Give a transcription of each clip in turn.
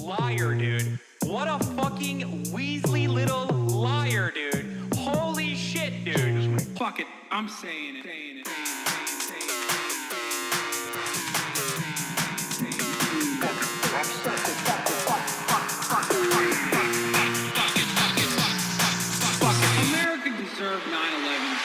liar, dude. What a fucking Weasley little liar, dude. Holy shit, dude. Fuck it, I'm saying it. America deserved 9/11.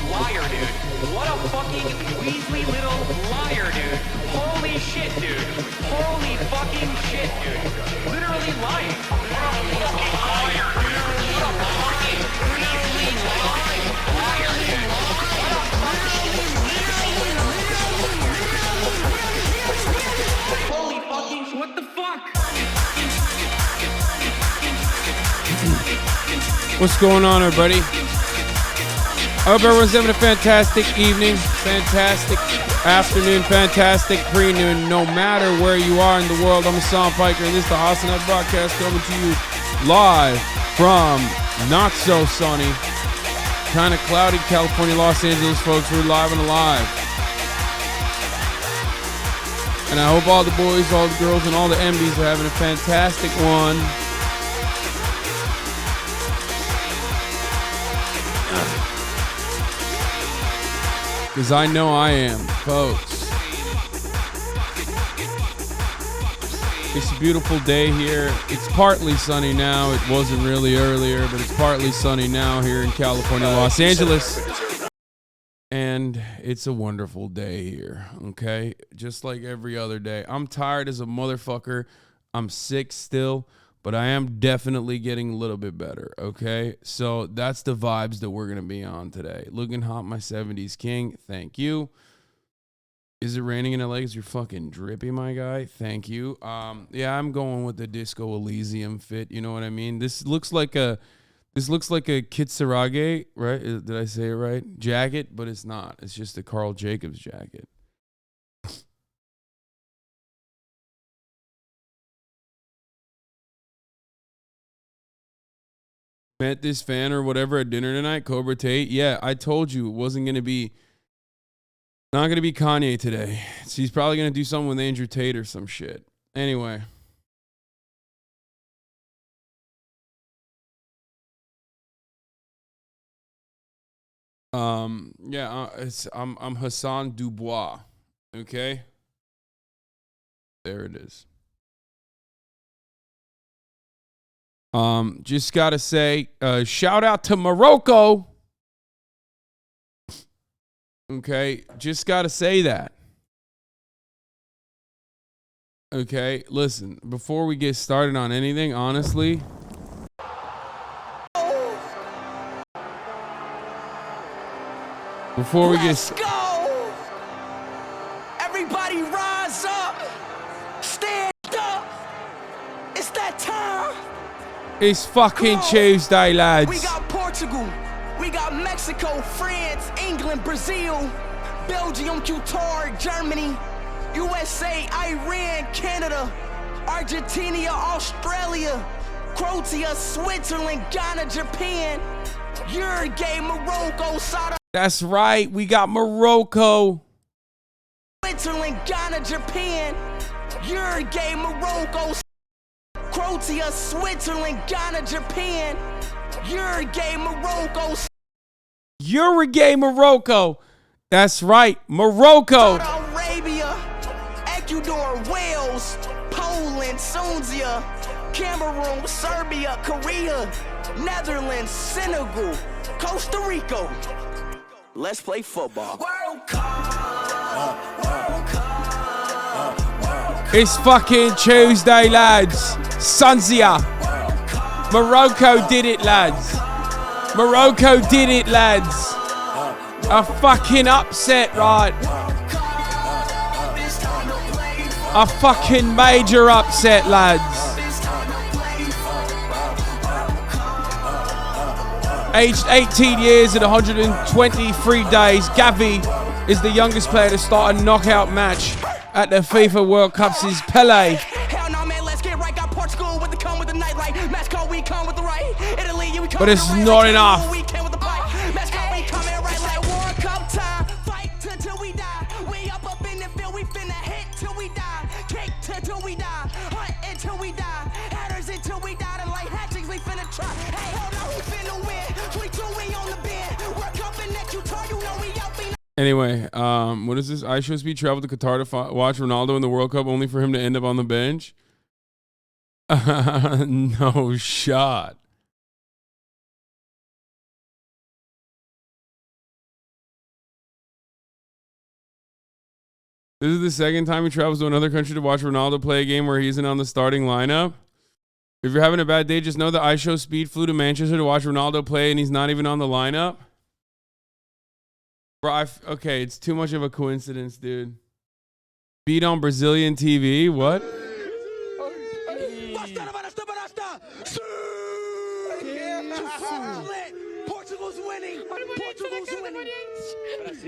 Liar, dude. What a fucking Weasley little liar, dude. Holy shit, dude. Holy fucking shit, dude. Literally lying. What a fucking liar, dude. What a fucking Weasley liar, dude. What a fucking... Holy fucking... What the fuck? What's going on, everybody? I hope everyone's having a fantastic evening, fantastic afternoon, fantastic pre-noon, no matter where you are in the world. I'm Hasan Piker, and this is the HASANABI broadcast coming to you live from not so sunny, kind of cloudy California, Los Angeles, folks. We're live and alive. And I hope all the boys, all the girls, and all the MDs are having a fantastic one. Because I know I am, folks. It's a beautiful day here. It's partly sunny now. It wasn't really earlier, but it's partly sunny now here in California, Los Angeles. And it's a wonderful day here, okay? Just like every other day. I'm tired as a motherfucker. I'm sick still, but I am definitely getting a little bit better, okay? So that's the vibes that we're going to be on today. Looking hot, my 70s king. Thank you. Is it raining in LA? Is you're fucking drippy, my guy? Thank you. Yeah, I'm going with the Disco Elysium fit. You know what I mean? This looks like a Kitsarage, right? Did I say it right? Jacket, but it's not. It's just a Carl Jacobs jacket. Met this fan or whatever at dinner tonight, Cobra Tate. Yeah, I told you it wasn't going to be, not going to be Kanye today. So he's probably going to do something with Andrew Tate or some shit. Anyway. Yeah, I'm Hasan Dubois. Okay? There it is. Just gotta say, shout out to Morocco. Okay, just gotta say that. Okay, listen, before we get started on anything, honestly. Before we Let's go! Everybody rise up! Stand up! It's that time! It's fucking Tuesday, lads. We got Portugal, we got Mexico, France, England, Brazil, Belgium, Qatar, Germany, USA, Iran, Canada, Argentina, Australia, Croatia, Switzerland, Ghana, Japan, Uruguay, Morocco, Saudi. That's right, we got Morocco. Switzerland, Ghana, Japan, Uruguay, Morocco, Croatia, Switzerland, Ghana, Japan, Uruguay, Morocco. Uruguay, Morocco. That's right, Morocco. Saudi Arabia, Ecuador, Wales, Poland, Tunisia, Cameroon, Serbia, Korea, Netherlands, Senegal, Costa Rica. Let's play football. World Cup. World Cup. It's fucking Tuesday, lads. Sunzia. Morocco did it, lads. Morocco did it, lads. A fucking upset, right? A fucking major upset, lads. Aged 18 years and 123 days, Gavi is the youngest player to start a knockout match at the FIFA World Cup since Pele. Hell no, man, let's get right. Got Portugal with the come with the nightlight. Match call, we come with the right. Italy, we come But it's with the right. not enough. We came with the bite. Match call, we come in right like World Cup time. Fight till we die. We up in the field, we finna hit till we die. Kick till we die. Hunt until we die. Headers until we die. And like hatchings, we finna try. Hey, hell no, we finna win. 22, we on the bend. World Cup and next you turn, you know we out. Anyway, what is this? I show speed traveled to Qatar to watch Ronaldo in the World Cup only for him to end up on the bench. No shot. This is the second time he travels to another country to watch Ronaldo play a game where he isn't on the starting lineup. If you're having a bad day, just know that I show speed flew to Manchester to watch Ronaldo play and he's not even on the lineup. Bro, okay, it's too much of a coincidence, dude. Beat on Brazilian TV, what? Portugal's winning. Portugal's winning.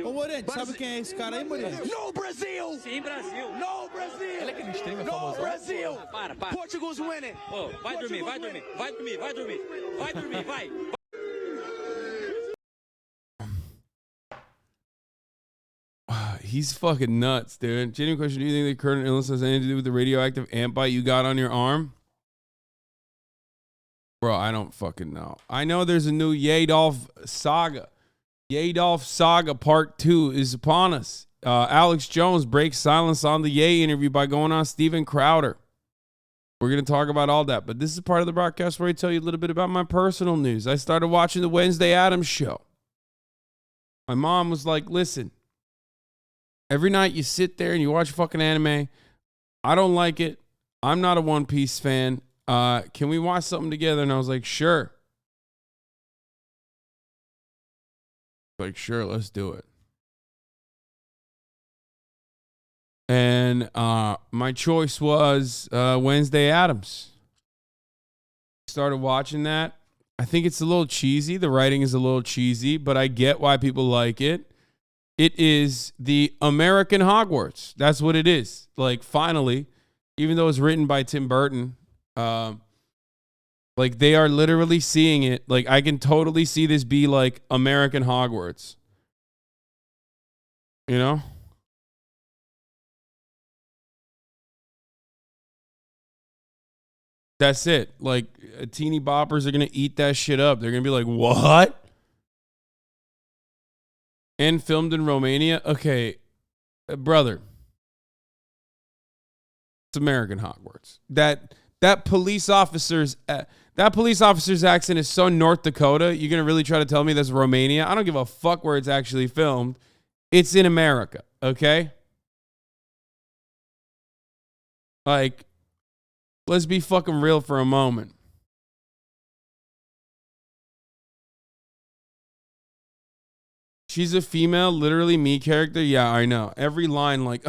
Ô Morente, sabe quem é esse cara aí, Morente? No Brasil. Sim, Brasil. No Brasil. Ele é aquele streamer No famosão. Brasil. Para. Portugal's winning. Ô, vai dormir. Vai dormir, vai. He's fucking nuts, dude. Genuine question, do you think the current illness has anything to do with the radioactive ant bite you got on your arm? Bro, I don't fucking know. I know there's a new Yadolf saga. Yadolf saga part 2 is upon us. Alex Jones breaks silence on the Ye interview by going on Steven Crowder. We're going to talk about all that. But this is part of the broadcast where I tell you a little bit about my personal news. I started watching the Wednesday Addams show. My mom was like, listen, every night you sit there and you watch fucking anime. I don't like it. I'm not a One Piece fan. Can we watch something together? And I was like, sure. Like, sure, let's do it. And my choice was Wednesday Addams. Started watching that. I think it's a little cheesy. The writing is a little cheesy, but I get why people like it. It is the American Hogwarts. That's what it is. Like, finally, even though it's written by Tim Burton, like, they are literally seeing it. Like, I can totally see this be like American Hogwarts. You know? That's it. Like, teeny boppers are going to eat that shit up. They're going to be like, what? And filmed in Romania? Okay, brother. It's American Hogwarts. That police officer's accent is so North Dakota. You're going to really try to tell me that's Romania? I don't give a fuck where it's actually filmed. It's in America, okay? Like, let's be fucking real for a moment. She's a female, literally me character. Yeah, I know. Every line, like,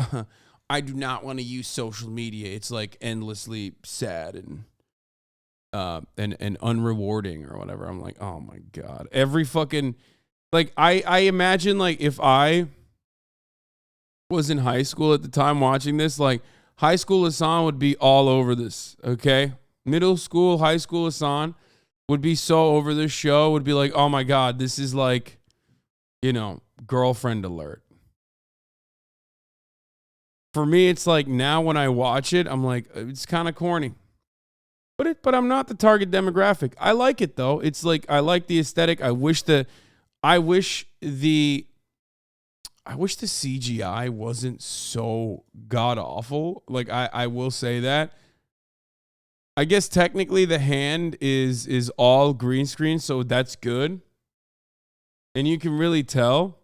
I do not want to use social media. It's like endlessly sad and unrewarding or whatever. I'm like, oh my God. Every fucking, like, I imagine, like, if I was in high school at the time watching this, like, high school Hasan would be all over this, okay? Middle school, high school Hasan would be so over this show, would be like, oh my God, this is like, you know, girlfriend alert. For me, it's like now when I watch it, I'm like, it's kind of corny. But I'm not the target demographic. I like it though. It's like, I like the aesthetic. I wish the CGI wasn't so god awful. Like, I will say that. I guess technically the hand is all green screen, so that's good. And you can really tell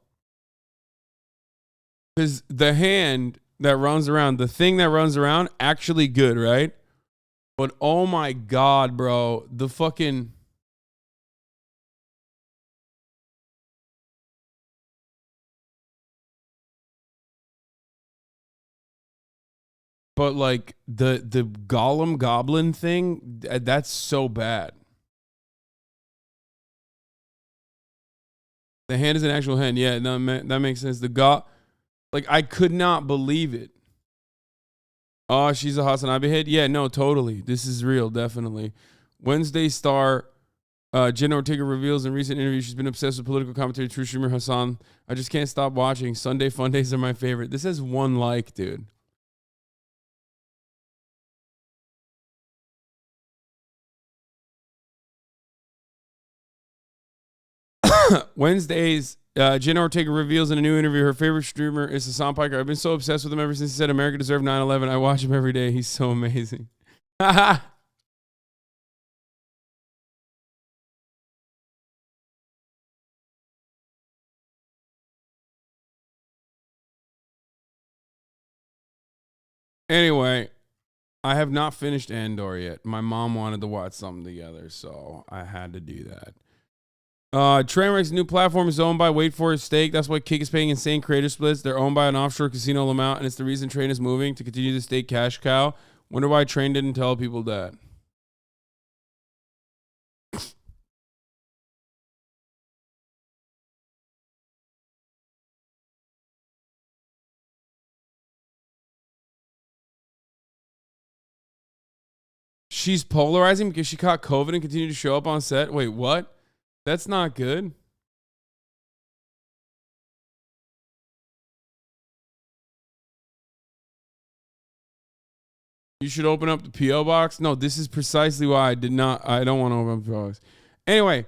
because the hand that runs around, the thing that runs around, actually good, right? But oh my God, bro, the fucking. But like the Gollum Goblin thing, that's so bad. The hand is an actual hand. Yeah, no, that makes sense. Like I could not believe it. Oh, she's a HASANABI head? Yeah, no, totally. This is real, definitely. Wednesday star Jen Ortega reveals in recent interviews she's been obsessed with political commentary, true streamer Hasan. I just can't stop watching. Sunday fun days are my favorite. This has 1 like, dude. Wednesdays, Jen Ortega reveals in a new interview her favorite streamer is Hasan Piker. I've been so obsessed with him ever since he said America deserved 9/11. I watch him every day. He's so amazing. Anyway, I have not finished Andor yet. My mom wanted to watch something together, so I had to do that. Trainwreck's new platform is owned by Wait for It Stake. That's why Kick is paying insane creator splits. They're owned by an offshore casino Lamont, and it's the reason Train is moving to continue to stake cash cow. Wonder why Train didn't tell people that. She's polarizing because she caught COVID and continued to show up on set. Wait, what? That's not good. You should open up the P.O. box. No, this is precisely why I don't want to open up the P.O. box. Anyway,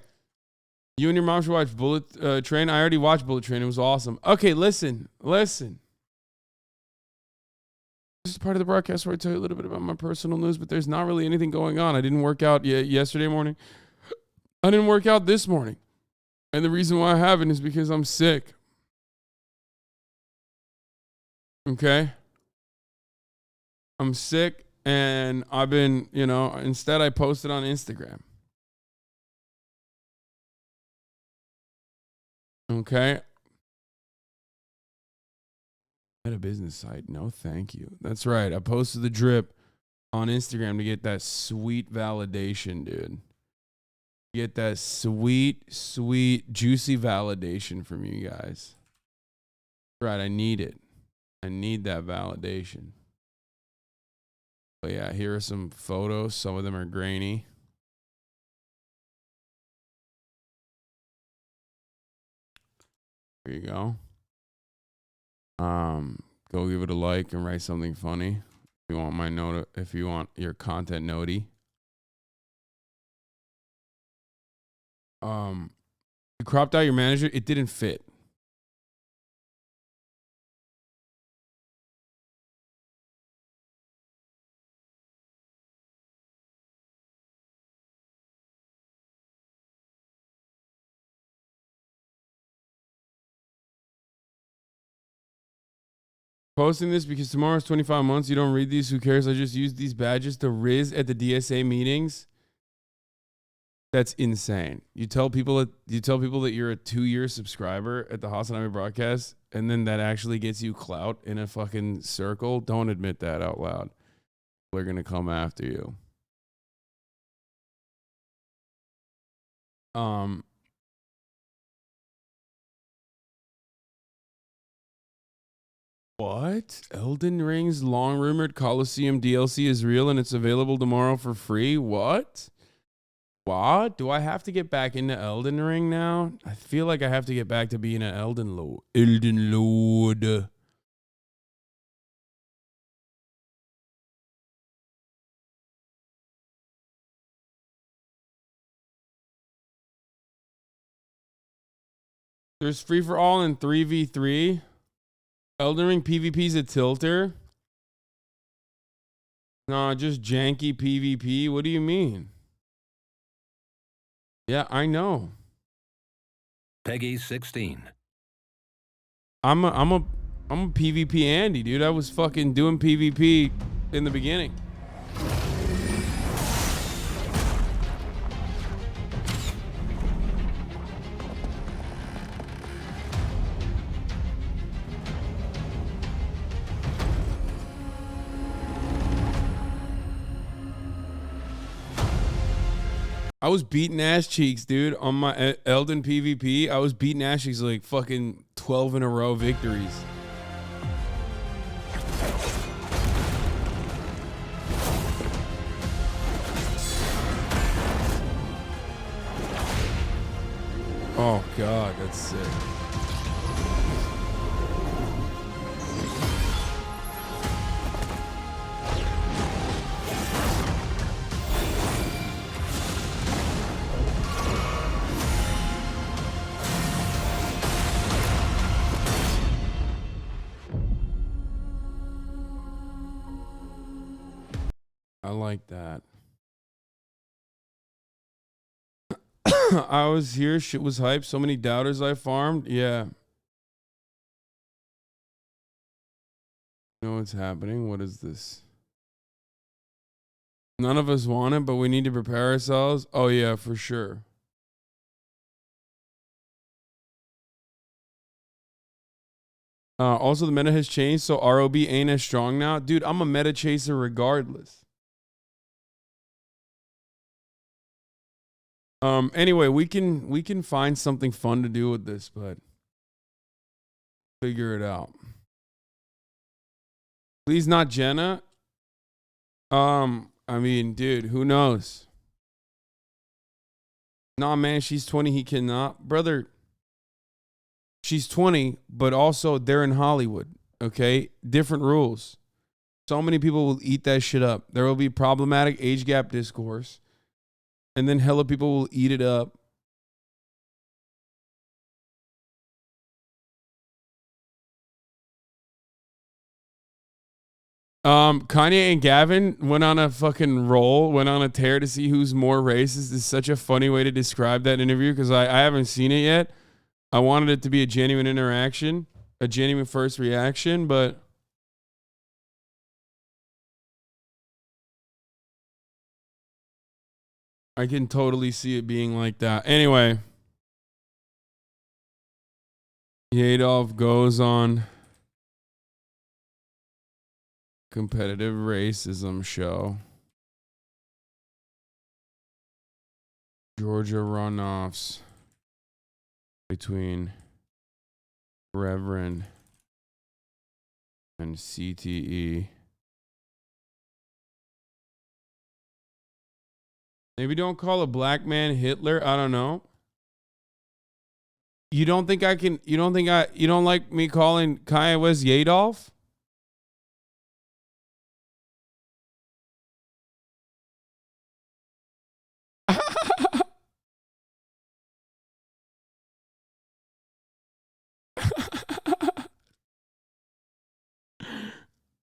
you and your mom should watch Bullet Train. I already watched Bullet Train. It was awesome. Okay, listen. This is part of the broadcast where I tell you a little bit about my personal news, but there's not really anything going on. I didn't work out yesterday morning. I didn't work out this morning. And the reason why I haven't is because I'm sick. Okay? I'm sick and I've been, instead I posted on Instagram. Okay? At a business site. No, thank you. That's right. I posted the drip on Instagram to get that sweet validation, dude. Get that sweet, juicy validation from you guys. Right, I need it. I need that validation. But yeah, here are some photos. Some of them are grainy. Here you go. Go give it a like and write something funny. If you want my note, if you want your content notey. You cropped out your manager. It didn't fit. Posting this because tomorrow's 25 months. You don't read these. Who cares? I just use these badges to riz at the DSA meetings. That's insane. You tell people that you're a 2-year subscriber at the HASANABI broadcast, and then that actually gets you clout in a fucking circle. Don't admit that out loud. They're gonna come after you. What? Elden Ring's long rumored Coliseum DLC is real and it's available tomorrow for free? What? What? Do I have to get back into Elden Ring now? I feel like I have to get back to being an Elden Lord. Elden Lord. There's free for all in 3v3. Elden Ring PvP's a tilter. No, just janky PvP. What do you mean? Yeah, I know. Peggy 16. I'm a PvP Andy, dude. I was fucking doing PvP in the beginning. I was beating ass cheeks, dude, on my Elden PvP. I was beating ass cheeks like fucking 12 in a row victories. Oh God, that's sick. I like that. I was here. Shit was hype. So many doubters I farmed. Yeah. You know what's happening? What is this? None of us want it, but we need to prepare ourselves. Oh, yeah, for sure. Also, the meta has changed, so ROB ain't as strong now. Dude, I'm a meta chaser regardless. Anyway, we can find something fun to do with this, but figure it out. Please not Jenna. I mean, dude, who knows? Nah, man, she's 20. He cannot. Brother, she's 20, but also they're in Hollywood, okay? Different rules. So many people will eat that shit up. There will be problematic age gap discourse. And then hella people will eat it up. Kanye and Gavin went on a fucking roll, went on a tear to see who's more racist. Is such a funny way to describe that interview because I haven't seen it yet. I wanted it to be a genuine interaction, a genuine first reaction, but I can totally see it being like that. Anyway, Adolf goes on competitive racism show. Georgia runoffs between Reverend and CTE. Maybe don't call a black man Hitler. I don't know. You don't think I can? You don't like me calling Kanye West Adolf?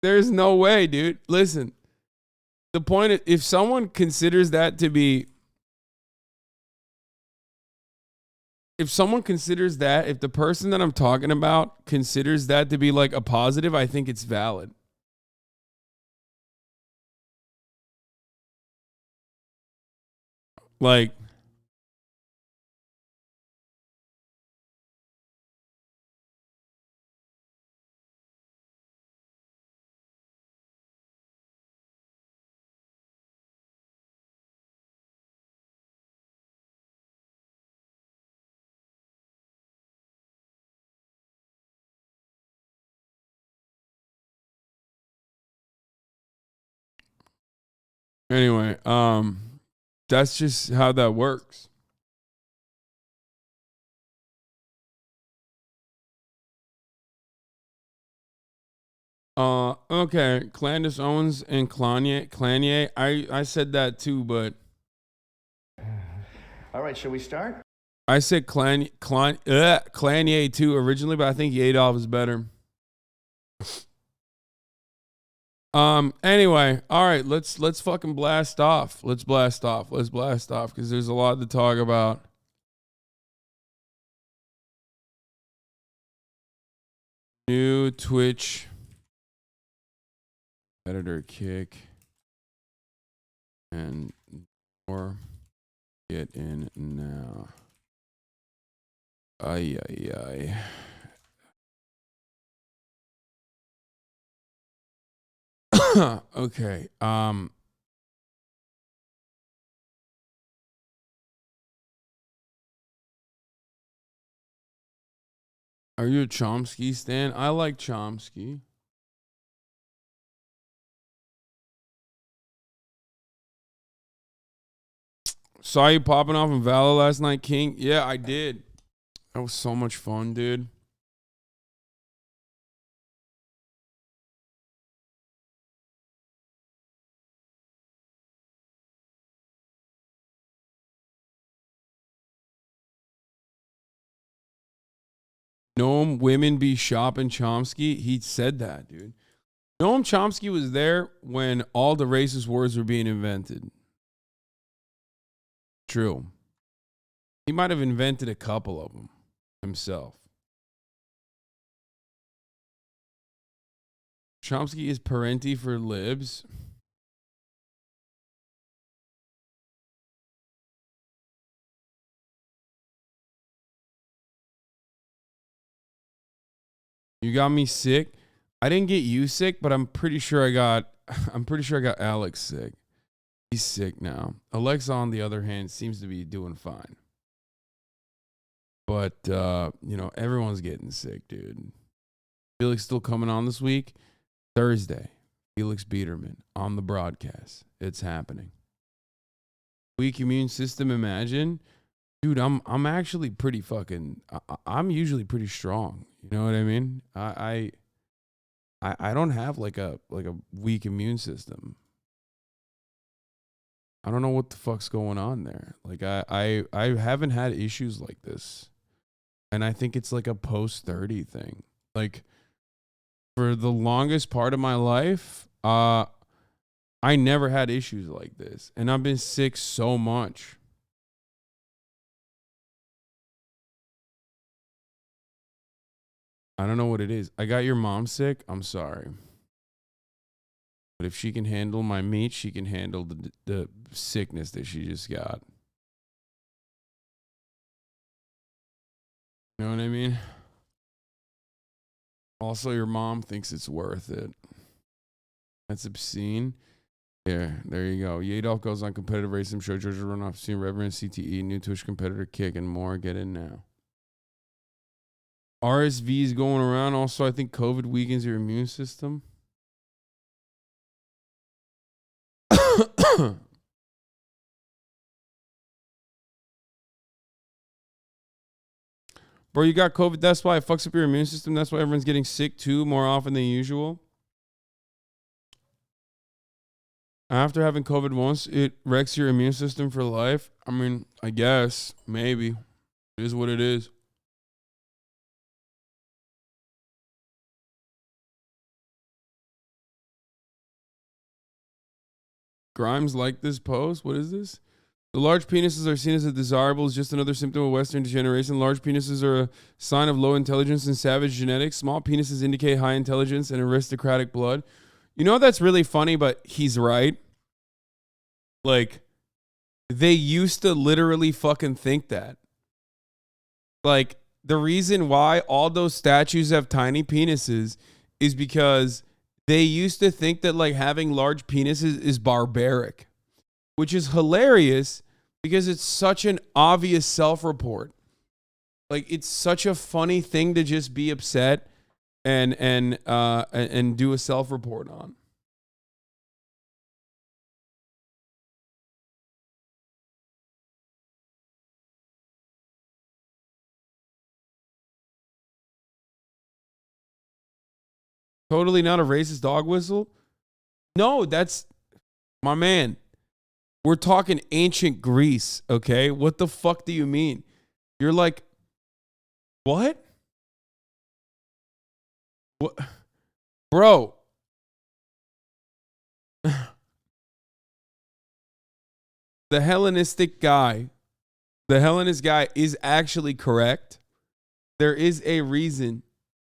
There's no way, dude. Listen, the point is, if someone considers that to be, if the person that I'm talking about considers that to be like a positive, I think it's valid. Like, anyway, that's just how that works. Okay, Clandis Owens and Klanye. I said that too, but All right, shall we start? I said Klanye too originally, but I think Adolf is better. Anyway, all right, let's fucking blast off. Let's blast off because there's a lot to talk about. New Twitch editor kick and more. Get in now. Ay ay ay. Okay. Are you a Chomsky stan? I like Chomsky. Saw you popping off in Valor last night, King. Yeah, I did. That was so much fun, dude. Noam women be shopping Chomsky. He said that, dude. Noam Chomsky was there when all the racist words were being invented. True. He might have invented a couple of them himself. Chomsky is parenti for libs. You got me sick. I didn't get you sick, but I'm pretty sure I got Alex sick. He's sick now. Alexa, on the other hand, seems to be doing fine. But everyone's getting sick, dude. Felix still coming on this week. Thursday, Felix Biederman on the broadcast. It's happening. Weak immune system, imagine. Dude, I'm actually pretty fucking I'm usually pretty strong. You know what I mean? I don't have like a weak immune system. I don't know what the fuck's going on there. Like I haven't had issues like this. And I think it's like a post 30 thing. Like for the longest part of my life, I never had issues like this. And I've been sick so much. I don't know what it is. I got your mom sick. I'm sorry. But if she can handle my meat, she can handle the sickness that she just got. You know what I mean? Also, your mom thinks it's worth it. That's obscene. Yeah, there you go. Yadolf goes on competitive racing show. Georgia runoff. Seen Reverend CTE. New Twitch competitor kick and more. Get in now. RSV is going around. Also, I think COVID weakens your immune system. Bro, you got COVID. That's why it fucks up your immune system. That's why everyone's getting sick too more often than usual. After having COVID once, it wrecks your immune system for life. I mean, I guess. Maybe. It is what it is. Grimes liked this post. What is this? The large penises are seen as a desirable is just another symptom of Western degeneration. Large penises are a sign of low intelligence and savage genetics. Small penises indicate high intelligence and aristocratic blood. You know, that's really funny, but he's right. Like, they used to literally fucking think that. Like, the reason why all those statues have tiny penises is because they used to think that, like, having large penises is barbaric. Which is hilarious because it's such an obvious self-report. Like, it's such a funny thing to just be upset and do a self-report on. Totally not a racist dog whistle. No, that's my man. We're talking ancient Greece, okay? What the fuck do you mean? You're like, what? What? Bro, The Hellenistic guy, the Hellenist guy is actually correct. There is a reason.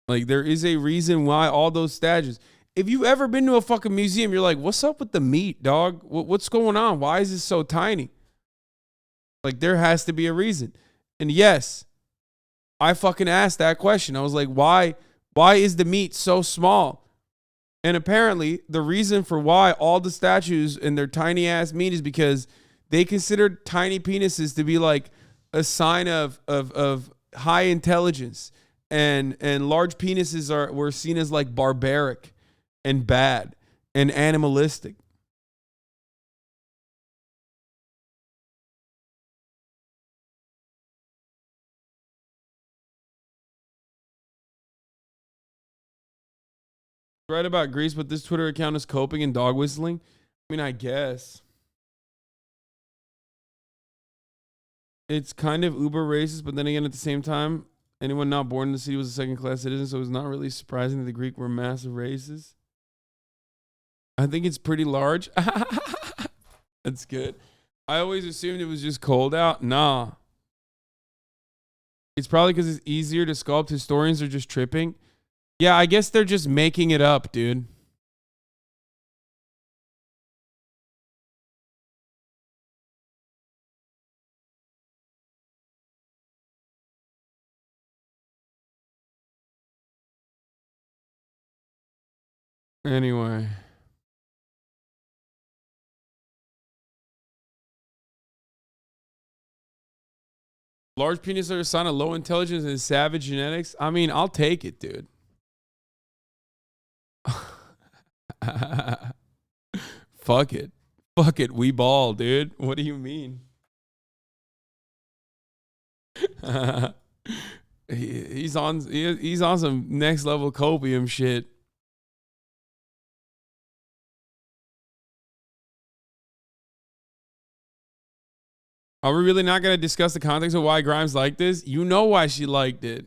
Like, there is a reason why all those statues. If you've ever been to a fucking museum, you're like, what's up with the meat, dog? What's going on? Why is it so tiny? Like, there has to be a reason. And yes, I fucking asked that question. I was like, why is the meat so small? And apparently, the reason for why all the statues and their tiny ass meat is because they considered tiny penises to be like a sign of high intelligence. And large penises were seen as like barbaric and bad and animalistic. Right about Greece, but this Twitter account is coping and dog whistling. I mean, I guess. It's kind of uber racist, but then again, at the same time, anyone not born in the city was a second-class citizen, so it's not really surprising that the Greek were massive races. I think it's pretty large. That's good. I always assumed it was just cold out. Nah. It's probably because it's easier to sculpt. Historians are just tripping. Yeah, I guess they're just making it up, dude. Anyway. Large penis are a sign of low intelligence and savage genetics. I mean, I'll take it, dude. Fuck it. Fuck it. We ball, dude. What do you mean? He's on some next level copium shit. Are we really not going to discuss the context of why Grimes liked this? You know why she liked it.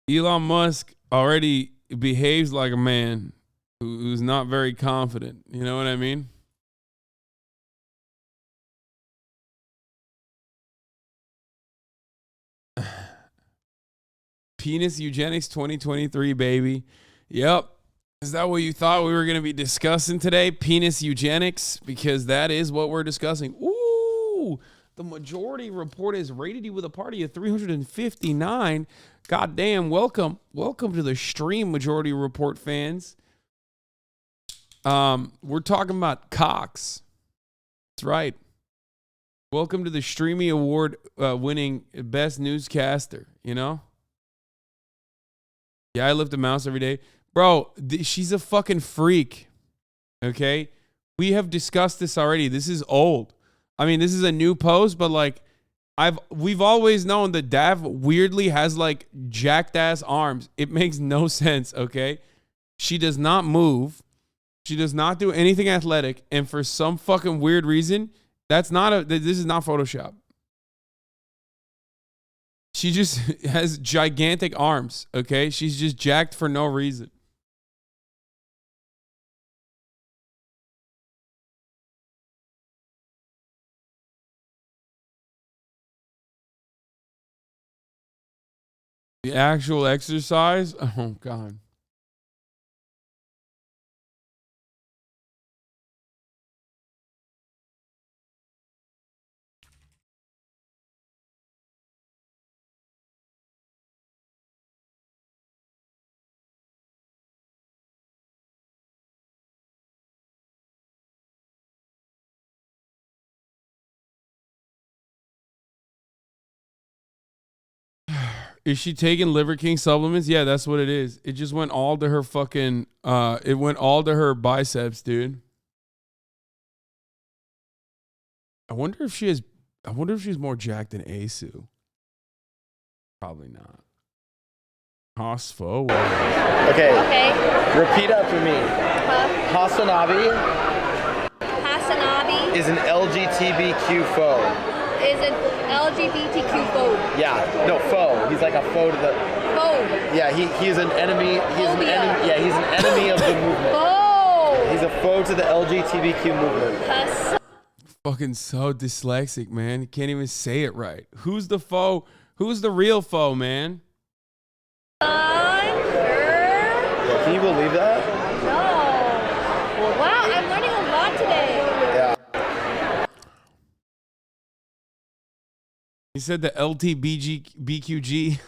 Elon Musk already behaves like a man who's not very confident. You know what I mean? Penis Eugenics 2023, baby. Yep. Is that what you thought we were going to be discussing today? Penis eugenics? Because that is what we're discussing. Ooh, the majority report has rated you with a party of 359. Goddamn, welcome. Welcome to the stream, majority report fans. We're talking about cocks. That's right. Welcome to the Streamy Award winning best newscaster, you know? Yeah, I lift a mouse every day. Bro, she's a fucking freak, okay? We have discussed this already. This is old. I mean, this is a new post, but like, we've always known that Dav weirdly has like jacked ass arms. It makes no sense, okay? She does not move. She does not do anything athletic, and for some fucking weird reason, this is not Photoshop. She just has gigantic arms, okay? She's just jacked for no reason. The actual exercise? Oh, God. Is she taking Liver King supplements? Yeah, that's what it is. It just went all to her fucking, it went all to her biceps, dude. I wonder if she's more jacked than Asu. Probably not. Hosfo. Okay. Repeat after me. HASANABI HASANABI is an LGBTQ foe. is an LGBTQ phobe. Yeah, no, foe. He's like a foe to the. Phobe. Yeah, he's an enemy. He's an enemy. Yeah, he's an enemy of the movement. Phobe. He's a foe to the LGBTQ movement. Fucking so dyslexic, man. He can't even say it right. Who's the foe? Who's the real foe, man? Yeah, can you believe that? No. Wow, I'm learning a lot today. Yeah. He said the LTBQG.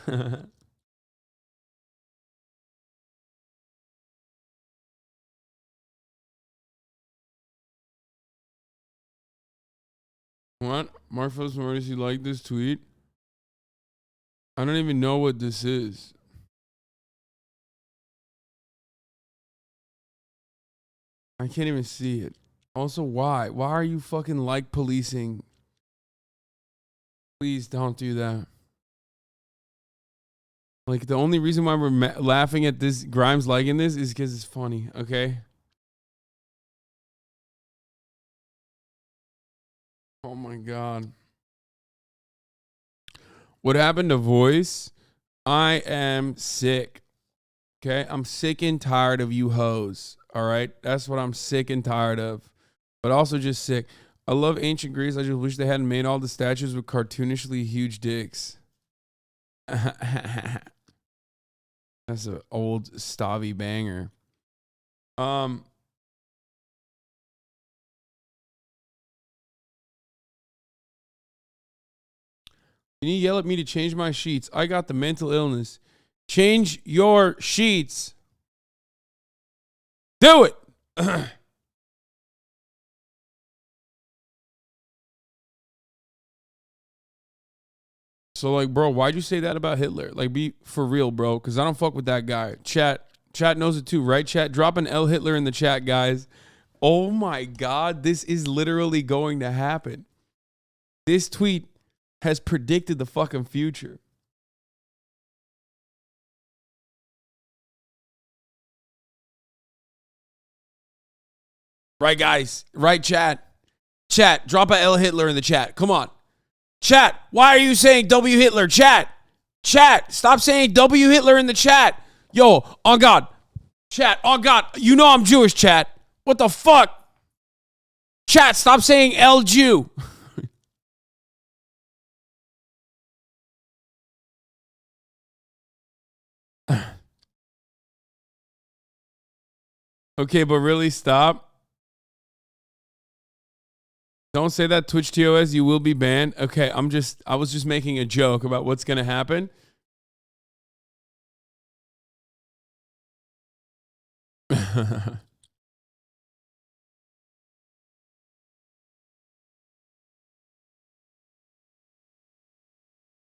What? Marfos Mortis, you like this tweet? I don't even know what this is. I can't even see it. Also, why? Why are you fucking like policing? Please don't do that. Like, the only reason why we're laughing at this, Grimes liking this, is because it's funny, okay? Oh my God. What happened to Voice? I am sick. Okay? I'm sick and tired of you hoes. All right? That's what I'm sick and tired of. But also just sick. I love ancient Greece. I just wish they hadn't made all the statues with cartoonishly huge dicks. That's an old Stavi banger. Can you yell at me to change my sheets? I got the mental illness. Change your sheets. Do it. So, like, bro, why'd you say that about Hitler? Like, be for real, bro, because I don't fuck with that guy. Chat knows it too, right? Chat, drop an L Hitler in the chat, guys. Oh my God, this is literally going to happen. This tweet has predicted the fucking future. Right, guys? Right, chat? Chat, drop a L Hitler in the chat. Come on. Chat, why are you saying W Hitler? Chat, stop saying W Hitler in the chat. Yo, on God. Chat, on God. You know I'm Jewish, chat. What the fuck? Chat, stop saying L Jew. Okay, but really stop. Don't say that, Twitch TOS, you will be banned. Okay, I was just making a joke about what's going to happen. You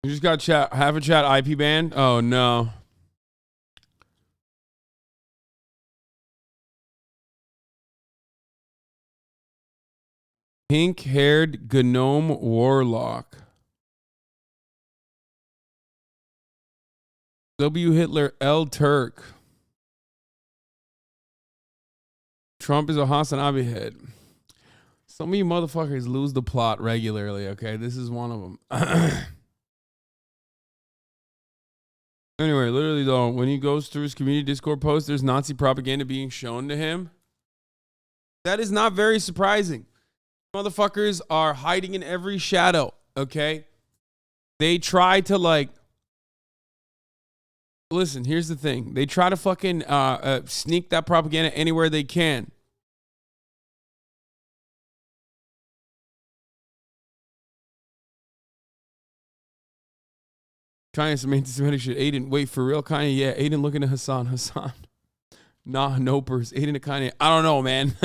just got half a chat IP banned? Oh, no. Pink-haired gnome warlock. W. Hitler L. Turk. Trump is a HASANABI head. Some of you motherfuckers lose the plot regularly, okay? This is one of them. Anyway, literally though, when he goes through his community Discord post, there's Nazi propaganda being shown to him. That is not very surprising. Motherfuckers are hiding in every shadow, okay? They try to like... Listen, here's the thing. They try to fucking sneak that propaganda anywhere they can. Trying some anti-Semitic shit. Aiden, wait, for real, Kanye? Yeah, Aiden looking at Hasan. Nah, nopers. Aiden to Kanye. I don't know, man.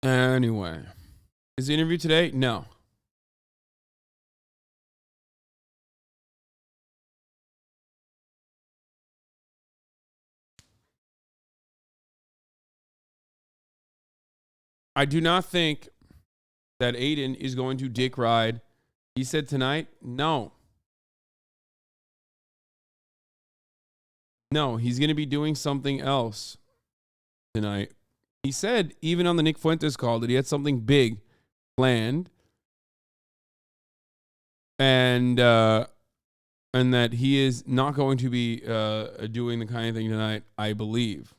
Anyway. Is the interview today? No. I do not think that Aiden is going to dick ride. He said tonight, no. No, he's going to be doing something else tonight. He said, even on the Nick Fuentes call, that he had something big planned. And that he is not going to be doing the kind of thing tonight, I believe.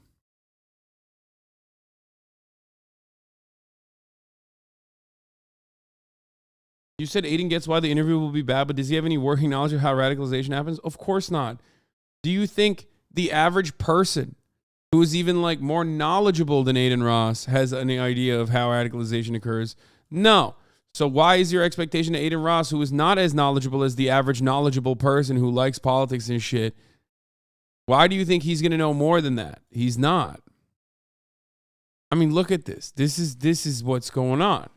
You said Aiden gets why the interview will be bad, but does he have any working knowledge of how radicalization happens? Of course not. Do you think the average person who is even like more knowledgeable than Aiden Ross has any idea of how radicalization occurs? No. So why is your expectation to Aiden Ross, who is not as knowledgeable as the average knowledgeable person who likes politics and shit, why do you think he's going to know more than that? He's not. I mean, look at this. This is what's going on.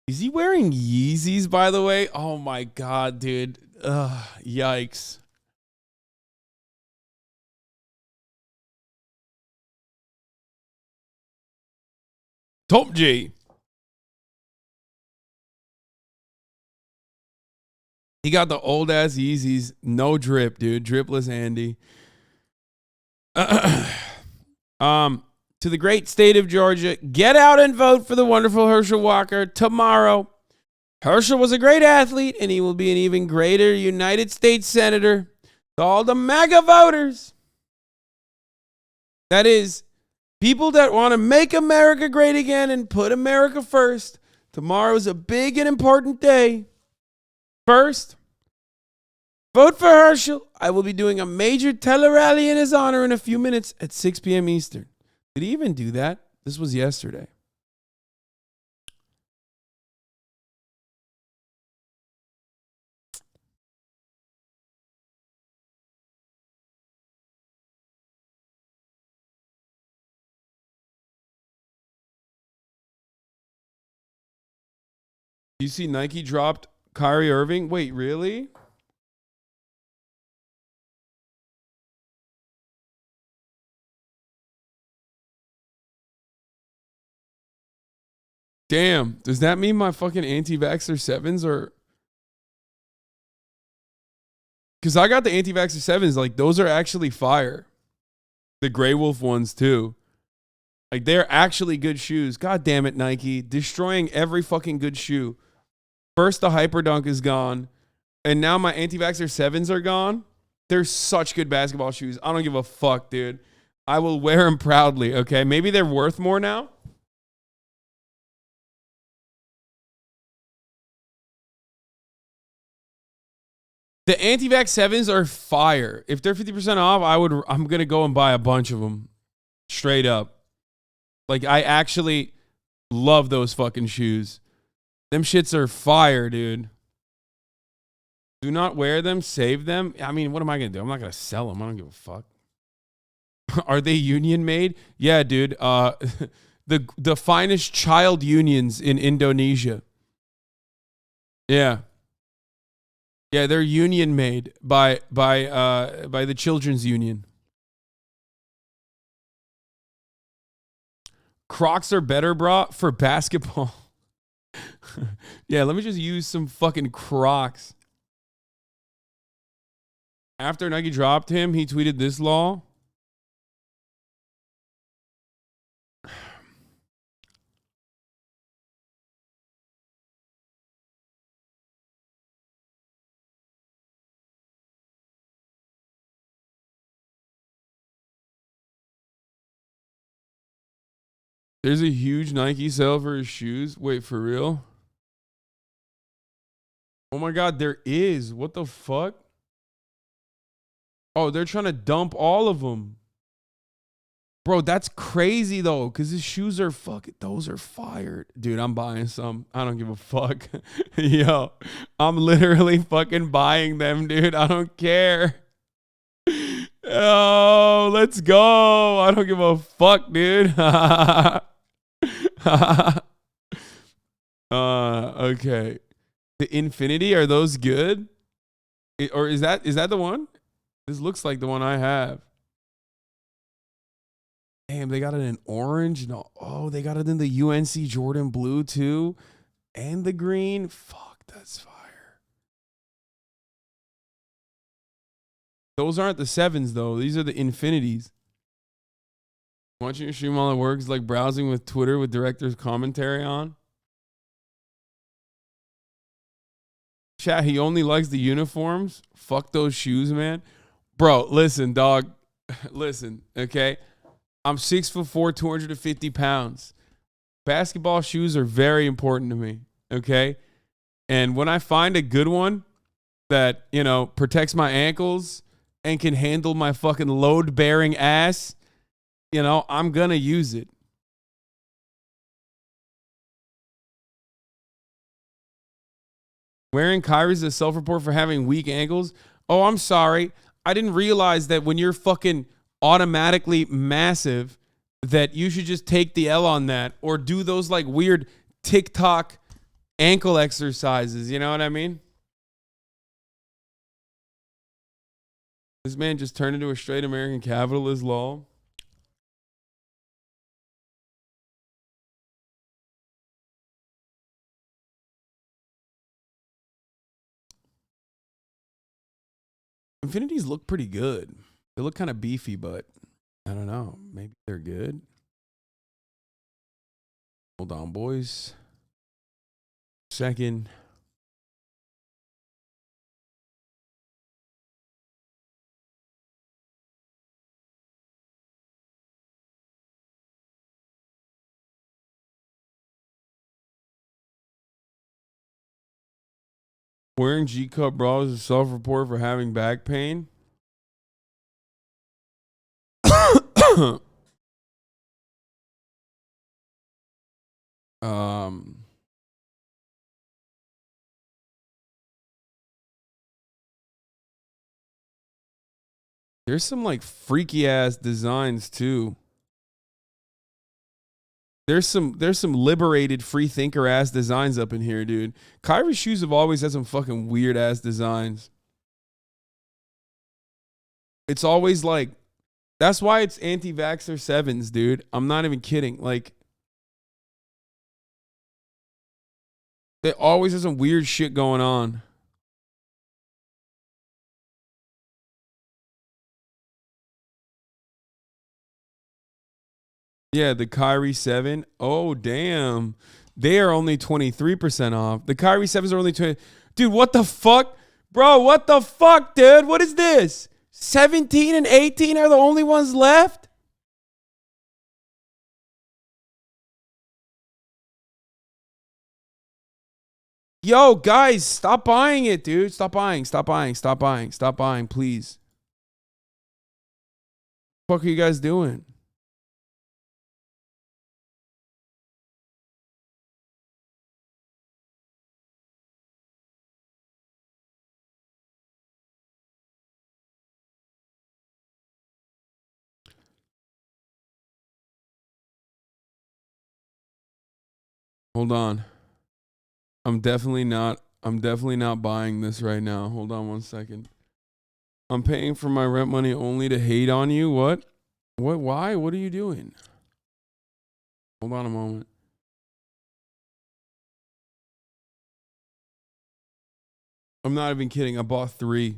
Is he wearing Yeezys, by the way? Oh my God, dude. Ugh, yikes. Top G. He got the old ass Yeezys, no drip, dude. Dripless Andy. To the great state of Georgia, get out and vote for the wonderful Herschel Walker tomorrow. Herschel was a great athlete, and he will be an even greater United States Senator. To all the MAGA voters. That is, people that want to make America great again and put America first. Tomorrow is a big and important day. First, vote for Herschel. I will be doing a major tele-rally in his honor in a few minutes at 6 p.m. Eastern. Did he even do that? This was yesterday. You see Nike dropped Kyrie Irving? Wait, really? Damn, does that mean my fucking anti-vaxxer 7s are... Because I got the anti-vaxxer 7s, like, those are actually fire. The Grey Wolf ones, too. Like, they're actually good shoes. God damn it, Nike. Destroying every fucking good shoe. First, the Hyperdunk is gone. And now my anti-vaxxer 7s are gone. They're such good basketball shoes. I don't give a fuck, dude. I will wear them proudly, okay? Maybe they're worth more now. The anti-vax 7s are fire. If they're 50% off, I'm going to go and buy a bunch of them. Straight up. Like, I actually love those fucking shoes. Them shits are fire, dude. Do not wear them. Save them. I mean, what am I going to do? I'm not going to sell them. I don't give a fuck. Are they union made? Yeah, dude. The finest child unions in Indonesia. Yeah. Yeah, they're union made by the Children's Union. Crocs are better, bro, for basketball. Yeah, let me just use some fucking Crocs. After Nike dropped him, he tweeted this law. There's a huge Nike sale for his shoes. Wait, for real? Oh my God, there is. What the fuck? Oh, they're trying to dump all of them. Bro, that's crazy though, because his shoes are fucking, those are fired. Dude, I'm buying some. I don't give a fuck. Yo, I'm literally fucking buying them, dude. I don't care. Oh, let's go. I don't give a fuck, dude. Okay. The Infinity, are those good? Or is that the one? This looks like the one I have. Damn, they got it in orange. No, oh, they got it in the UNC Jordan blue too, and the green. Fuck, that's fire. Those aren't the 7s though. These are the infinities. Watching your stream while it works, like browsing with Twitter with director's commentary on. Chat, he only likes the uniforms. Fuck those shoes, man. Bro, listen, dog. Listen, okay? I'm 6'4", 250 pounds. Basketball shoes are very important to me, okay? And when I find a good one that, you know, protects my ankles and can handle my fucking load-bearing ass, you know, I'm going to use it. Wearing Kyrie's a self-report for having weak ankles. Oh, I'm sorry. I didn't realize that when you're fucking automatically massive that you should just take the L on that or do those like weird TikTok ankle exercises. You know what I mean? This man just turned into a straight American capitalist, lol. Infinities look pretty good. They look kind of beefy, but I don't know. Maybe they're good. Hold on, boys. Second. Wearing G-cup bras is a self-report for having back pain. There's some like freaky ass designs too. There's some liberated free thinker ass designs up in here, dude. Kyrie's shoes have always had some fucking weird ass designs. It's always like, that's why it's anti-vaxxer 7s, dude. I'm not even kidding. Like, they always have some weird shit going on. Yeah, the Kyrie 7. Oh, damn. They are only 23% off. The Kyrie 7s are only 20. Dude, what the fuck? Bro, what the fuck, dude? What is this? 17 and 18 are the only ones left? Yo, guys, stop buying it, dude. Stop buying, please. What the fuck are you guys doing? Hold on. I'm definitely not buying this right now. Hold on one second. I'm paying for my rent money only to hate on you. What? What? Why? What are you doing? Hold on a moment. I'm not even kidding. I bought 3.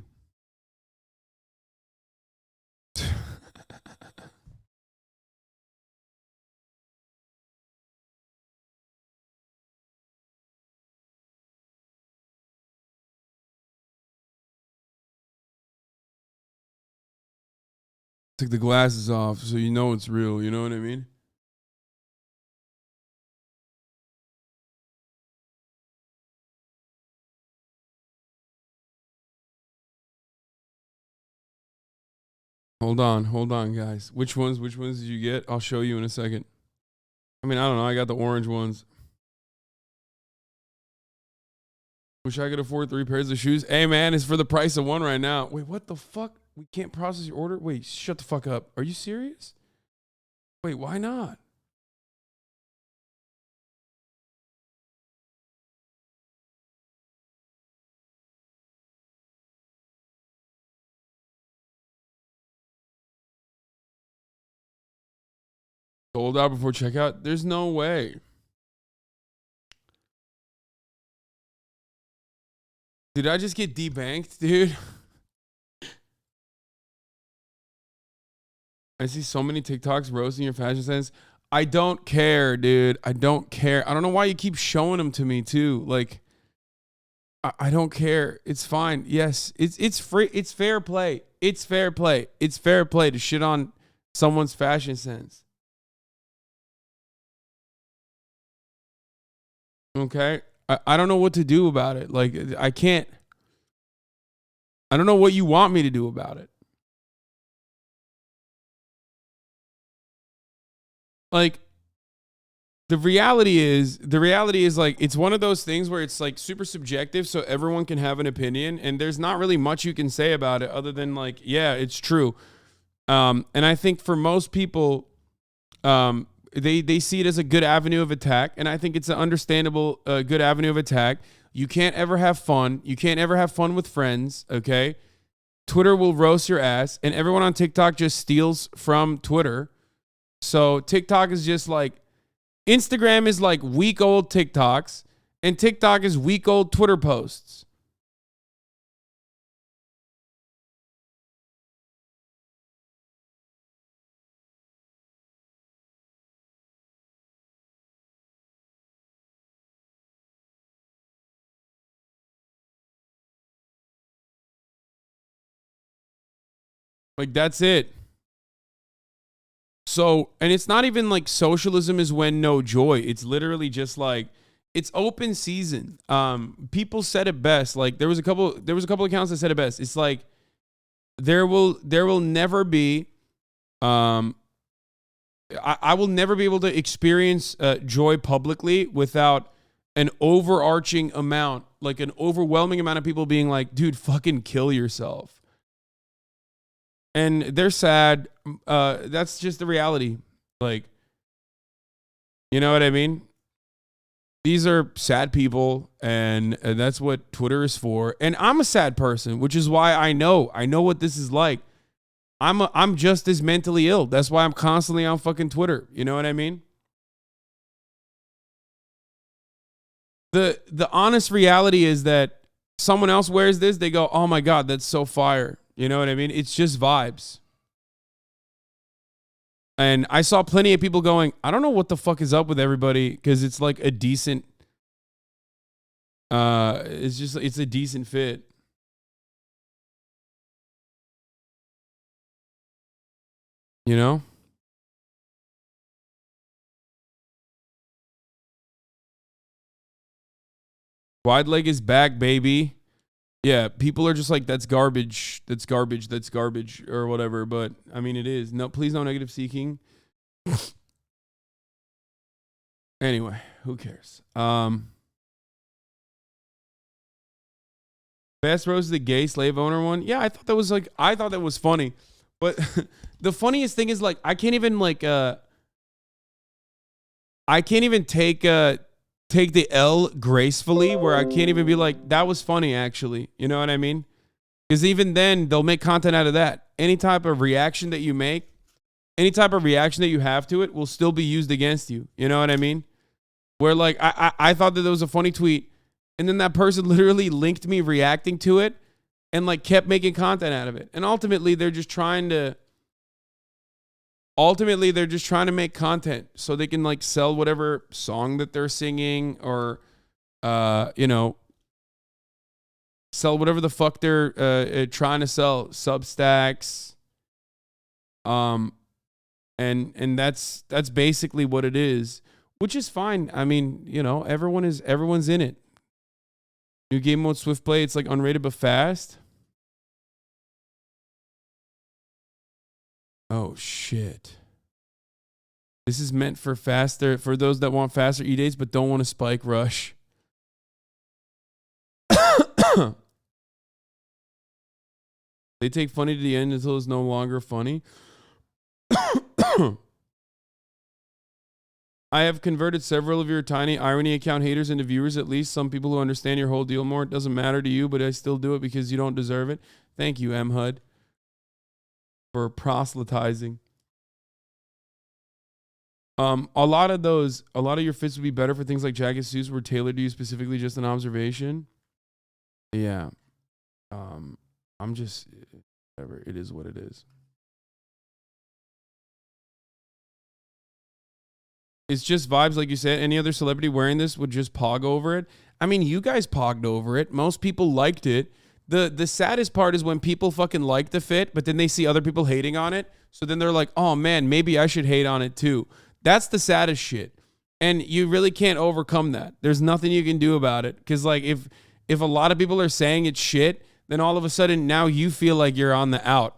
Took the glasses off so you know it's real. You know what I mean? Hold on, guys. Which ones did you get? I'll show you in a second. I mean, I don't know. I got the orange ones. Wish I could afford 3 pairs of shoes. Hey, man, it's for the price of 1 right now. Wait, what the fuck? We can't process your order? Wait, shut the fuck up. Are you serious? Wait, why not? sold out before checkout. There's no way. Did I just get debanked, dude? I see so many TikToks roasting your fashion sense. I don't care, dude. I don't care. I don't know why you keep showing them to me too. Like, I don't care. It's fine. Yes, it's free. It's fair play. It's fair play. It's fair play to shit on someone's fashion sense. Okay? I don't know what to do about it. Like, I can't. I don't know what you want me to do about it. Like, the reality is like, it's one of those things where it's like super subjective, so everyone can have an opinion, and there's not really much you can say about it other than like, yeah, it's true. And I think for most people, they see it as a good avenue of attack, and I think it's an understandable good avenue of attack. You can't ever have fun. You can't ever have fun with friends, okay? Twitter will roast your ass, and everyone on TikTok just steals from Twitter. So TikTok is just like, Instagram is like week-old TikToks, and TikTok is week-old Twitter posts. Like, that's it. So, and it's not even like socialism is when no joy. It's literally just like, it's open season. People said it best. Like, there was a couple accounts that said it best. It's like, there will never be, I will never be able to experience joy publicly without an overarching amount, like an overwhelming amount of people being like, dude, fucking kill yourself. And they're sad. That's just the reality. Like, you know what I mean? These are sad people, and that's what Twitter is for. And I'm a sad person, which is why I know what this is like. I'm just as mentally ill. That's why I'm constantly on fucking Twitter. You know what I mean? The honest reality is that someone else wears this, they go, "Oh my God, that's so fire." You know what I mean? It's just vibes. And I saw plenty of people going, I don't know what the fuck is up with everybody, because it's like a decent, it's a decent fit. You know? Wide leg is back, baby. Yeah, people are just like, that's garbage. That's garbage. That's garbage or whatever. But I mean, it is. No, please no negative seeking. Anyway, who cares? Best Rose, the gay slave owner one. Yeah, I thought that was funny. But the funniest thing is, like, I can't even take the L gracefully, where I can't even be like, that was funny, actually. You know what I mean? Because even then, they'll make content out of that. Any type of reaction that you make, any type of reaction that you have to it will still be used against you. You know what I mean? Where, like, I thought that there was a funny tweet, and then that person literally linked me reacting to it and, like, kept making content out of it. And ultimately, they're just trying to make content so they can, like, sell whatever song that they're singing, or you know, sell whatever the fuck they're trying to sell, Substacks, and that's basically what it is, which is fine. I mean, you know, everyone's in it. New game mode Swift Play, it's like unrated but fast. Oh shit. This is meant for those that want faster E-dates but don't want a spike rush. They take funny to the end until it's no longer funny. I have converted several of your tiny irony account haters into viewers, at least some people who understand your whole deal more. It doesn't matter to you, but I still do it because you don't deserve it. Thank you, M. Hud, for proselytizing. A lot of your fits would be better for things like jacket suits were tailored to you specifically, just an observation. Yeah. I'm just, whatever. It is what it is. It's just vibes, like you said. Any other celebrity wearing this would just pog over it. I mean, you guys pogged over it. Most people liked it. The saddest part is when people fucking like the fit, but then they see other people hating on it. So then they're like, oh man, maybe I should hate on it too. That's the saddest shit. And you really can't overcome that. There's nothing you can do about it. Because like if a lot of people are saying it's shit, then all of a sudden now you feel like you're on the out.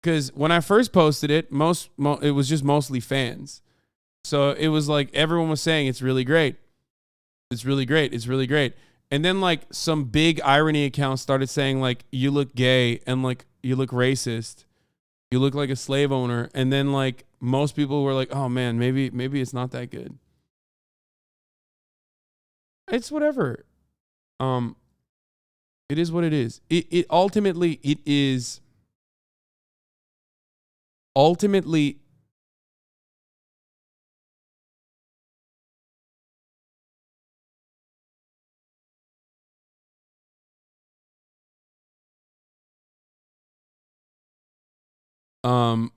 Because when I first posted it, it was just mostly fans. So it was like everyone was saying it's really great. It's really great. It's really great. And then like some big irony accounts started saying like you look gay and like you look racist. You look like a slave owner. And then like most people were like, oh man, maybe it's not that good. It's whatever. It is what it is. It ultimately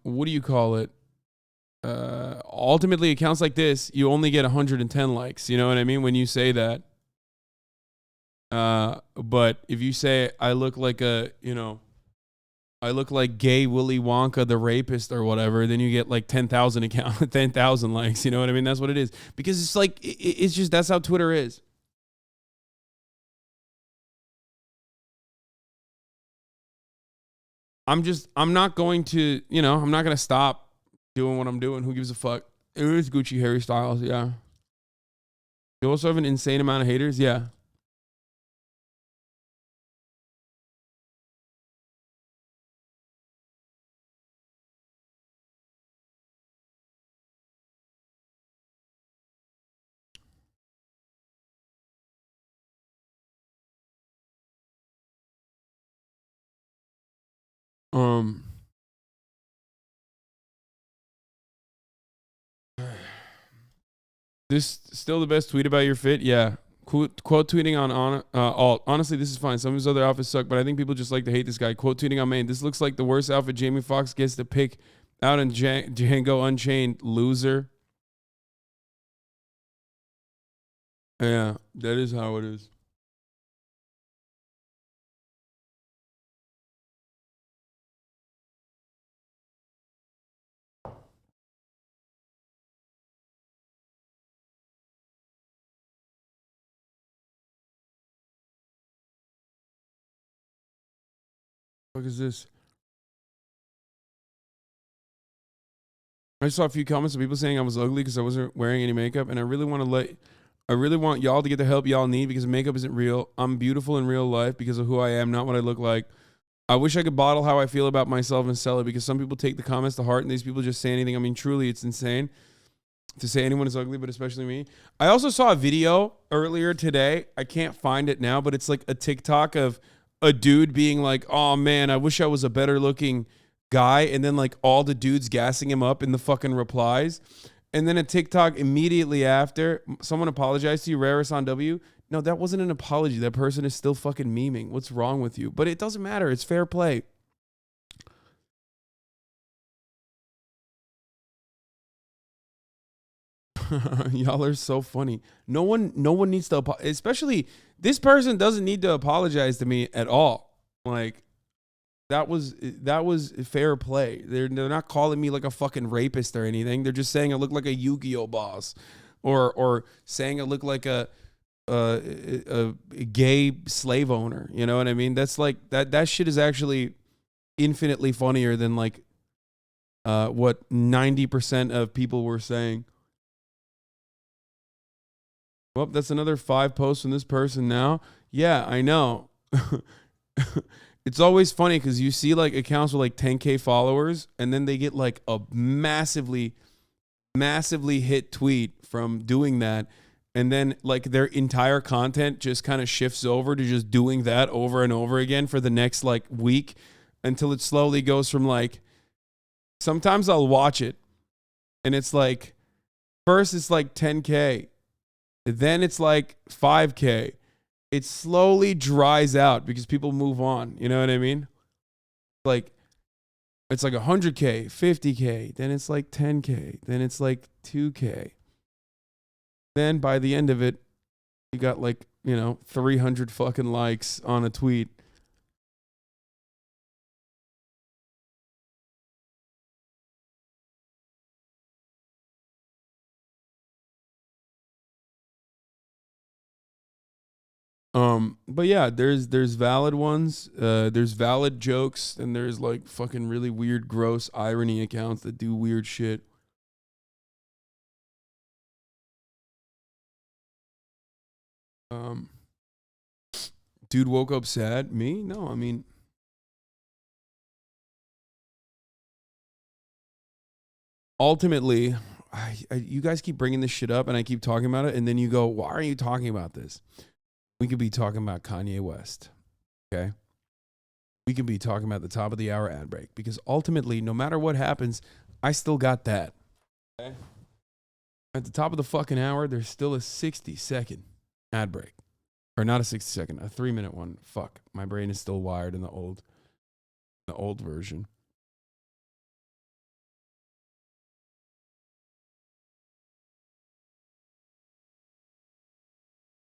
what do you call it? Ultimately accounts like this, you only get 110 likes. You know what I mean? When you say that. But if you say I look like I look like gay Willy Wonka the rapist or whatever, then you get like 10,000 likes. You know what I mean? That's what it is. Because it's like it's just that's how Twitter is. I'm not going to, I'm not going to stop doing what I'm doing. Who gives a fuck? It is Gucci Harry Styles, yeah. You also have an insane amount of haters, yeah. This still the best tweet about your fit? Yeah. Quote tweeting on alt. Honestly, this is fine. Some of his other outfits suck, but I think people just like to hate this guy. Quote tweeting on main. This looks like the worst outfit Jamie Foxx gets to pick out in Django Unchained. Loser. Yeah, that is how it is. What is this? I saw a few comments of people saying I was ugly because I wasn't wearing any makeup, and I really want y'all to get the help y'all need because makeup isn't real. I'm beautiful in real life because of who I am, not what I look like. I wish I could bottle how I feel about myself and sell it because some people take the comments to heart and these people just say anything. I mean, truly, it's insane to say anyone is ugly, but especially me. I also saw a video earlier today. I can't find it now, but it's like a TikTok of a dude being like, oh man, I wish I was a better looking guy. And then like all the dudes gassing him up in the fucking replies. And then a TikTok immediately after, someone apologized to you, Rare Hasan W. No, that wasn't an apology. That person is still fucking memeing. What's wrong with you? But it doesn't matter. It's fair play. Y'all are so funny. No one needs to, especially this person doesn't need to apologize to me at all. Like that was fair play. They're not calling me like a fucking rapist or anything. They're just saying I look like a Yu-Gi-Oh boss, or saying I look like a gay slave owner. You know what I mean? That's like that shit is actually infinitely funnier than like what 90% of people were saying. Well, that's another 5 posts from this person now. Yeah, I know. It's always funny because you see like accounts with like 10K followers and then they get like a massively hit tweet from doing that. And then like their entire content just kind of shifts over to just doing that over and over again for the next like week until it slowly goes from like, sometimes I'll watch it and it's like First, it's like 10K. Then it's like 5K. It slowly dries out because people move on. You know what I mean? Like, it's like 100K, 50K. Then it's like 10K. Then it's like 2K. Then by the end of it, you got like, 300 fucking likes on a tweet. But yeah, there's valid ones, there's valid jokes, and there's like fucking really weird, gross irony accounts that do weird shit. Dude woke up sad. Me? No, I mean, ultimately, you guys keep bringing this shit up, and I keep talking about it, and then you go, "Why are you talking about this?" We could be talking about Kanye West, okay? We could be talking about the top of the hour ad break, because ultimately, no matter what happens, I still got that. Okay? At the top of the fucking hour, there's still a 60-second ad break. Or not a 60-second, a 3-minute one. Fuck, my brain is still wired in the old version.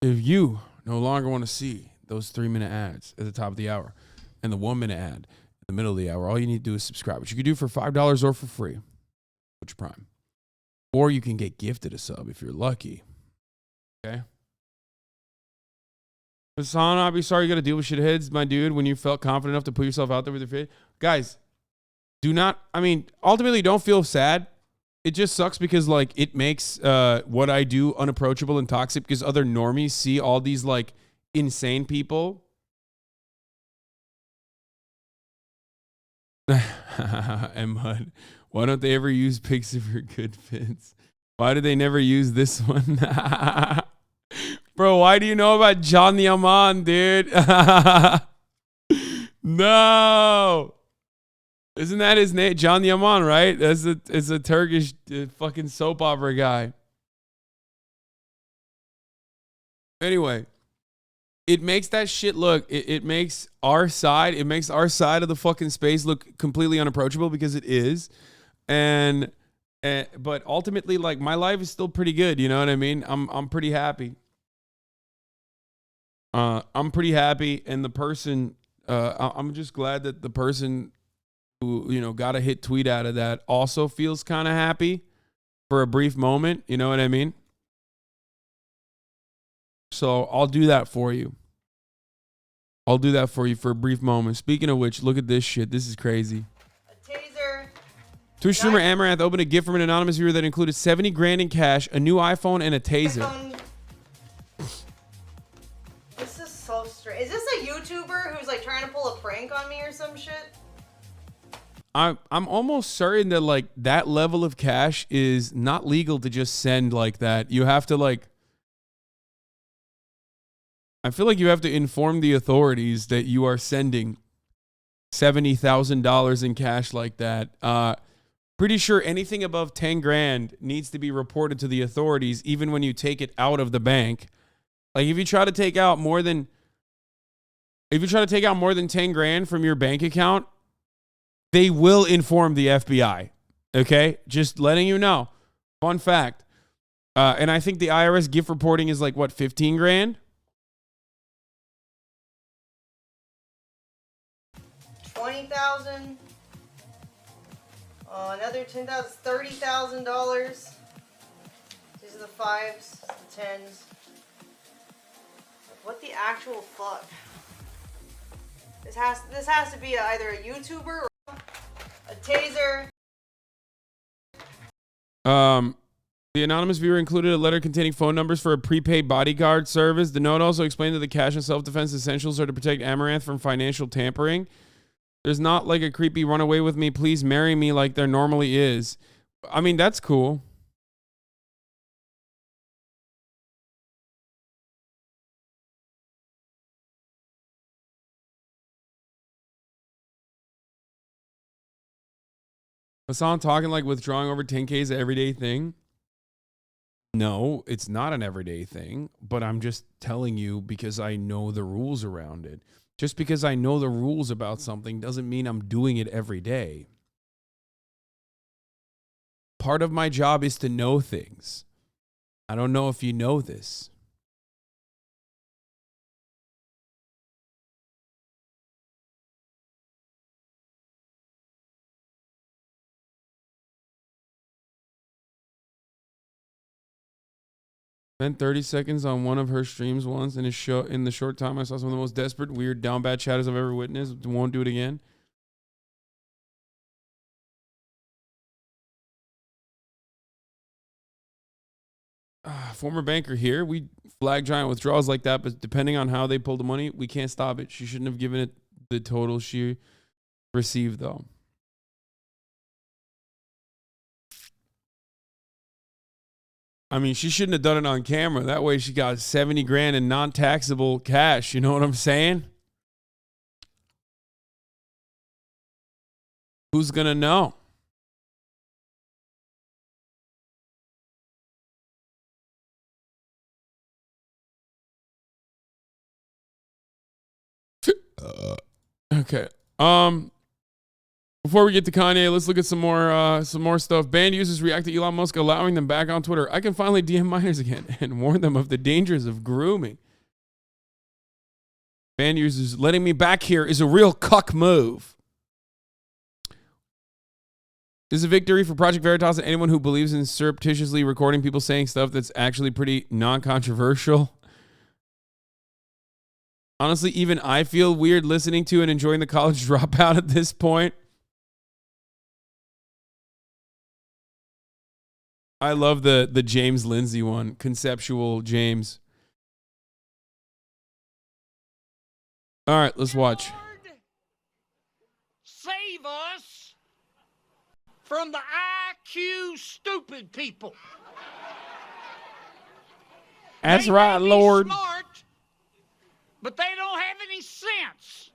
If you no longer want to see those 3-minute ads at the top of the hour and the 1-minute ad in the middle of the hour, all you need to do is subscribe, which you can do for $5 or for free, which Prime. Or you can get gifted a sub if you're lucky. Okay? Hasan, I'll be sorry you got to deal with shitheads, my dude, when you felt confident enough to put yourself out there with your face. Guys, ultimately don't feel sad. It just sucks because, like, it makes what I do unapproachable and toxic because other normies see all these, like, insane people. And Mud, why don't they ever use pics of your good fits? Why do they never use this one? Bro, why do you know about John the Aman, dude? No. Isn't that his name? John the Aman, right? It's a Turkish fucking soap opera guy. Anyway, it makes that shit look, it makes our side of the fucking space look completely unapproachable because it is. But ultimately, like, my life is still pretty good, you know what I mean? I'm pretty happy. I'm pretty happy, and the person, I'm just glad that the person who, got a hit tweet out of that also feels kind of happy for a brief moment, you know what I mean? So I'll do that for you. I'll do that for you for a brief moment. Speaking of which, look at this shit. This is crazy. A taser. Twitch streamer Amaranth opened a gift from an anonymous viewer that included 70 grand in cash, a new iPhone, and a taser. This is so strange. Is this a YouTuber who's like trying to pull a prank on me or some shit? I'm almost certain that, like, that level of cash is not legal to just send like that. You have to, like, I feel like you have to inform the authorities that you are sending $70,000 in cash like that. Pretty sure anything above 10 grand needs to be reported to the authorities, even when you take it out of the bank. Like, if you try to take out more than 10 grand from your bank account, they will inform the FBI. Okay? Just letting you know. Fun fact. And I think the IRS gift reporting is like, what, 15 grand? 20,000. Another 10,000, $30,000. These are the 5s, the 10s. What the actual fuck? This has to be either a YouTuber or a taser. The anonymous viewer included a letter containing phone numbers for a prepaid bodyguard service. The note also explained that the cash and self-defense essentials are to protect Amaranth from financial tampering. There's not like a creepy run away with me, please marry me like there normally is. I mean, that's cool. Hasan talking like withdrawing over 10K is an everyday thing. No, it's not an everyday thing, but I'm just telling you because I know the rules around it. Just because I know the rules about something doesn't mean I'm doing it every day. Part of my job is to know things. I don't know if you know this. Spent 30 seconds on one of her streams once in the short time I saw some of the most desperate, weird, down bad chatters I've ever witnessed. Won't do it again. Former banker here. We flag giant withdrawals like that, but depending on how they pull the money, we can't stop it. She shouldn't have given it the total she received, though. I mean, she shouldn't have done it on camera. That way she got 70 grand in non-taxable cash. You know what I'm saying? Who's going to know? Okay. Before we get to Kanye, let's look at some more stuff. Banned users react to Elon Musk allowing them back on Twitter. I can finally DM minors again and warn them of the dangers of grooming. Banned users letting me back here is a real cuck move. This is a victory for Project Veritas and anyone who believes in surreptitiously recording people saying stuff that's actually pretty non-controversial. Honestly, even I feel weird listening to and enjoying the college dropout at this point. I love the James Lindsay one, conceptual James. All right, let's watch. Save us from the IQ stupid people. That's right, Lord. Smart, but they don't have any sense.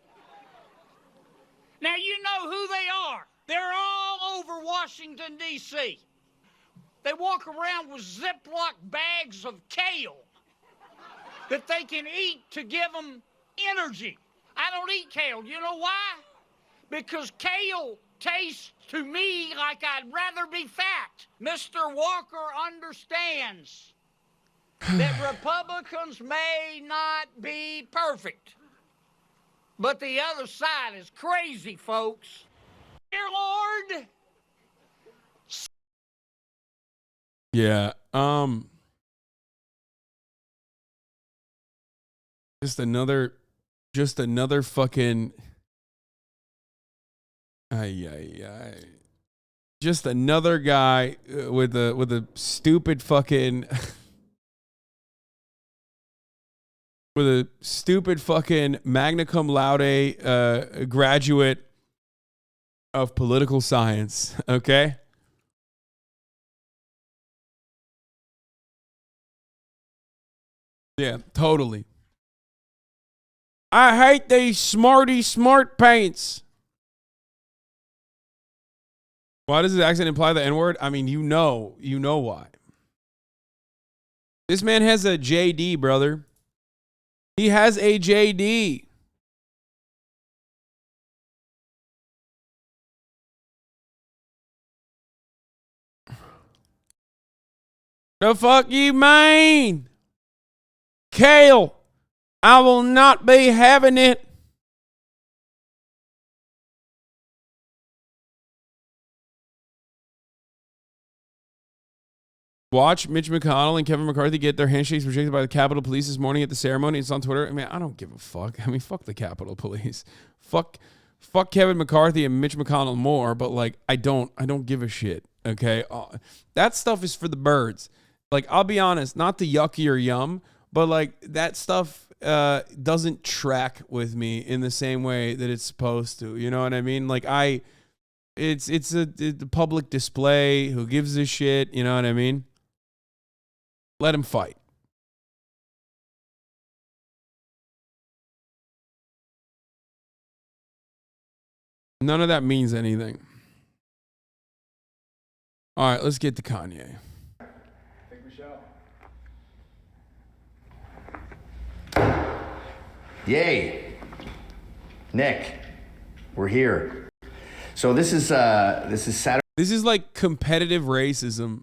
Now you know who they are. They're all over Washington, D.C. They walk around with Ziploc bags of kale that they can eat to give them energy. I don't eat kale. You know why? Because kale tastes to me like I'd rather be fat. Mr. Walker understands that Republicans may not be perfect, but the other side is crazy, folks. Dear Lord, yeah, just another fucking just another guy with a stupid fucking with a stupid fucking magna cum laude graduate of political science, okay? Yeah, totally. I hate these smart paints. Why does his accent imply the N-word? I mean, you know why. This man has a JD, brother. He has a JD. The fuck you mean? Kale, I will not be having it. Watch Mitch McConnell and Kevin McCarthy get their handshakes rejected by the Capitol Police this morning at the ceremony. It's on Twitter. I mean, I don't give a fuck. I mean, fuck the Capitol Police. Fuck Kevin McCarthy and Mitch McConnell more, but like I don't give a shit. Okay? That stuff is for the birds. Like, I'll be honest, not the yucky or yum, but like that stuff doesn't track with me in the same way that it's supposed to. You know what I mean? Like it's a public display. Who gives a shit? You know what I mean? Let him fight. None of that means anything. All right, let's get to Kanye. I think we shall. Yay. Nick, we're here. So this is Saturday. This is like competitive racism.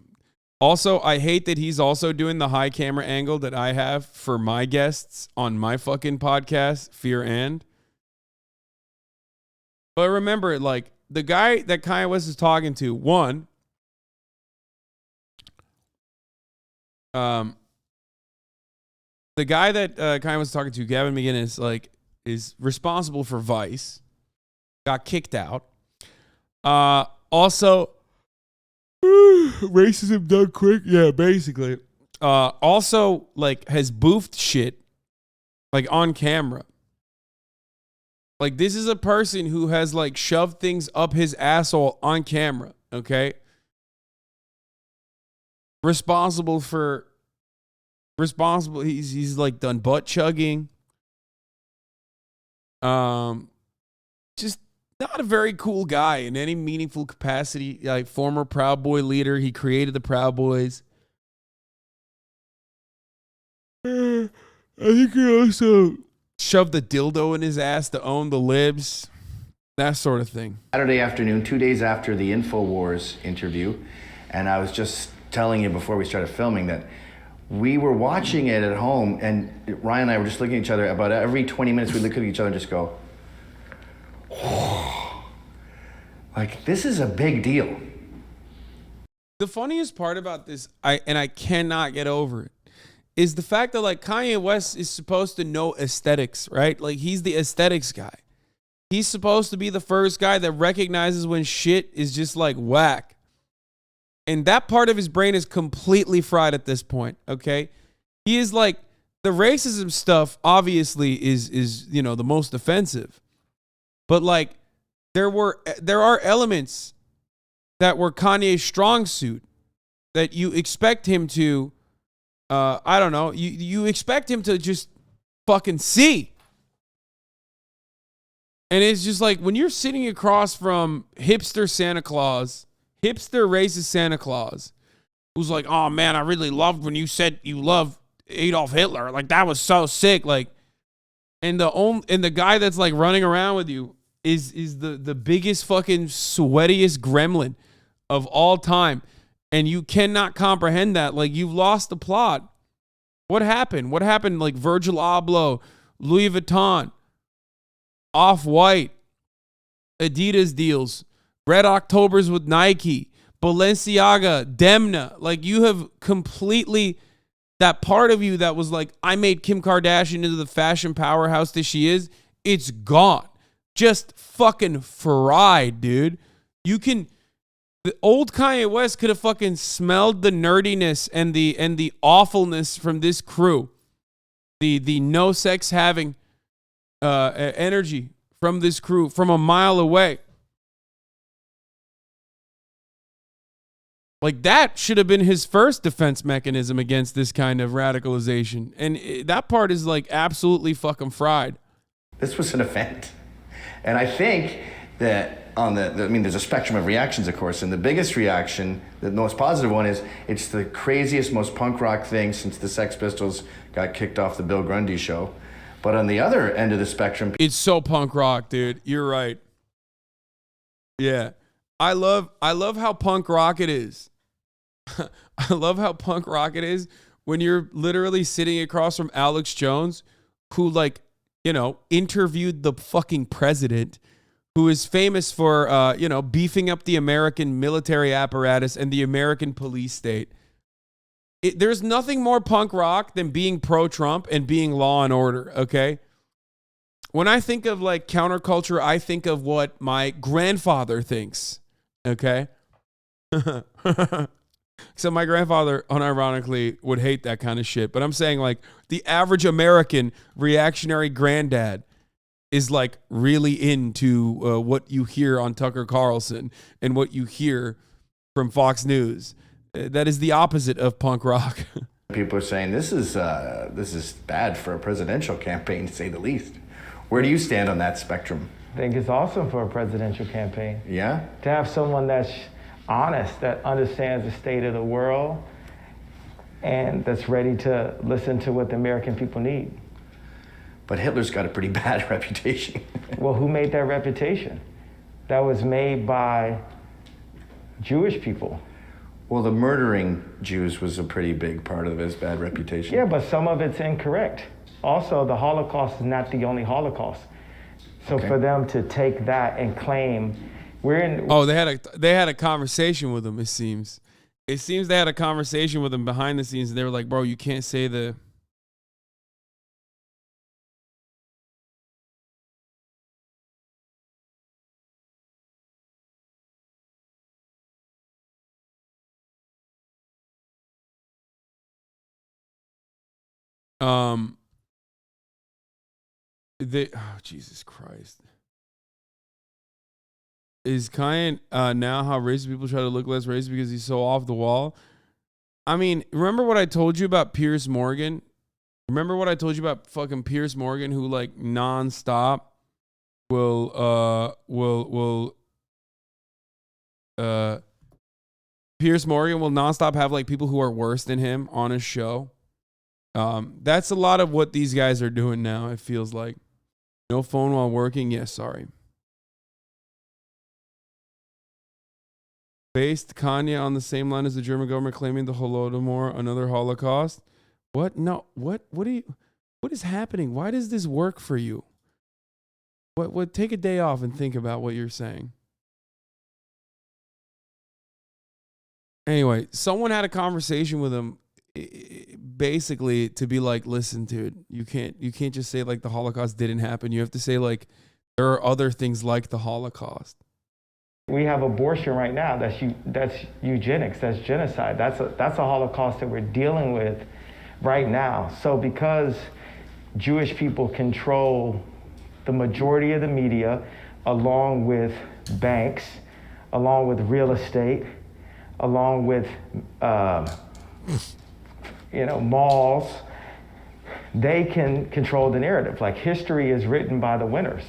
Also, I hate that he's also doing the high camera angle that I have for my guests on my fucking podcast, Fear and. But remember, like, the guy that Kanye West is talking to, one, the guy that Kanye was talking to, Gavin McInnes, like, is responsible for Vice, got kicked out. Also, racism done quick, yeah, basically. Also, like, has boofed shit, like, on camera. Like, this is a person who has, like, shoved things up his asshole on camera, okay? He's like done butt chugging. Just not a very cool guy in any meaningful capacity. Like, former Proud Boy leader. He created the Proud Boys. I think he also shoved the dildo in his ass to own the libs. That sort of thing. Saturday afternoon, 2 days after the InfoWars interview, and I was just telling you before we started filming that we were watching it at home, and Ryan and I were just looking at each other. About every 20 minutes, we look at each other and just go, like, this is a big deal. The funniest part about this, I cannot get over it, is the fact that, like, Kanye West is supposed to know aesthetics, right? Like, he's the aesthetics guy. He's supposed to be the first guy that recognizes when shit is just, like, whack. And that part of his brain is completely fried at this point, okay? He is like, the racism stuff obviously is you know, the most offensive. But, like, there are elements that were Kanye's strong suit that you expect him to I don't know, you expect him to just fucking see. And it's just like, when you're sitting across from hipster Santa Claus, hipster racist Santa Claus, who's like, oh man, I really loved when you said you love Adolf Hitler. Like, that was so sick. Like, and the guy that's like running around with you is the biggest fucking sweatiest gremlin of all time. And you cannot comprehend that. Like, you've lost the plot. What happened? What happened? Like, Virgil Abloh, Louis Vuitton, Off-White, Adidas deals, Red Octobers with Nike, Balenciaga, Demna. Like, you have completely, that part of you that was like, I made Kim Kardashian into the fashion powerhouse that she is, it's gone. Just fucking fried, dude. The old Kanye West could have fucking smelled the nerdiness and the awfulness from this crew. The no sex having energy from this crew from a mile away. Like, that should have been his first defense mechanism against this kind of radicalization. And that part is, like, absolutely fucking fried. This was an event. And I think that there's a spectrum of reactions, of course, and the biggest reaction, the most positive one, is it's the craziest, most punk rock thing since the Sex Pistols got kicked off the Bill Grundy show. But on the other end of the spectrum, it's so punk rock, dude. You're right. Yeah. I love how punk rock it is. I love how punk rock it is when you're literally sitting across from Alex Jones, who, like, you know, interviewed the fucking president, who is famous for, you know, beefing up the American military apparatus and the American police state. There's nothing more punk rock than being pro-Trump and being law and order, okay? When I think of, like, counterculture, I think of what my grandfather thinks, okay? So my grandfather, unironically, would hate that kind of shit. But I'm saying, like, the average American reactionary granddad is, like, really into what you hear on Tucker Carlson and what you hear from Fox News. That is the opposite of punk rock. People are saying this is bad for a presidential campaign, to say the least. Where do you stand on that spectrum? I think it's awesome for a presidential campaign. Yeah? To have someone that's honest, that understands the state of the world, and that's ready to listen to what the American people need. but Hitler's got a pretty bad reputation. Well, who made that reputation? That was made by Jewish people. Well, the murdering Jews was a pretty big part of his bad reputation. Yeah, but some of it's incorrect. Also, the Holocaust is not the only Holocaust. So for them to take that and claim we're in... Oh, they had a conversation with him, it seems. It seems they had a conversation with him behind the scenes, and they were like, bro, you can't say the... Jesus Christ. Is Kanye now how racist people try to look less racist because he's so off the wall? I mean, remember what I told you about Piers Morgan? Remember what I told you about fucking Piers Morgan, who like nonstop will Piers Morgan will nonstop have like people who are worse than him on his show. That's a lot of what these guys are doing now. It feels like no phone while working. Yes, sorry. Based Kanye on the same line as the German government claiming the Holodomor, another Holocaust. What? No. What is happening? Why does this work for you? What? Take a day off and think about what you're saying. Anyway, someone had a conversation with him, basically to be like, listen, dude, you can't just say like the Holocaust didn't happen. You have to say like there are other things like the Holocaust. We have abortion right now. That's eugenics. That's genocide. That's a Holocaust that we're dealing with right now. So because Jewish people control the majority of the media, along with banks, along with real estate, along with malls, they can control the narrative. Like history is written by the winners.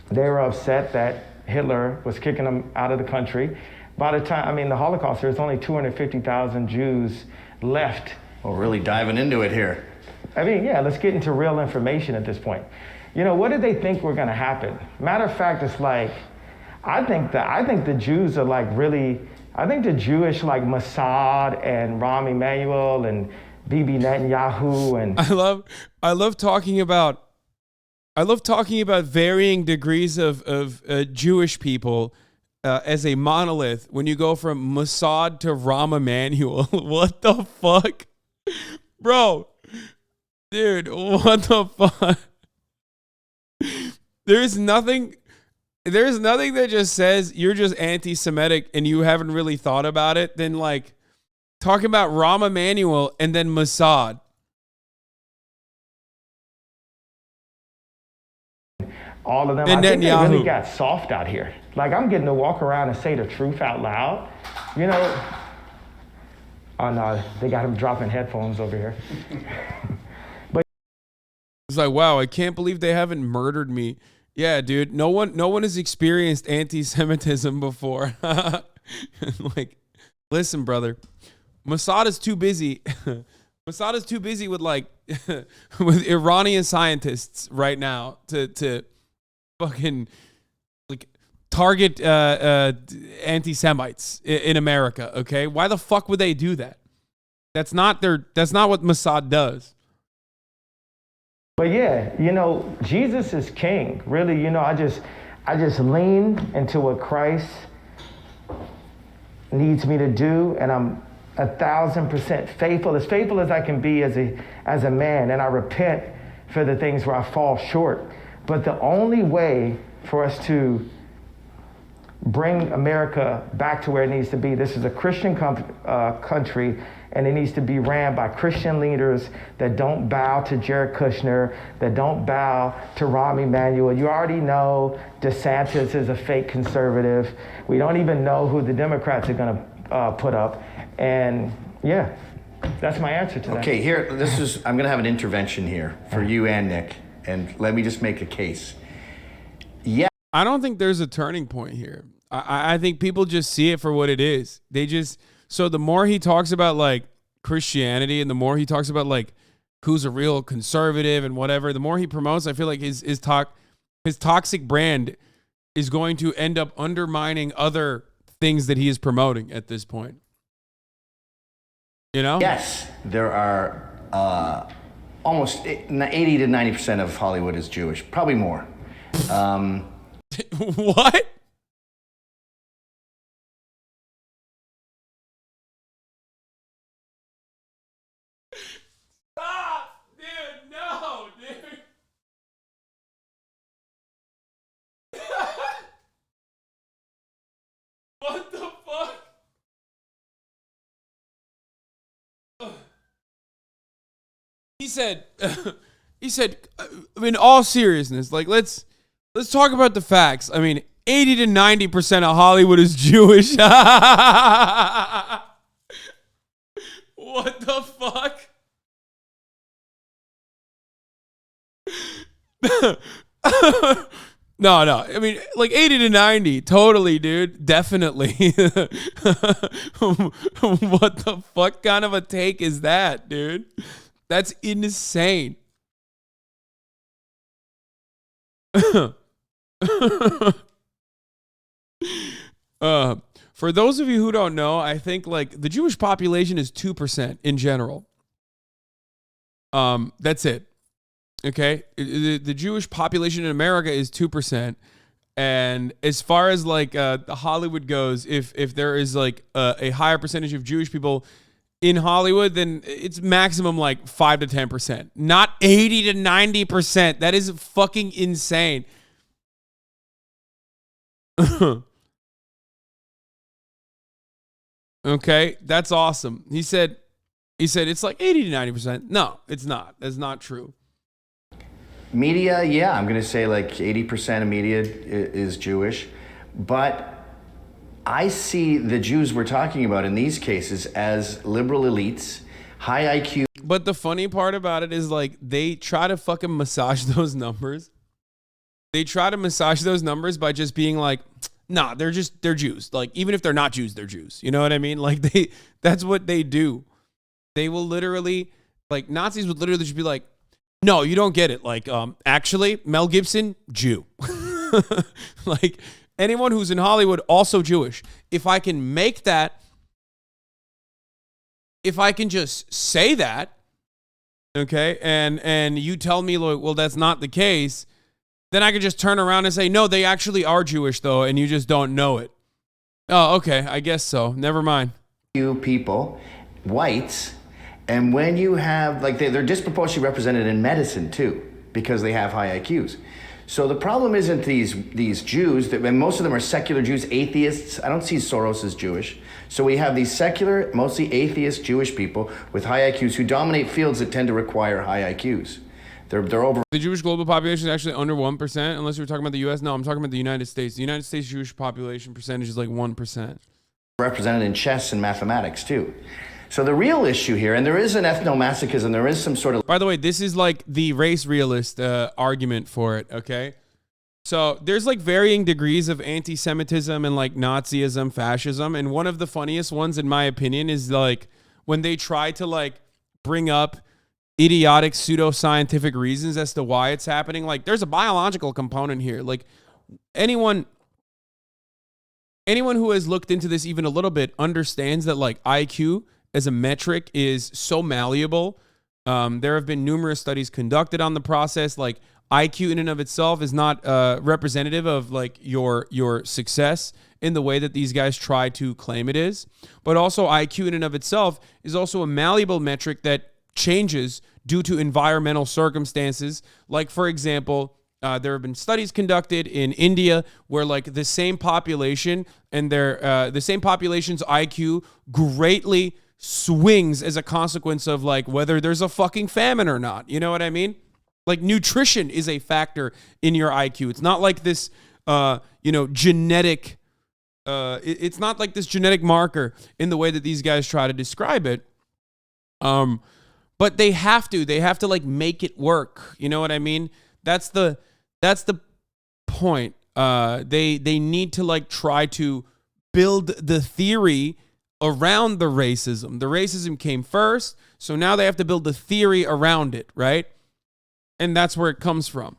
They were upset that Hitler was kicking them out of the country. By the time, the Holocaust, there's only 250,000 Jews left. Well, really diving into it here. Let's get into real information at this point. What did they think were gonna happen? Matter of fact, it's like, I think the Jews are like really, I think the Jewish like Mossad and Rahm Emanuel and Bibi Netanyahu and... I love talking about varying degrees of Jewish people as a monolith. When you go from Mossad to Rahm Emanuel, what the fuck, bro, dude? What the fuck? There's nothing that just says you're just anti-Semitic and you haven't really thought about it than like talking about Rahm Emanuel and then Mossad. All of them, I think they really got soft out here. Like, I'm getting to walk around and say the truth out loud. Oh no, they got him dropping headphones over here. But it's like, wow, I can't believe they haven't murdered me. Yeah, dude, no one has experienced anti-Semitism before. Like, listen, brother, Mossad is too busy. Mossad is too busy with like with Iranian scientists right now to fucking like target anti-Semites in America. Okay, why the fuck would they do that? That's not what Mossad does. But yeah, Jesus is king. Really, I just lean into what Christ needs me to do, and I'm 1,000% faithful as I can be as a man, and I repent for the things where I fall short. But the only way for us to bring America back to where it needs to be, this is a Christian country, and it needs to be ran by Christian leaders that don't bow to Jared Kushner, that don't bow to Rahm Emanuel. You already know DeSantis is a fake conservative. We don't even know who the Democrats are going to put up. And yeah, that's my answer to that. Okay, I'm going to have an intervention here for you and Nick, and let me just make a case. Yeah. I don't think there's a turning point here. I think people just see it for what it is. So the more he talks about like Christianity and the more he talks about like who's a real conservative and whatever, the more he promotes, I feel like his toxic brand is going to end up undermining other things that he is promoting at this point. You know? Yes, there are almost 80 to 90% of Hollywood is Jewish, probably more. What? Stop, dude! No, dude. What the fuck? He said, in all seriousness, like let's talk about the facts. I mean, 80 to 90% of Hollywood is Jewish. What the fuck? No. I mean, like 80 to 90, totally, dude. Definitely. What the fuck kind of a take is that, dude? That's insane. For those of you who don't know, I think like the Jewish population is 2% in general. That's it. Okay, the Jewish population in America is 2%, and as far as like the Hollywood goes, if there is like a higher percentage of Jewish people in Hollywood, then it's maximum like 5 to 10%, not 80 to 90%. That is fucking insane. Okay, that's awesome. He said it's like 80 to 90%. No, it's not. That's not true. Media, yeah, I'm going to say like 80% of media is Jewish. But I see the Jews we're talking about in these cases as liberal elites, high IQ. But the funny part about it is like they try to fucking massage those numbers. They try to massage those numbers by just being like, nah, they're Jews. Like, even if they're not Jews, they're Jews. You know what I mean? Like that's what they do. They will literally, like Nazis would literally just be like, no, you don't get it. Like, actually, Mel Gibson, Jew. Like, anyone who's in Hollywood, also Jewish. If I can make that, if I can just say that, okay, and you tell me, like, well, that's not the case, then I could just turn around and say, no, they actually are Jewish, though, and you just don't know it. Oh, okay, I guess so. Never mind. You people, whites. And when you have, like, they're disproportionately represented in medicine, too, because they have high IQs. So the problem isn't these Jews, and most of them are secular Jews, atheists. I don't see Soros as Jewish. So we have these secular, mostly atheist Jewish people with high IQs who dominate fields that tend to require high IQs. They're over. The Jewish global population is actually under 1%, unless you were talking about the U.S. No, I'm talking about the United States. The United States Jewish population percentage is like 1%. Represented in chess and mathematics, too. So the real issue here, and there is an ethnomasochism, there is some sort of... By the way, this is like the race realist argument for it, okay? So there's like varying degrees of anti-Semitism and like Nazism, fascism, and one of the funniest ones, in my opinion, is like when they try to like bring up idiotic pseudoscientific reasons as to why it's happening. Like there's a biological component here. Like anyone who has looked into this even a little bit understands that like IQ as a metric is so malleable. There have been numerous studies conducted on the process. Like IQ in and of itself is not representative of like your success in the way that these guys try to claim it is. But also IQ in and of itself is also a malleable metric that changes due to environmental circumstances. Like, for example, there have been studies conducted in India where like the same population and the same population's IQ greatly swings as a consequence of like whether there's a fucking famine or not. You know what I mean? Like nutrition is a factor in your IQ. It's not like this, genetic. It's not like this genetic marker in the way that these guys try to describe it. But they have to like make it work. You know what I mean? That's the point. They need to like try to build the theory around the racism. The racism came first, so now they have to build a theory around it, right? And that's where it comes from.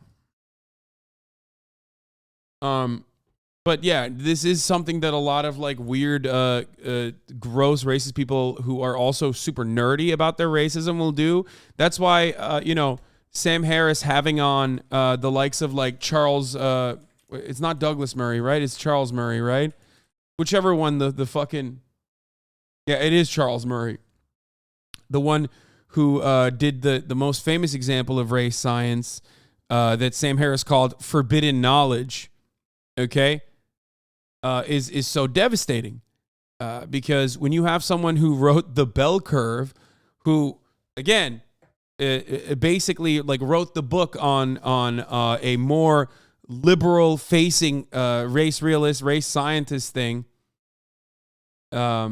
But yeah, this is something that a lot of like weird, gross racist people who are also super nerdy about their racism will do. That's why, you know, Sam Harris having on the likes of like Charles, it's not Douglas Murray, right? It's Charles Murray, right? Whichever one, the fucking, yeah, it is Charles Murray. The one who did the most famous example of race science that Sam Harris called forbidden knowledge, okay? Is so devastating because when you have someone who wrote the bell curve, who again basically like wrote the book on a more liberal facing race realist, race scientist thing, a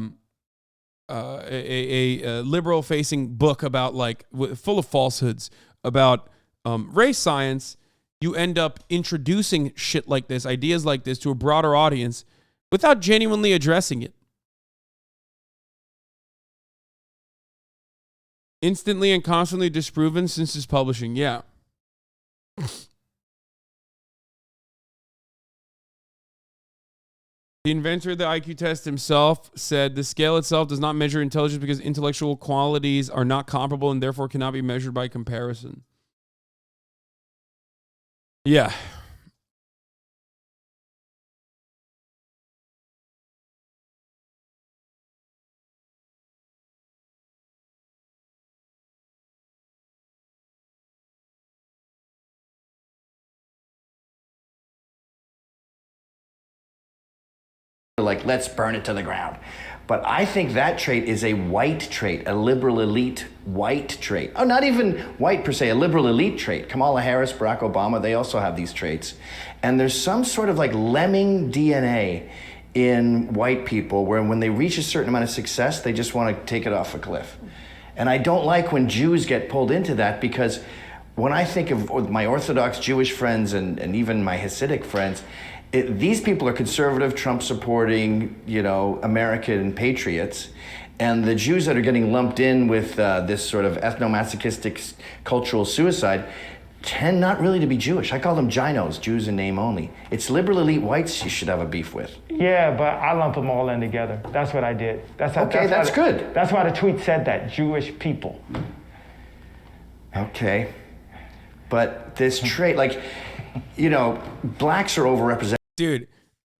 liberal facing book about like full of falsehoods about race science. You end up introducing shit like this, ideas like this to a broader audience without genuinely addressing it. Instantly and constantly disproven since its publishing. Yeah. The inventor of the IQ test himself said the scale itself does not measure intelligence because intellectual qualities are not comparable and therefore cannot be measured by comparison. Yeah. Like, let's burn it to the ground. But I think that trait is a white trait, a liberal elite white trait. Oh, not even white per se, a liberal elite trait. Kamala Harris, Barack Obama, they also have these traits. And there's some sort of like lemming DNA in white people where when they reach a certain amount of success, they just want to take it off a cliff. And I don't like when Jews get pulled into that because when I think of my Orthodox Jewish friends and even my Hasidic friends, these people are conservative, Trump-supporting, you know, American patriots, and the Jews that are getting lumped in with this sort of ethnomasochistic cultural suicide tend not really to be Jewish. I call them ginos, Jews in name only. It's liberal elite whites you should have a beef with. Yeah, but I lump them all in together. That's what I did. That's good. That's why the tweet said that, Jewish people. Okay. But this trait, like, you know, blacks are overrepresented. Dude,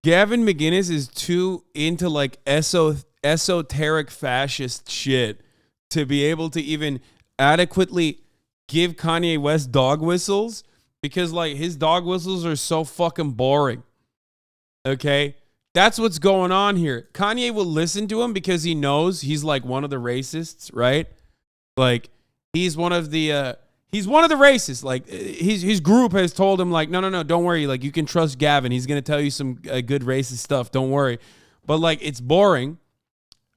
Gavin McInnes is too into like esoteric fascist shit to be able to even adequately give Kanye West dog whistles because like his dog whistles are so fucking boring. Okay? That's what's going on here. Kanye will listen to him because he knows he's like one of the racists, right? Like he's one of the racists. Like his group has told him like, no, don't worry. Like you can trust Gavin. He's going to tell you some good racist stuff. Don't worry. But like, it's boring.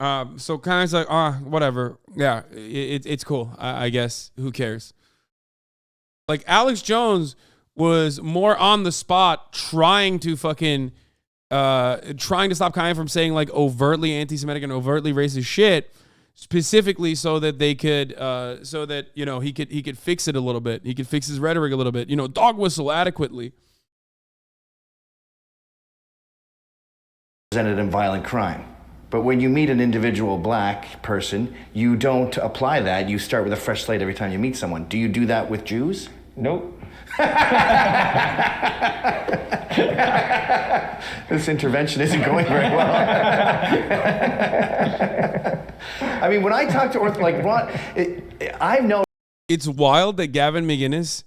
So kind of like, whatever. Yeah, it's cool. I guess. Who cares? Like Alex Jones was more on the spot trying to stop Kanye from saying like overtly anti-Semitic and overtly racist shit. Specifically so that they could, so that, you know, he could fix it a little bit. He could fix his rhetoric a little bit, you know, dog whistle adequately. Represented in violent crime. But when you meet an individual black person, you don't apply that. You start with a fresh slate every time you meet someone. Do you do that with Jews? Nope. This intervention isn't going very well. I mean, when I talk to I know it's wild that Gavin McInnes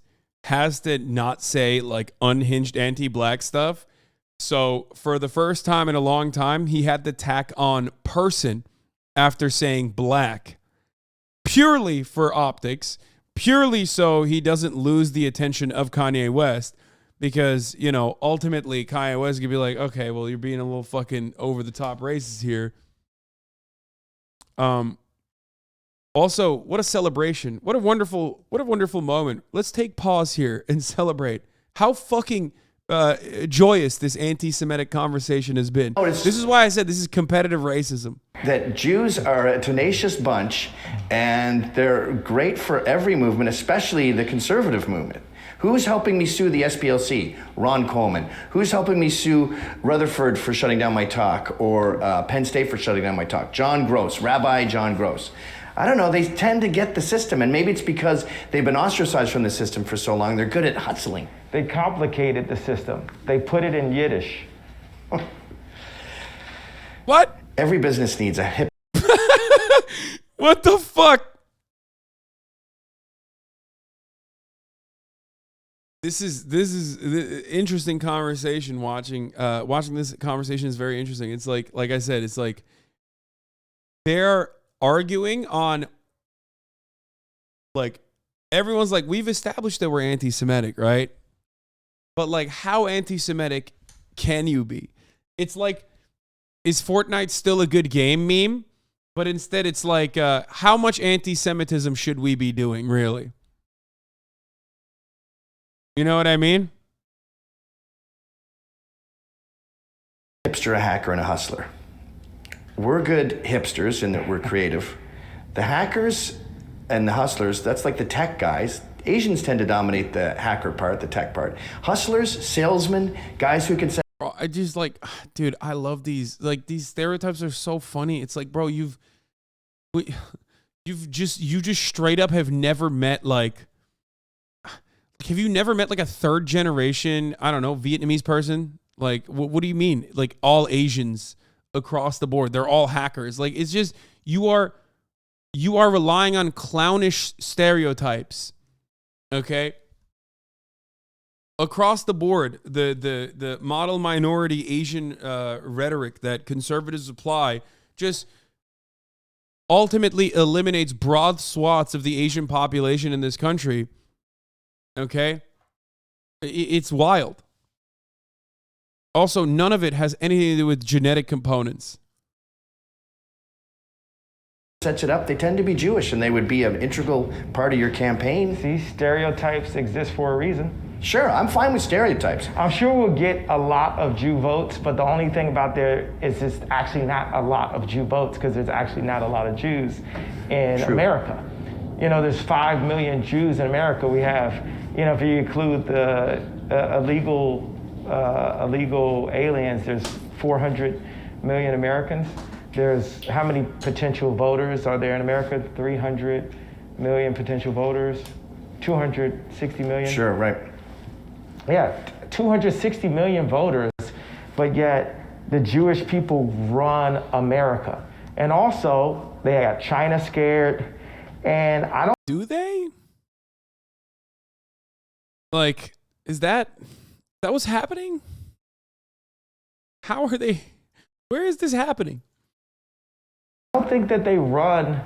has to not say like unhinged anti-black stuff. So for the first time in a long time, he had to tack on person after saying black, purely for optics. Purely so he doesn't lose the attention of Kanye West because, you know, ultimately Kanye West could be like, okay, well, you're being a little fucking over the top racist here. Also, what a celebration. What a wonderful moment. Let's take pause here and celebrate how fucking joyous this anti-Semitic conversation has been. This is why I said this is competitive racism. that Jews are a tenacious bunch and they're great for every movement, especially the conservative movement. Who's helping me sue the SPLC? Ron Coleman. Who's helping me sue Rutherford for shutting down my talk, or Penn State for shutting down my talk? John Gross, Rabbi John Gross. I don't know, they tend to get the system, and maybe it's because they've been ostracized from the system for so long, they're good at hustling. They complicated the system. They put it in Yiddish. What? Every business needs a hip. What the fuck? This is interesting conversation. Watching this conversation is very interesting. It's like I said, it's like they're arguing on, like, everyone's like, we've established that we're anti-Semitic, right? But like, how anti-Semitic can you be? It's like, is Fortnite still a good game meme? But instead it's like, how much anti-Semitism should we be doing, really? You know what I mean? Hipster, a hacker, and a hustler. We're good hipsters in that we're creative. The hackers and the hustlers, that's like the tech guys. Asians tend to dominate the hacker part, the tech part. Hustlers, salesmen, guys who can sell. Bro, I just like, dude, I love these. Like, these stereotypes are so funny. It's like, bro, you just straight up have never met, like, have you never met like a third generation, I don't know, Vietnamese person? Like, what do you mean? Like, all Asians across the board, they're all hackers. Like, it's just, you are relying on clownish stereotypes. Okay? Across the board, the model minority Asian rhetoric that conservatives apply just ultimately eliminates broad swaths of the Asian population in this country. Okay? It's wild. Also, none of it has anything to do with genetic components. Sets it up, they tend to be Jewish, and they would be an integral part of your campaign. See, stereotypes exist for a reason. Sure, I'm fine with stereotypes. I'm sure we'll get a lot of Jew votes, but the only thing about there is it's actually not a lot of Jew votes, because there's actually not a lot of Jews in America. You know, there's 5 million Jews in America. We have, you know, if you include the illegal aliens, there's 400 million Americans. There's how many potential voters are there in America? 300 million potential voters, 260 million. Sure, right. Yeah, 260 million voters, but yet the Jewish people run America. And also, they got China scared, and I don't... Do they? Like, is that what's happening? How are they... Where is this happening? I don't think that they run...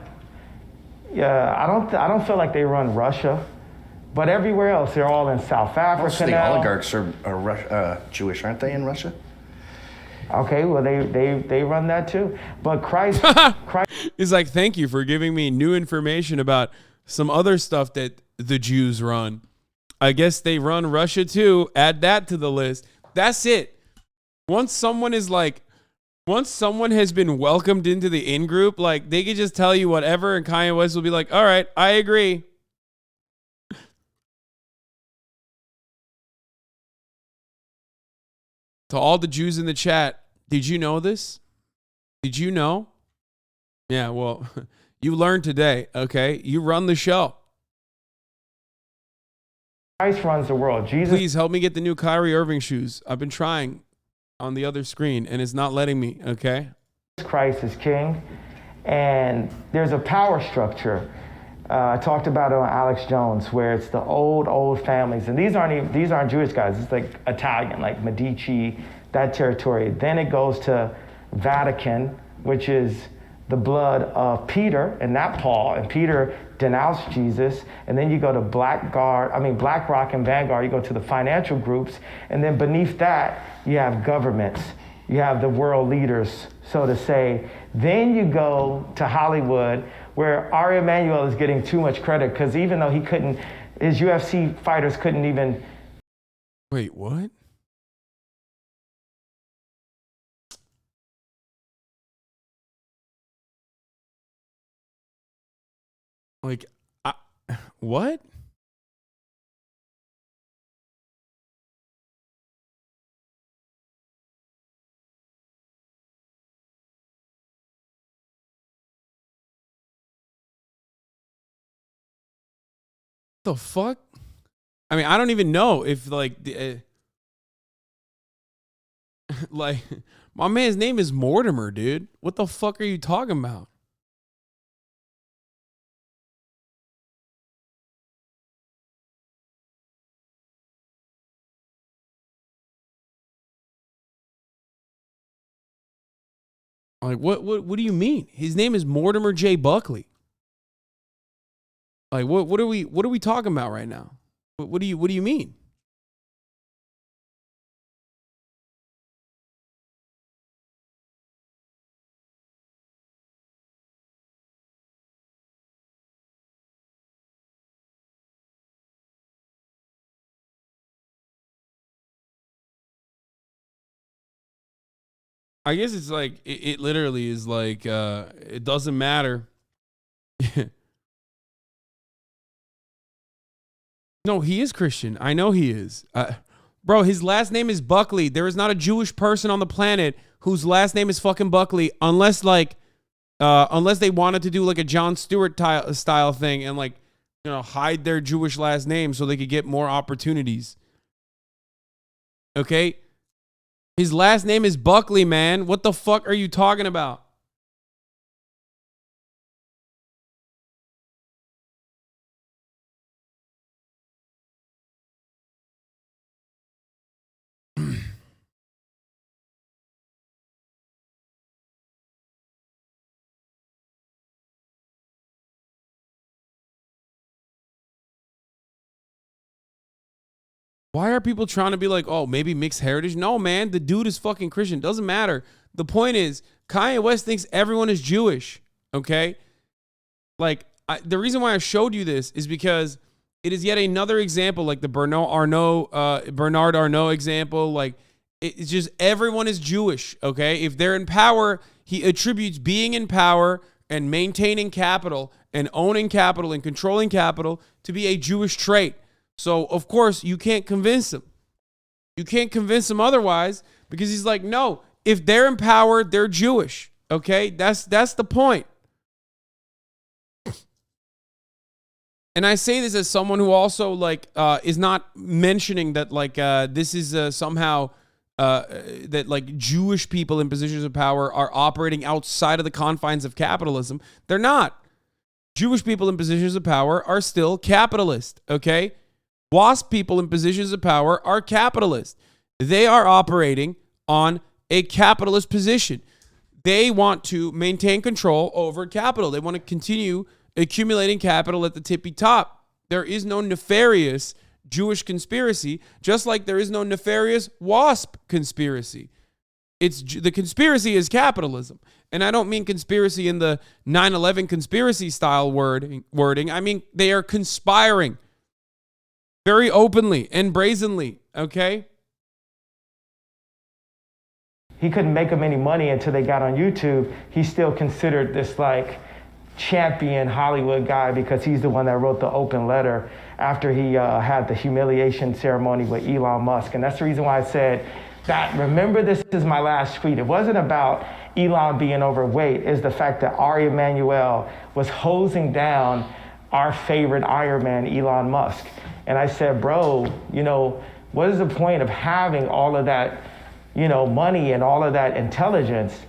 Yeah, I don't feel like they run Russia. But everywhere else, they're all in South Africa. Most of the now. oligarchs are Jewish, aren't they, in Russia? Okay, well, they run that too. But Christ... He's like, thank you for giving me new information about some other stuff that the Jews run. I guess they run Russia too. Add that to the list. That's it. Once someone has been welcomed into the in-group, like, they could just tell you whatever, and Kanye West will be like, all right, I agree. To all the Jews in the chat, did you know this? Did you know? Yeah, well, you learned today, okay? You run the show. Christ runs the world. Jesus. Please help me get the new Kyrie Irving shoes. I've been trying on the other screen, and it's not letting me, okay? Christ is king, and there's a power structure. I talked about it on Alex Jones, where it's the old families, and these aren't Jewish guys. It's like Italian, like Medici, that territory. Then it goes to Vatican, which is the blood of Peter and not Paul, and Peter denounced Jesus. And then you go to BlackRock and Vanguard. You go to the financial groups, and then beneath that you have governments. You have the world leaders, so to say. Then you go to Hollywood, where Ari Emanuel is getting too much credit, because even though his UFC fighters couldn't even... Wait, what? Like, what? The fuck? I mean, I don't even know if like the like my man's name is Mortimer, dude. What the fuck are you talking about? Like what do you mean? His name is Mortimer J. Buckley. Like what are we talking about right now? What do you mean? I guess it's like it literally is like it doesn't matter. No, he is Christian. I know he is. Bro, his last name is Buckley. There is not a Jewish person on the planet whose last name is fucking Buckley unless they wanted to do like a Jon Stewart style thing and like, you know, hide their Jewish last name so they could get more opportunities. Okay? His last name is Buckley, man. What the fuck are you talking about? Why are people trying to be like, oh, maybe mixed heritage? No, man, the dude is fucking Christian. Doesn't matter. The point is, Kanye West thinks everyone is Jewish, okay? Like, the reason why I showed you this is because it is yet another example, like the Bernard Arnault example. Like, it's just everyone is Jewish, okay? If they're in power, he attributes being in power and maintaining capital and owning capital and controlling capital to be a Jewish trait. So, of course, you can't convince him. You can't convince him otherwise because he's like, no, if they're in power, they're Jewish. Okay? That's the point. And I say this as someone who also like is not mentioning that like this is somehow that like Jewish people in positions of power are operating outside of the confines of capitalism. They're not. Jewish people in positions of power are still capitalist, okay? WASP people in positions of power are capitalist. They are operating on a capitalist position. They want to maintain control over capital. They want to continue accumulating capital at the tippy top. There is no nefarious Jewish conspiracy, just like there is no nefarious WASP conspiracy. The conspiracy is capitalism. And I don't mean conspiracy in the 9/11 conspiracy style wording. I mean, they are conspiring very openly and brazenly, okay? He couldn't make them any money until they got on YouTube. He's still considered this like champion Hollywood guy because he's the one that wrote the open letter after he had the humiliation ceremony with Elon Musk. And that's the reason why I said that, remember, this is my last tweet. It wasn't about Elon being overweight. It's the fact that Ari Emanuel was hosing down our favorite Iron Man, Elon Musk. And I said, bro, you know, what is the point of having all of that, you know, money and all of that intelligence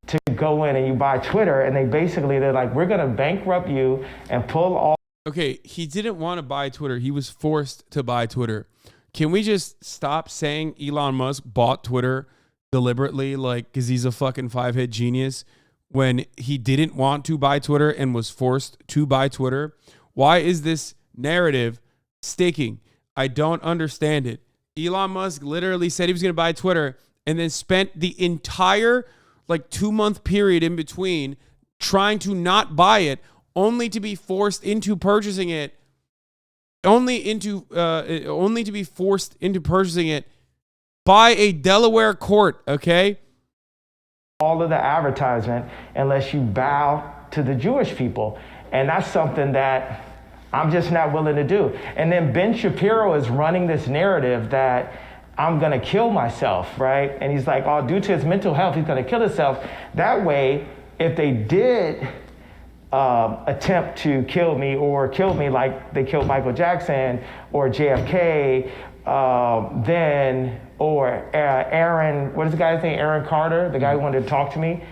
to go in and you buy Twitter? And they're like, we're going to bankrupt you and pull all. Okay, he didn't want to buy Twitter. He was forced to buy Twitter. Can we just stop saying Elon Musk bought Twitter deliberately, like, because he's a fucking five-head genius, when he didn't want to buy Twitter and was forced to buy Twitter? Why is this narrative sticking? I don't understand it. Elon Musk literally said he was going to buy Twitter and then spent the entire like 2-month period in between trying to not buy it, only to be forced into purchasing it, only to be forced into purchasing it by a Delaware court, okay? All of the advertisement unless you bow to the Jewish people. And that's something that I'm just not willing to do. And then Ben Shapiro is running this narrative that I'm gonna kill myself, right? And he's like, oh, due to his mental health, he's gonna kill himself. That way, if they did attempt to kill me or kill me like they killed Michael Jackson or JFK, or Aaron, what is the guy's name? Aaron Carter, the guy who wanted to talk to me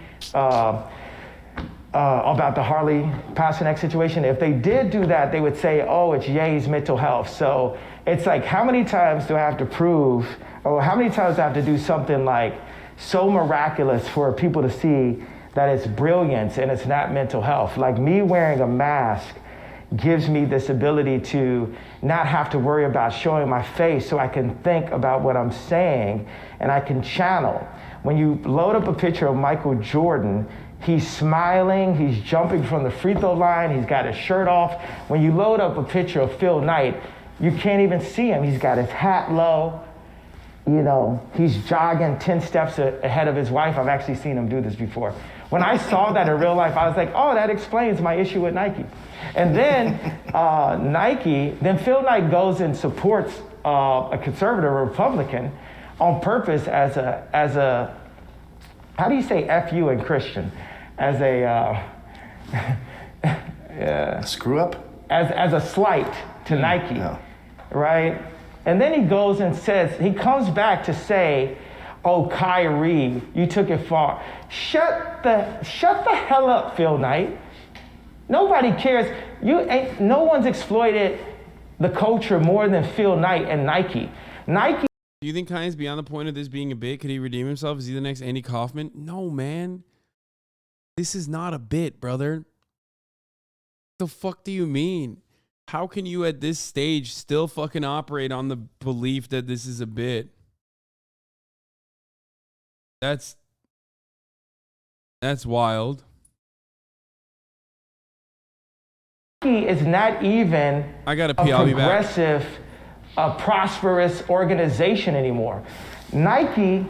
about the Harley Pasternak situation. If they did do that, they would say, oh, it's Ye's mental health. So it's like, how many times do I have to prove, or how many times do I have to do something like so miraculous for people to see that it's brilliance and it's not mental health? Like me wearing a mask gives me this ability to not have to worry about showing my face, so I can think about what I'm saying and I can channel. When you load up a picture of Michael Jordan, he's smiling, he's jumping from the free throw line, he's got his shirt off. When you load up a picture of Phil Knight, you can't even see him. He's got his hat low, you know, he's jogging 10 steps ahead of his wife. I've actually seen him do this before. When I saw that in real life, I was like, oh, that explains my issue with Nike. And then then Phil Knight goes and supports a conservative, a Republican, on purpose as a, how do you say F-U in Christian? As a, screw up? As a slight to Nike, right? And then he goes and says, he comes back to say, oh, Kyrie, you took it far. Shut the hell up, Phil Knight. Nobody cares. No one's exploited the culture more than Phil Knight and Nike. Nike. Do you think Kanye's beyond the point of this being a bit? Could he redeem himself? Is he the next Andy Kaufman? No, man. This is not a bit, brother. What the fuck do you mean? How can you at this stage still fucking operate on the belief that this is a bit? That's wild. Nike is not even I gotta pee, I'll be back. Progressive, prosperous organization anymore. Nike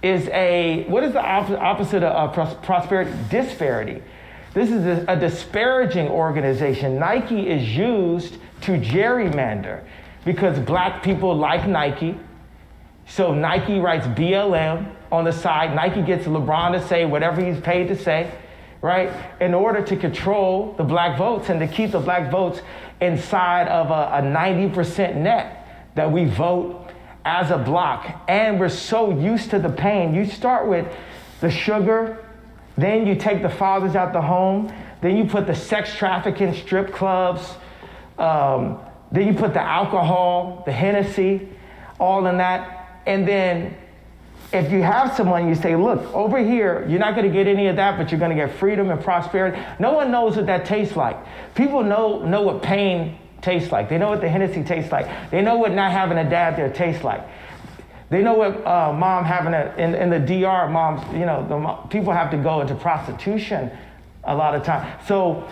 is what is the opposite of prosperity? Disparity. This is a disparaging organization. Nike is used to gerrymander because black people like Nike. So Nike writes BLM on the side. Nike gets LeBron to say whatever he's paid to say, right? In order to control the black votes and to keep the black votes inside of a 90% net that we vote as a block. And we're so used to the pain. You start with the sugar, then you take the fathers out the home, then you put the sex trafficking strip clubs, then you put the alcohol, the Hennessy, all in that. And then if you have someone, you say, look, over here, you're not going to get any of that, but you're going to get freedom and prosperity. No one knows what that tastes like. People know what pain tastes like. They know what the Hennessy tastes like. They know what not having a dad there tastes like. They know what mom having in the DR, moms, people have to go into prostitution a lot of times. So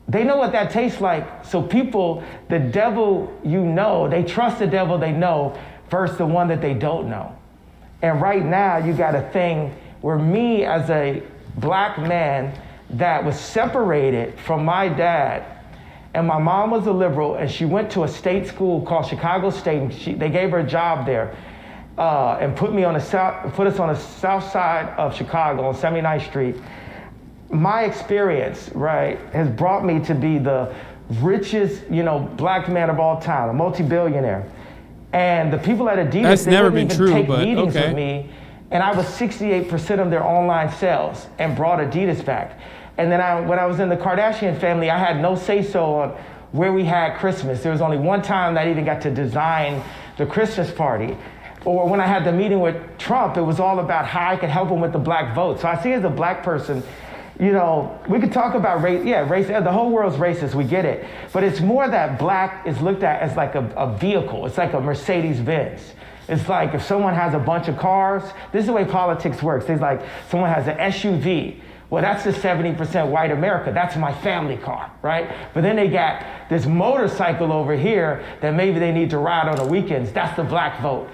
they know what that tastes like. So people, the devil they trust the devil they know versus the one that they don't know. And right now, you got a thing where me as a black man that was separated from my dad, and my mom was a liberal, and she went to a state school called Chicago State, and they gave her a job there, and put us on the south side of Chicago on 79th Street. My experience, right, has brought me to be the richest, black man of all time, a multi-billionaire. And the people at Adidas, they wouldn't even take meetings with me. And I was 68% of their online sales and brought Adidas back. And then when I was in the Kardashian family, I had no say-so on where we had Christmas. There was only one time that I even got to design the Christmas party. Or when I had the meeting with Trump, it was all about how I could help him with the black vote. So I see as a black person, we could talk about race. Yeah, race. The whole world's racist. We get it. But it's more that black is looked at as like a vehicle. It's like a Mercedes-Benz. It's like if someone has a bunch of cars, this is the way politics works. It's like someone has an SUV. Well, that's the 70% white America. That's my family car, right? But then they got this motorcycle over here that maybe they need to ride on the weekends. That's the black vote.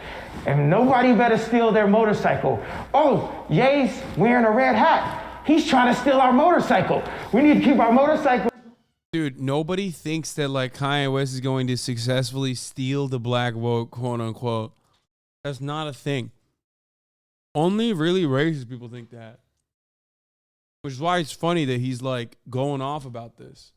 And nobody better steal their motorcycle. Oh, Ye's wearing a red hat. He's trying to steal our motorcycle. We need to keep our motorcycle. Dude, nobody thinks that like Kanye West is going to successfully steal the black vote, quote unquote. That's not a thing. Only really racist people think that. Which is why it's funny that he's like going off about this.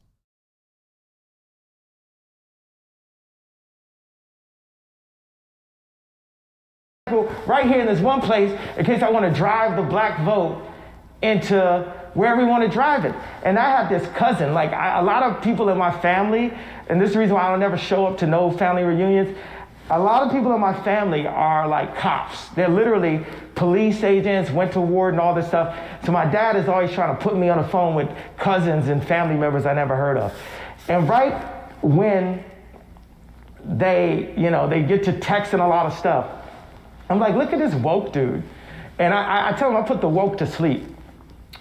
Right here in this one place, in case I want to drive the black vote into wherever we want to drive it. And I have this cousin, like a lot of people in my family, and this is the reason why I don't ever show up to no family reunions. A lot of people in my family are like cops. They're literally police agents, went to war and all this stuff. So my dad is always trying to put me on the phone with cousins and family members I never heard of. And right when they get to texting a lot of stuff, I'm like, look at this woke dude. And I tell him I put the woke to sleep.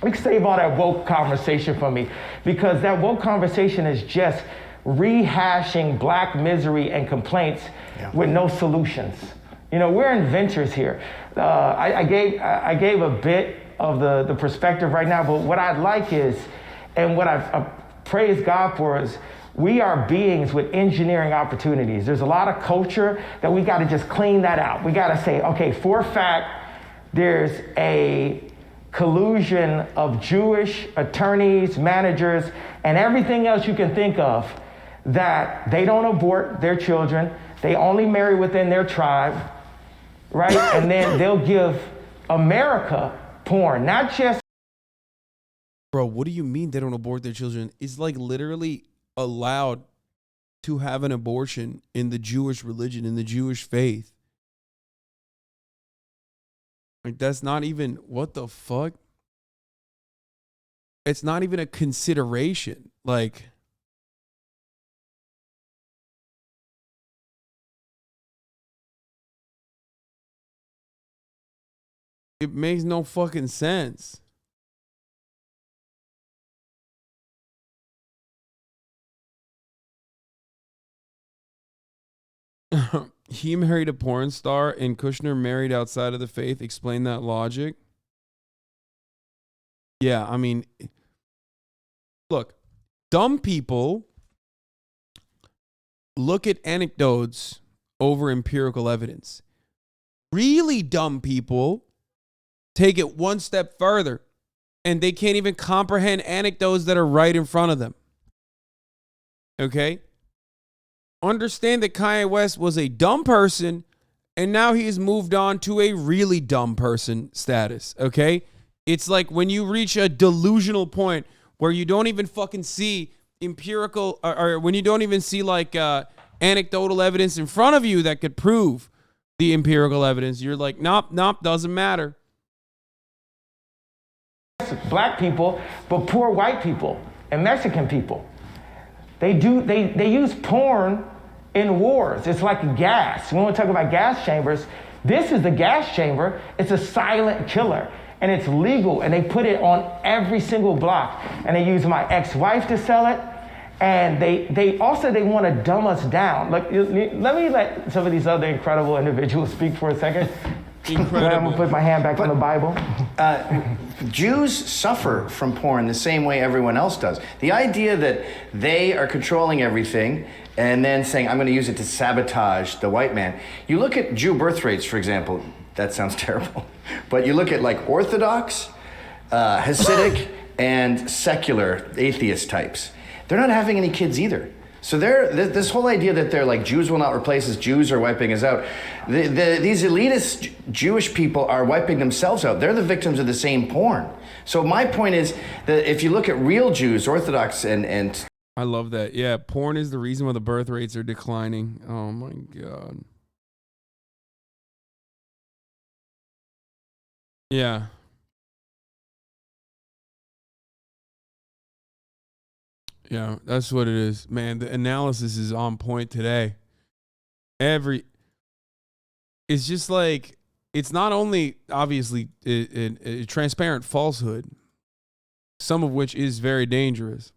We can save all that woke conversation for me, because that woke conversation is just rehashing black misery and complaints with no solutions. You know, we're inventors here. I gave a bit of the perspective right now, but what I'd like is, and what I've praised God for is, we are beings with engineering opportunities. There's a lot of culture that we got to just clean that out. We got to say, okay, for a fact, there's a collusion of Jewish attorneys, managers, and everything else you can think of, that they don't abort their children. They only marry within their tribe, right? And then they'll give America porn, not just. Bro, what do you mean they don't abort their children? It's like literally allowed to have an abortion in the Jewish religion, in the Jewish faith. Like, that's not even, what the fuck? It's not even a consideration. Like, it makes no fucking sense. He married a porn star and Kushner married outside of the faith. Explain that logic. Yeah, I mean, look, dumb people look at anecdotes over empirical evidence. Really dumb people take it one step further, and they can't even comprehend anecdotes that are right in front of them. Okay? Understand that Kanye West was a dumb person, and now he has moved on to a really dumb person status, okay? It's like when you reach a delusional point where you don't even fucking see empirical, or when you don't even see like anecdotal evidence in front of you that could prove the empirical evidence. You're like, nope, doesn't matter. Black people, but poor white people and Mexican people. They use porn in wars. It's like gas. We want to talk about gas chambers. This is the gas chamber. It's a silent killer, and it's legal, and they put it on every single block. And they use my ex-wife to sell it, and they want to dumb us down. Look, let me let some of these other incredible individuals speak for a second. Incredible. I'm gonna put my hand back on the Bible. Jews suffer from porn the same way everyone else does. The idea that they are controlling everything and then saying, I'm going to use it to sabotage the white man. You look at Jew birth rates, for example. That sounds terrible. But you look at like Orthodox, Hasidic, and secular atheist types. They're not having any kids either. So this whole idea that they're like, Jews will not replace us, Jews are wiping us out. These elitist Jewish people are wiping themselves out. They're the victims of the same porn. So my point is that if you look at real Jews, Orthodox and I love that. Yeah, porn is the reason why the birth rates are declining. Oh my God. Yeah. Yeah, that's what it is. Man, the analysis is on point today. It's just like, it's not only obviously a transparent falsehood, some of which is very dangerous.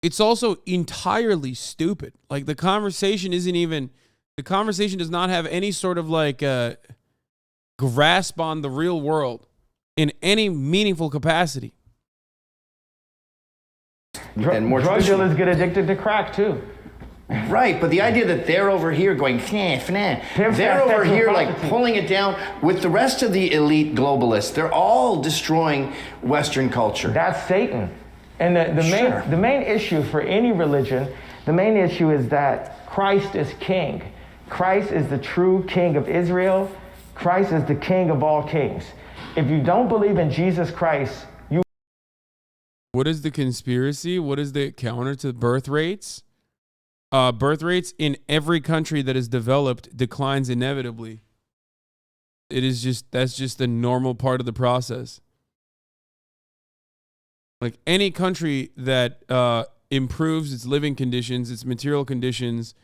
It's also entirely stupid. Like the conversation does not have any sort of like grasp on the real world in any meaningful capacity. and more drug traditional. dealers get addicted to crack too. Right, but the idea that they're over here going, they're over here like pulling it down with the rest of the elite globalists. They're all destroying Western culture. That's Satan. And the main issue for any religion, the main issue is that Christ is king. Christ is the true king of Israel. Christ is the king of all kings. If you don't believe in Jesus Christ, you... What is the conspiracy? What is the counter to birth rates? Birth rates in every country that is developed declines inevitably. That's just a normal part of the process. Like any country that improves its living conditions, its material conditions,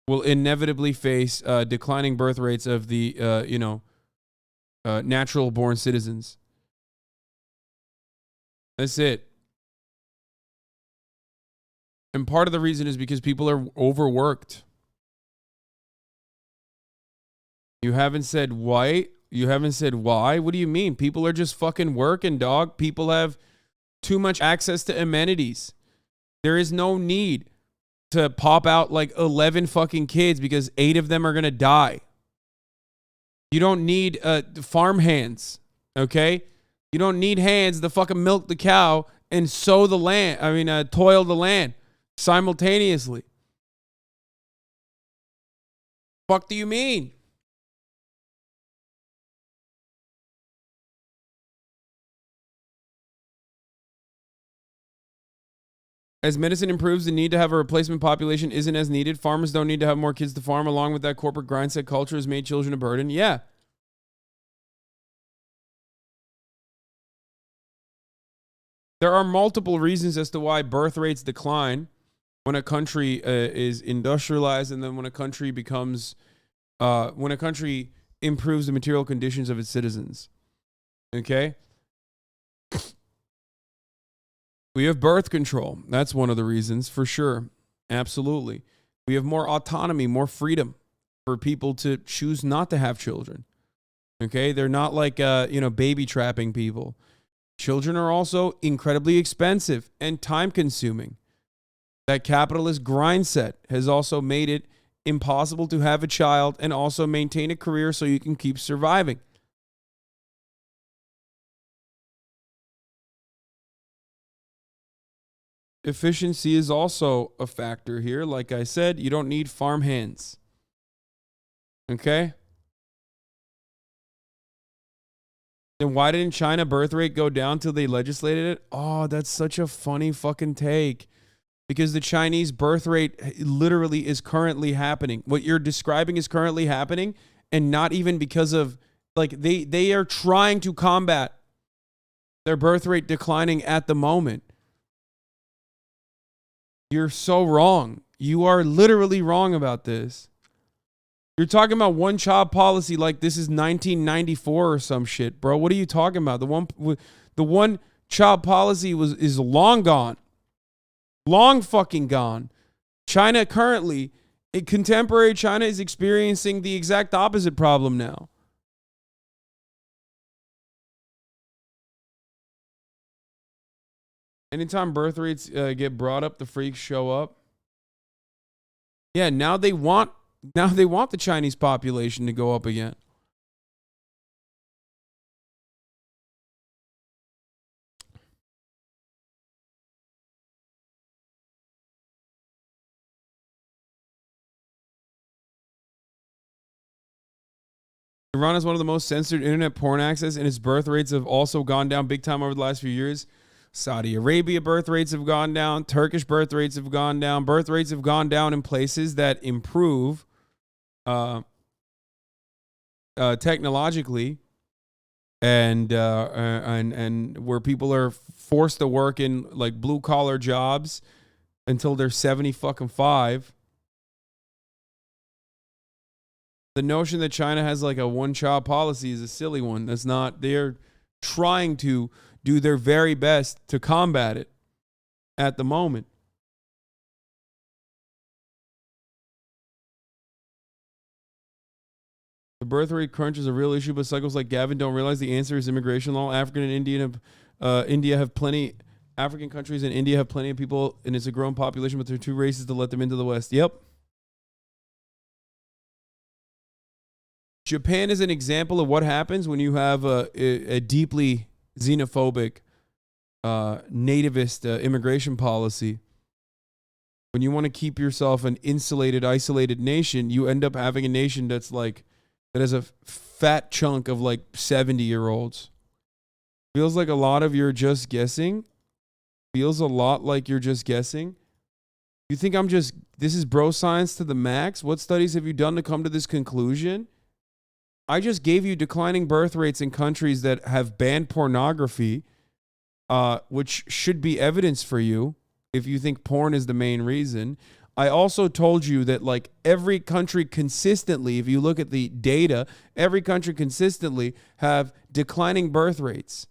will inevitably face declining birth rates of the natural born citizens. That's it. And part of the reason is because people are overworked. You haven't said why. What do you mean? People are just fucking working, dog. People have too much access to amenities. There is no need to pop out like 11 fucking kids because 8 of them are going to die. You don't need farm hands, okay? You don't need hands to fucking milk the cow and toil the land simultaneously. Fuck do you mean? As medicine improves, the need to have a replacement population isn't as needed. Farmers don't need to have more kids to farm. Along with that, corporate grindset culture has made children a burden. Yeah. There are multiple reasons as to why birth rates decline when a country is industrialized, and then when a country improves the material conditions of its citizens. Okay? We have birth control. That's one of the reasons, for sure. Absolutely. We have more autonomy, more freedom for people to choose not to have children. Okay? They're not like, baby trapping people. Children are also incredibly expensive and time consuming. That capitalist grind set has also made it impossible to have a child and also maintain a career so you can keep surviving. Efficiency is also a factor here. Like I said, you don't need farm hands. Okay? Then why didn't China birth rate go down till they legislated it? Oh, that's such a funny fucking take. Because the Chinese birth rate literally is currently happening. What you're describing is currently happening, and not even because of, they are trying to combat their birth rate declining at the moment. You're so wrong. You are literally wrong about this. You're talking about one-child policy like this is 1994 or some shit, bro. What are you talking about? The one-child policy is long gone. Long fucking gone. China currently, contemporary China is experiencing the exact opposite problem now. Anytime birth rates get brought up, the freaks show up. Yeah, now they want the Chinese population to go up again. Iran is one of the most censored internet porn access, and its birth rates have also gone down big time over the last few years. Saudi Arabia birth rates have gone down. Turkish birth rates have gone down. Birth rates have gone down in places that improve technologically, and where people are forced to work in like blue collar jobs until they're 75. The notion that China has like a one-child policy is a silly one. That's not. They're trying to do their very best to combat it at the moment. The birth rate crunch is a real issue, but cycles like Gavin don't realize the answer is immigration law. India have plenty African countries and India have plenty of people, and it's a growing population, but there are two races to let them into the West. Yep. Japan is an example of what happens when you have a deeply xenophobic, nativist immigration policy. When you want to keep yourself an insulated, isolated nation, you end up having a nation that has a fat chunk of like 70-year-olds. Feels like a lot of you're just guessing. Feels a lot like you're just guessing. You think this is bro science to the max? What studies have you done to come to this conclusion? I just gave you declining birth rates in countries that have banned pornography, which should be evidence for you if you think porn is the main reason. I also told you that like every country consistently, if you look at the data, every country consistently have declining birth rates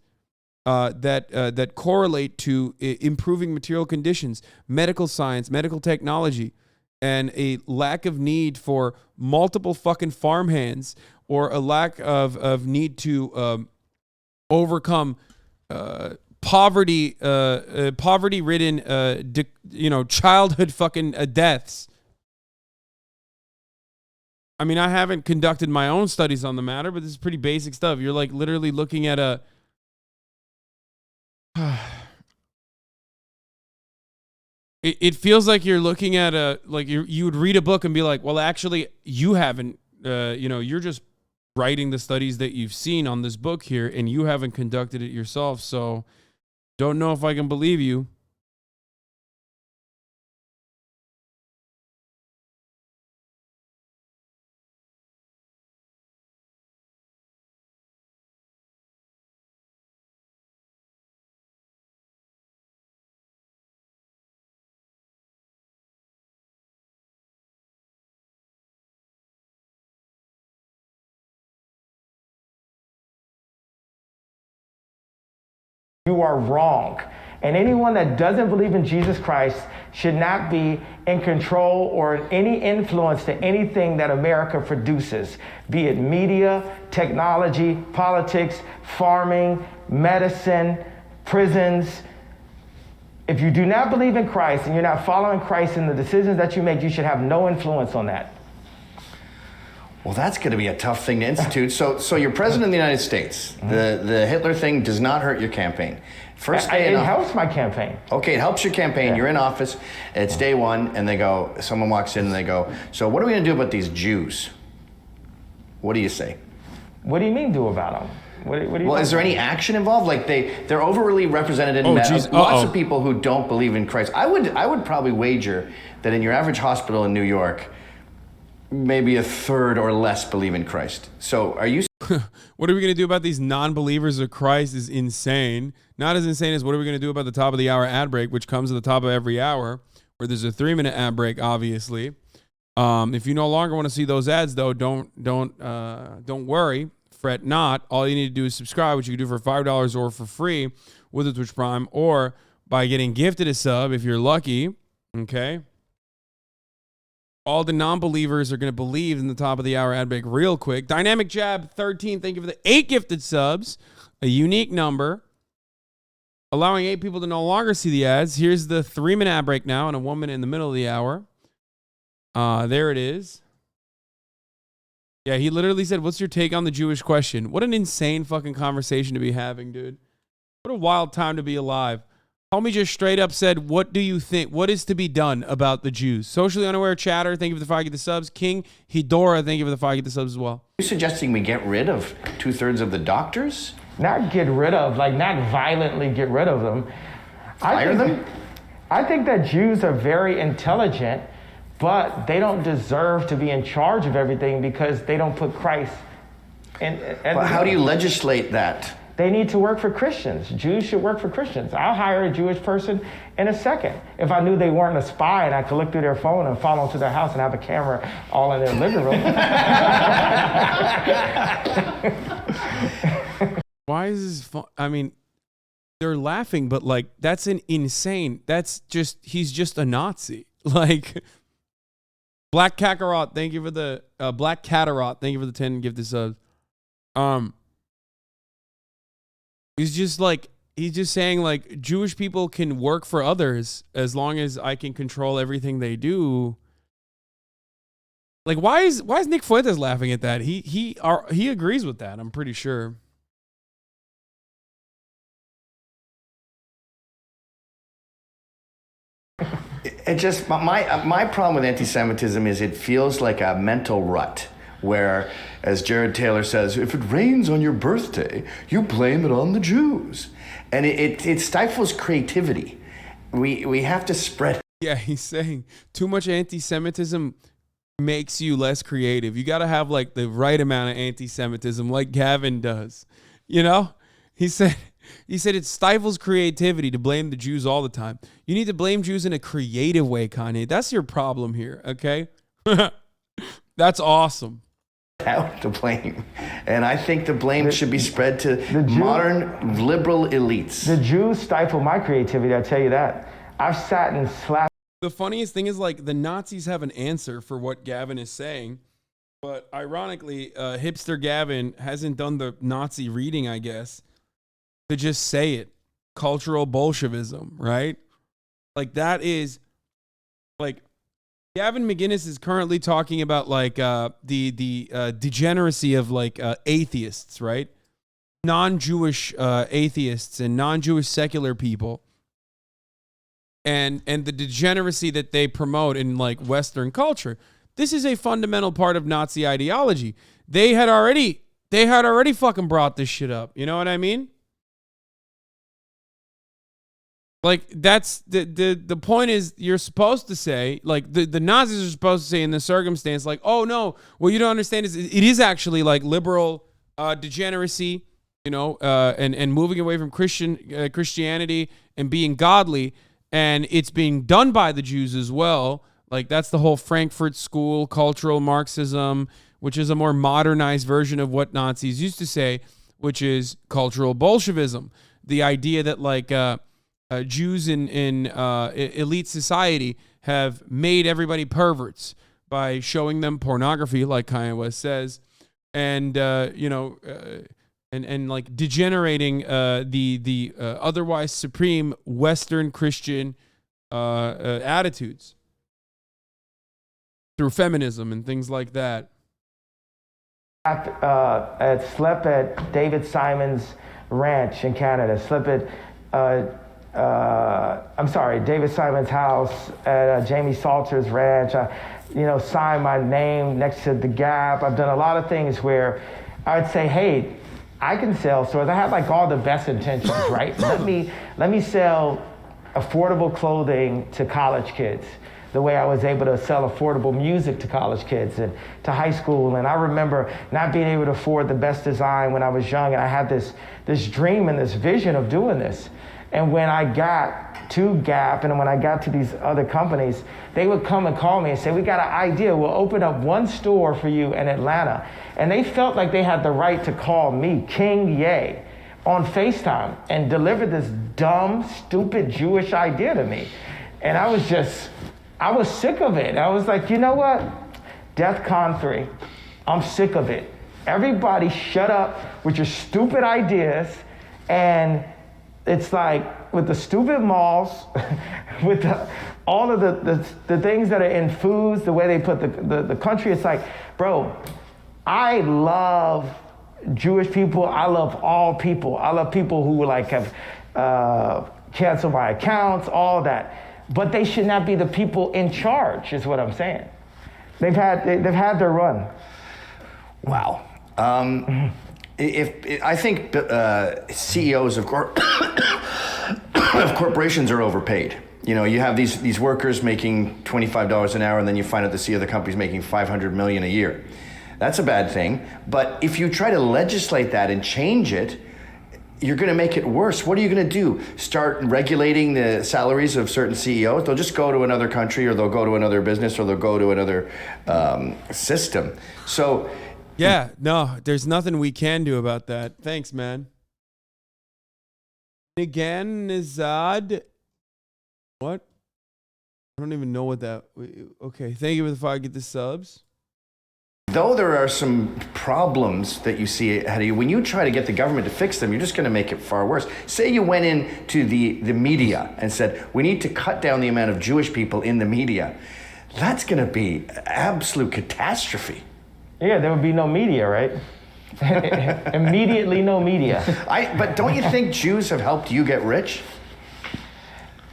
that correlate to improving material conditions, medical science, medical technology, and a lack of need for multiple fucking farmhands, or a lack of need to overcome poverty-ridden, childhood fucking deaths. I mean, I haven't conducted my own studies on the matter, but this is pretty basic stuff. You're like literally looking at a... It feels like you're looking at you would read a book and be like, well, actually, you haven't, you're just writing the studies that you've seen on this book here, and you haven't conducted it yourself, so don't know if I can believe you. You are wrong. And anyone that doesn't believe in Jesus Christ should not be in control or any influence to anything that America produces, be it media, technology, politics, farming, medicine, prisons. If you do not believe in Christ and you're not following Christ in the decisions that you make, you should have no influence on that. Well, that's going to be a tough thing to institute. So you're president of the United States. The Hitler thing does not hurt your campaign. First day it helps my campaign. Okay, it helps your campaign. Yeah. You're in office. It's day one, and someone walks in and they go, so what are we going to do about these Jews? What do you say? What do you mean do about them? What do you is there any action involved? Like they're overly represented in lots of people who don't believe in Christ. I would probably wager that in your average hospital in New York, maybe a third or less believe in Christ. So are you... What are we going to do about these non-believers of Christ is insane. Not as insane as what are we going to do about the top of the hour ad break, which comes at the top of every hour, where there's a 3-minute ad break, obviously. If you no longer want to see those ads, though, don't worry. Fret not. All you need to do is subscribe, which you can do for $5 or for free with a Twitch Prime, or by getting gifted a sub if you're lucky. Okay? All the non-believers are going to believe in the top of the hour ad break real quick. Dynamic Jab 13, thank you for the 8 gifted subs. A unique number. Allowing 8 people to no longer see the ads. Here's the 3-minute ad break now and a 1 minute in the middle of the hour. There it is. Yeah, he literally said, what's your take on the Jewish question? What an insane fucking conversation to be having, dude. What a wild time to be alive. Homie just straight up said, what do you think? What is to be done about the Jews? Socially Unaware Chatter, thank you for the 5 get the subs. King Hidora, thank you for the 5 get the subs as well. Are you suggesting we get rid of 2/3 of the doctors? Not get rid of, like not violently get rid of them. Fire them? I think that Jews are very intelligent, but they don't deserve to be in charge of everything because they don't put Christ in. But how do you legislate that? They need to work for Christians. Jews should work for Christians. I'll hire a Jewish person in a second. If I knew they weren't a spy and I could look through their phone and follow them to their house and have a camera all in their living room. Why is this fun? I mean, they're laughing, but like, that's an insane, he's just a Nazi. Like, Black Kakarot, thank you for the, Black Catarot, thank you for the 10 gifted subs. He's just like, he's just saying like Jewish people can work for others as long as I can control everything they do. Like, why is Nick Fuentes laughing at that? He agrees with that. I'm pretty sure. It just my problem with anti-Semitism is it feels like a mental rut where, as Jared Taylor says, if it rains on your birthday, you blame it on the Jews, and it stifles creativity. We have to spread. Yeah, he's saying too much anti-Semitism makes you less creative. You got to have like the right amount of anti-Semitism, like Gavin does. You know, he said it stifles creativity to blame the Jews all the time. You need to blame Jews in a creative way, Kanye. That's your problem here, okay? That's awesome. Out the blame, and I think the blame should be spread to modern liberal elites. The Jews stifle my creativity. I tell you that. I've sat and slapped. The funniest thing is like the Nazis have an answer for what Gavin is saying, but ironically, hipster Gavin hasn't done the Nazi reading, I guess, to just say it. Cultural Bolshevism, right? Like that is like Gavin McInnes is currently talking about like the degeneracy of like atheists, right? Non-Jewish atheists and non-Jewish secular people. And the degeneracy that they promote in like Western culture. This is a fundamental part of Nazi ideology. They had already fucking brought this shit up. You know what I mean? Like that's the point is you're supposed to say, like the Nazis are supposed to say in this circumstance, like, oh no, what you don't understand is it is actually like liberal degeneracy, you know, and moving away from Christianity and being godly. And it's being done by the Jews as well. Like that's the whole Frankfurt School, cultural Marxism, which is a more modernized version of what Nazis used to say, which is cultural Bolshevism. The idea that like Jews in elite society have made everybody perverts by showing them pornography, like Kanye West says, and and like degenerating the otherwise supreme Western Christian attitudes through feminism and things like that. I slept at David Simon's ranch in Canada. Slept at David Simon's house at Jamie Salter's ranch. I, signed my name next to the Gap. I've done a lot of things where I would say, hey, I can sell stores. I have like all the best intentions, right? Let me sell affordable clothing to college kids, the way I was able to sell affordable music to college kids and to high school. And I remember not being able to afford the best design when I was young, and I had this dream and this vision of doing this. And when I got to Gap and when I got to these other companies, they would come and call me and say, we got an idea. We'll open up one store for you in Atlanta. And they felt like they had the right to call me, King Ye, on FaceTime and deliver this dumb, stupid Jewish idea to me. And I was sick of it. I was like, you know what? DEFCON 3, I'm sick of it. Everybody shut up with your stupid ideas. And it's like with the stupid malls, with all of the things that are in foods, the way they put the country, it's like, bro, I love Jewish people. I love all people. I love people who like have canceled my accounts, all that. But they should not be the people in charge, is what I'm saying. They've had their run. Wow. I think CEOs of corporations are overpaid. You know, you have these workers making $25 an hour, and then you find out the CEO of the company's making $500 million a year. That's a bad thing. But if you try to legislate that and change it, you're going to make it worse. What are you going to do? Start regulating the salaries of certain CEOs? They'll just go to another country, or they'll go to another business, or they'll go to another system. So. Yeah, no, there's nothing we can do about that. Thanks, man. Again, Nizad. What? I don't even know what that. Okay, thank you for the 5 get the subs. Though there are some problems that you see ahead of you, when you try to get the government to fix them, you're just going to make it far worse. Say you went into the media and said, we need to cut down the amount of Jewish people in the media. That's going to be absolute catastrophe. Yeah, there would be no media, right? Immediately no media. But don't you think Jews have helped you get rich?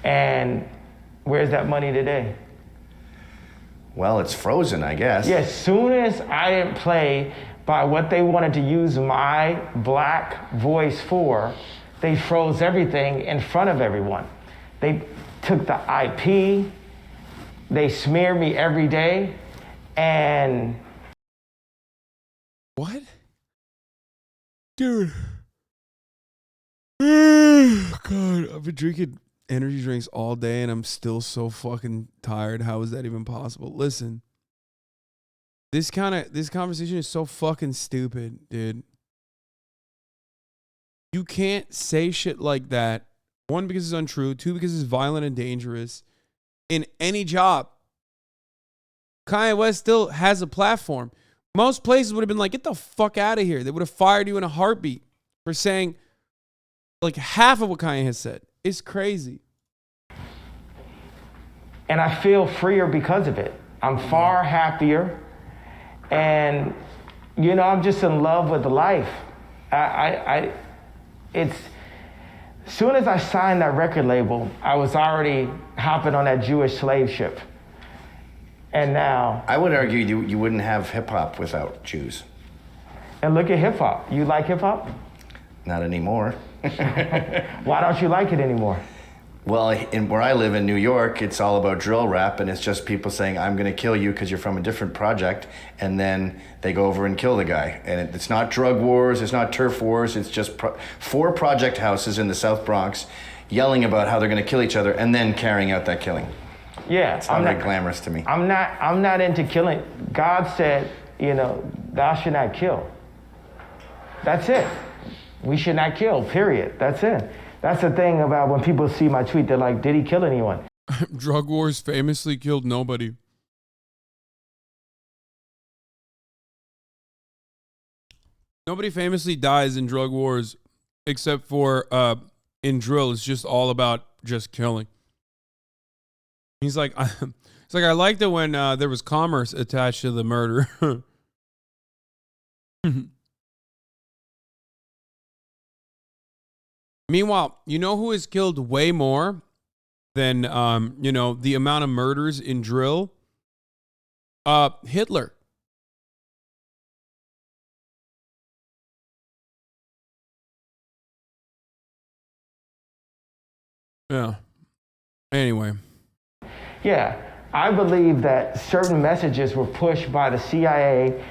And where's that money today? Well, it's frozen, I guess. Yeah, as soon as I didn't play by what they wanted to use my black voice for, they froze everything in front of everyone. They took the IP, they smeared me every day, and... What? Dude. God, I've been drinking energy drinks all day and I'm still so fucking tired. How is that even possible? Listen, this conversation is so fucking stupid, dude. You can't say shit like that. One, because it's untrue. Two, because it's violent and dangerous in any job. Kanye West still has a platform. Most places would have been like, get the fuck out of here. They would have fired you in a heartbeat for saying like half of what Kanye has said. It's crazy. And I feel freer because of it. I'm far happier. And, you know, I'm just in love with life. It's, as soon as I signed that record label, I was already hopping on that Jewish slave ship. And now... I would argue you wouldn't have hip-hop without Jews. And look at hip-hop. You like hip-hop? Not anymore. Why don't you like it anymore? Well, where I live in New York, it's all about drill rap, and it's just people saying, I'm going to kill you because you're from a different project, and then they go over and kill the guy. And it's not drug wars, it's not turf wars, it's just 4 project houses in the South Bronx yelling about how they're going to kill each other and then carrying out that killing. Yeah, it's not very glamorous to me. I'm not into killing. God said, you know, thou should not kill. That's it. We should not kill, period. That's it. That's the thing about when people see my tweet, they're like, did he kill anyone? Drug wars famously killed nobody. Nobody famously dies in drug wars except for in drill. It's just all about just killing. He's like, it's like, I liked it when there was commerce attached to the murder. Meanwhile, you know who has killed way more than, you know, the amount of murders in drill? Hitler. Yeah. Anyway. Yeah, I believe that certain messages were pushed by the CIA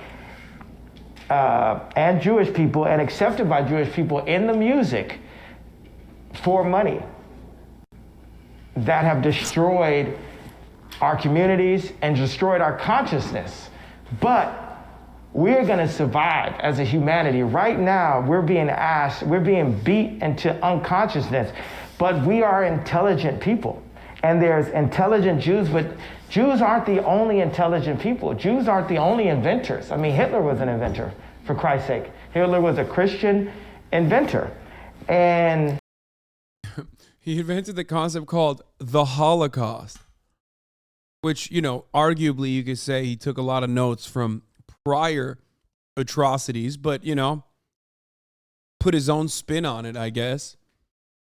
and Jewish people and accepted by Jewish people in the music for money that have destroyed our communities and destroyed our consciousness. But we're going to survive as a humanity. Right now, we're being beat into unconsciousness, but we are intelligent people. And there's intelligent Jews, but Jews aren't the only intelligent people. Jews aren't the only inventors. I mean, Hitler was an inventor, for Christ's sake. Hitler was a Christian inventor. And he invented the concept called the Holocaust, which, you know, arguably you could say he took a lot of notes from prior atrocities, but, you know, put his own spin on it, I guess.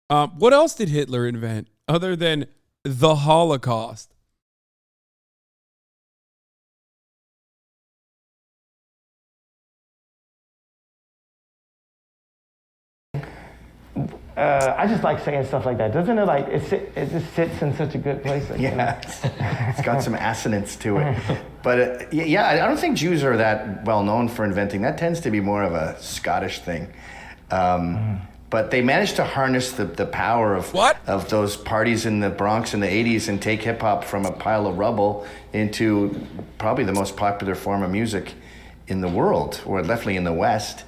What else did Hitler invent other than the Holocaust? I just like saying stuff like that. Doesn't it like, it just sits in such a good place? Like, yeah, you know? it's got some assonance to it. But yeah, I don't think Jews are that well known for inventing. That tends to be more of a Scottish thing. But they managed to harness the power of those parties in the Bronx in the 80s and take hip hop from a pile of rubble into probably the most popular form of music in the world, or definitely in the West.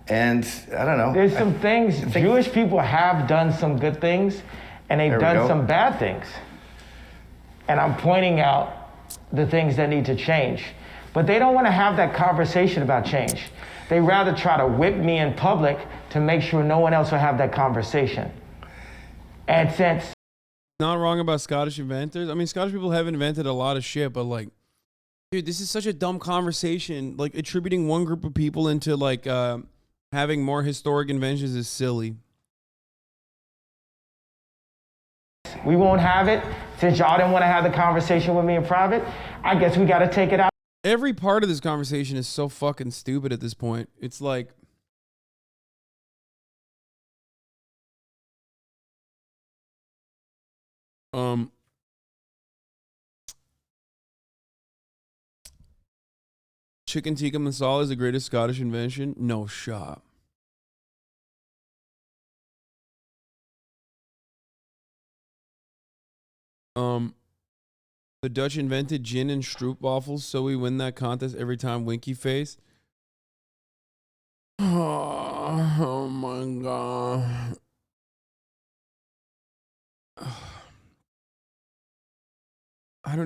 And I don't know. There's some things, Jewish people have done some good things, and they've done some bad things. And I'm pointing out the things that need to change. But they don't want to have that conversation about change. They rather try to whip me in public to make sure no one else will have that conversation. And since... Not wrong about Scottish inventors. I mean, Scottish people have invented a lot of shit, but like, dude, this is such a dumb conversation. Like, attributing one group of people into like having more historic inventions is silly. We won't have it. Since y'all didn't want to have the conversation with me in private, I guess we got to take it out. Every part of this conversation is so fucking stupid at this point. It's like, chicken tikka masala is the greatest Scottish invention. No shot. The Dutch invented gin and stroopwafels, so we win that contest every time. Winky face. Oh my god. I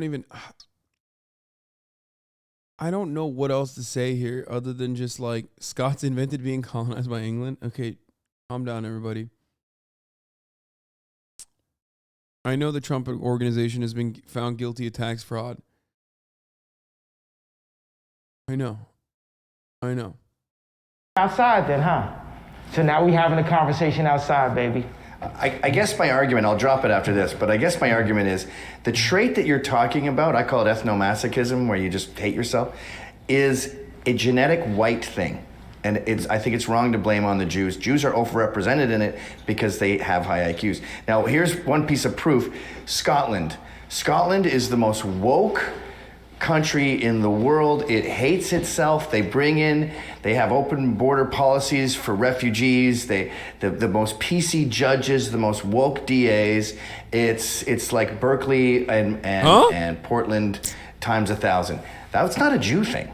don't know what else to say here other than just like Scots invented being colonized by England. Okay, calm down, everybody. I know the Trump organization has been found guilty of tax fraud. I know. Outside then, huh? So now we having a conversation outside, baby. I guess my argument, I'll drop it after this, but I guess my argument is the trait that you're talking about, I call it ethnomasochism, where you just hate yourself, is a genetic white thing. And I think it's wrong to blame on the Jews. Jews are overrepresented in it because they have high IQs. Now, here's one piece of proof. Scotland. Scotland is the most woke country in the world. It hates itself. They have open border policies for refugees. The most PC judges, the most woke DAs. It's like Berkeley and Portland times 1,000. That's not a Jew thing.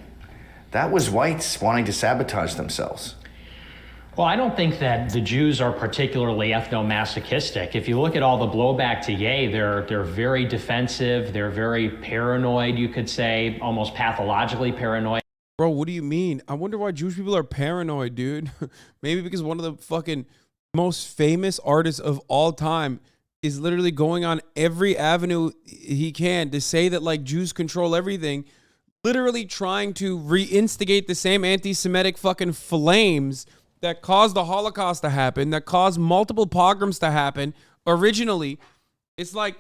That was whites wanting to sabotage themselves. Well, I don't think that the Jews are particularly ethnomasochistic. If you look at all the blowback to Ye, they're very defensive. They're very paranoid, you could say, almost pathologically paranoid. Bro, what do you mean? I wonder why Jewish people are paranoid, dude. Maybe because one of the fucking most famous artists of all time is literally going on every avenue he can to say that like Jews control everything. Literally trying to reinstigate the same anti-Semitic fucking flames that caused the Holocaust to happen, that caused multiple pogroms to happen originally. It's like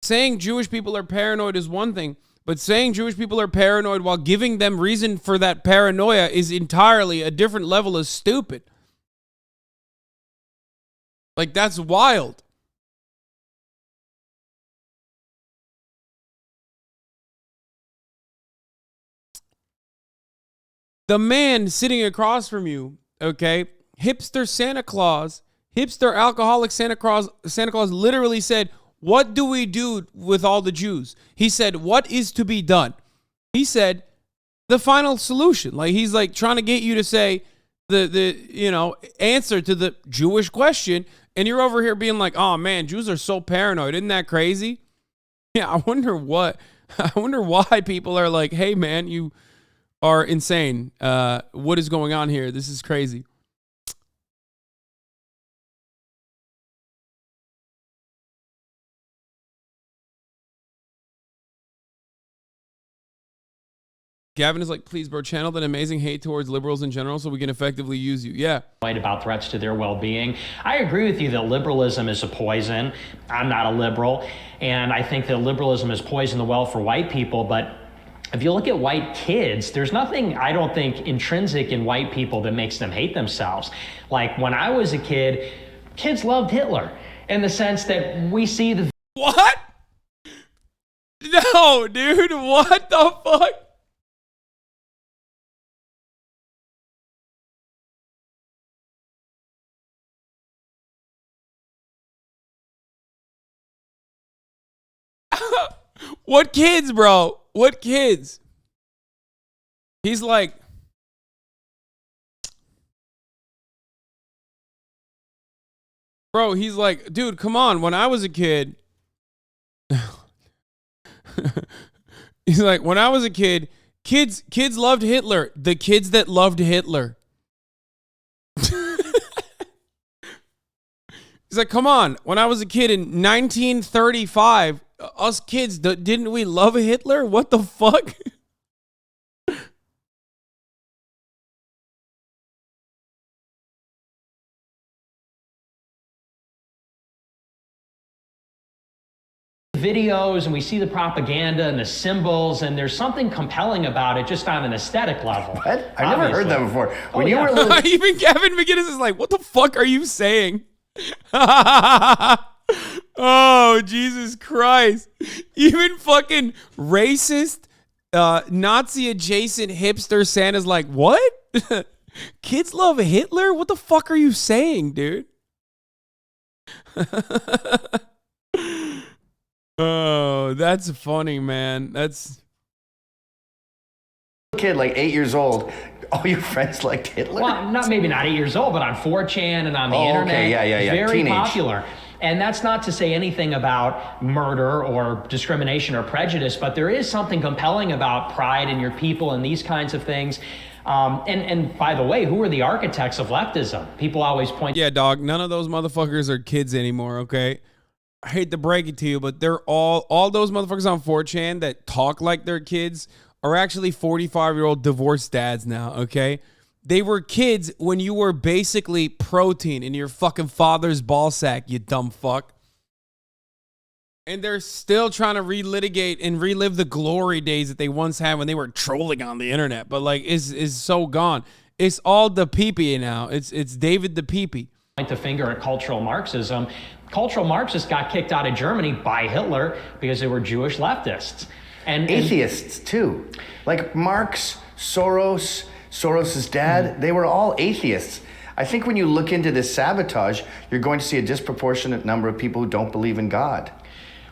saying Jewish people are paranoid is one thing, but saying Jewish people are paranoid while giving them reason for that paranoia is entirely a different level of stupid. Like, that's wild. The man sitting across from you, okay, hipster Santa Claus, hipster alcoholic Santa Claus literally said, what do we do with all the Jews? He said, what is to be done? He said, the final solution. Like, he's like trying to get you to say the answer to the Jewish question. And you're over here being like, oh man, Jews are so paranoid. Isn't that crazy? Yeah, I wonder why people are like, hey man, you are insane. What is going on here? This is crazy. Gavin is like, please, bro, channel that amazing hate towards liberals in general so we can effectively use you. Yeah. About threats to their well-being. I agree with you that liberalism is a poison. I'm not a liberal, and I think that liberalism has poisoned the well for white people, but if you look at white kids, there's nothing, I don't think, intrinsic in white people that makes them hate themselves. Like, when I was a kid, kids loved Hitler in the sense that we see the... What? No, dude, what the fuck? What kids, bro? What kids? He's like, bro, he's like, dude, come on. When I was a kid, he's like, when I was a kid, kids loved Hitler. The kids that loved Hitler. He's like, come on. When I was a kid in 1935, us kids, didn't we love Hitler? What the fuck? Videos and we see the propaganda and the symbols, and there's something compelling about it just on an aesthetic level. What? I've never heard that before. When you were Even Kevin McGinnis is like, what the fuck are you saying? Oh, Jesus Christ. Even fucking racist, Nazi adjacent hipster Santa's like, what? Kids love Hitler? What the fuck are you saying, dude? Oh, that's funny, man. That's kid, like 8 years old. All your friends liked Hitler? Well, maybe not 8 years old, but on 4chan and on the internet. Okay. Yeah. Very Teenage. popular. And that's not to say anything about murder or discrimination or prejudice, but there is something compelling about pride in your people and these kinds of things. And by the way, who are the architects of leftism? People always point. Yeah, dog. None of those motherfuckers are kids anymore, okay? I hate to break it to you, but they're all those motherfuckers on 4chan that talk like they're kids are actually 45-year-old divorced dads now, okay? They were kids when you were basically protein in your fucking father's ball sack, you dumb fuck. And they're still trying to relitigate and relive the glory days that they once had when they were trolling on the internet. But like, is so gone. It's all the pee-pee now. It's David the pee-pee. Point the finger at cultural Marxism. Cultural Marxists got kicked out of Germany by Hitler because they were Jewish leftists. And atheists too. Like Marx, Soros's dad, they were all atheists. I think when you look into this sabotage, you're going to see a disproportionate number of people who don't believe in God.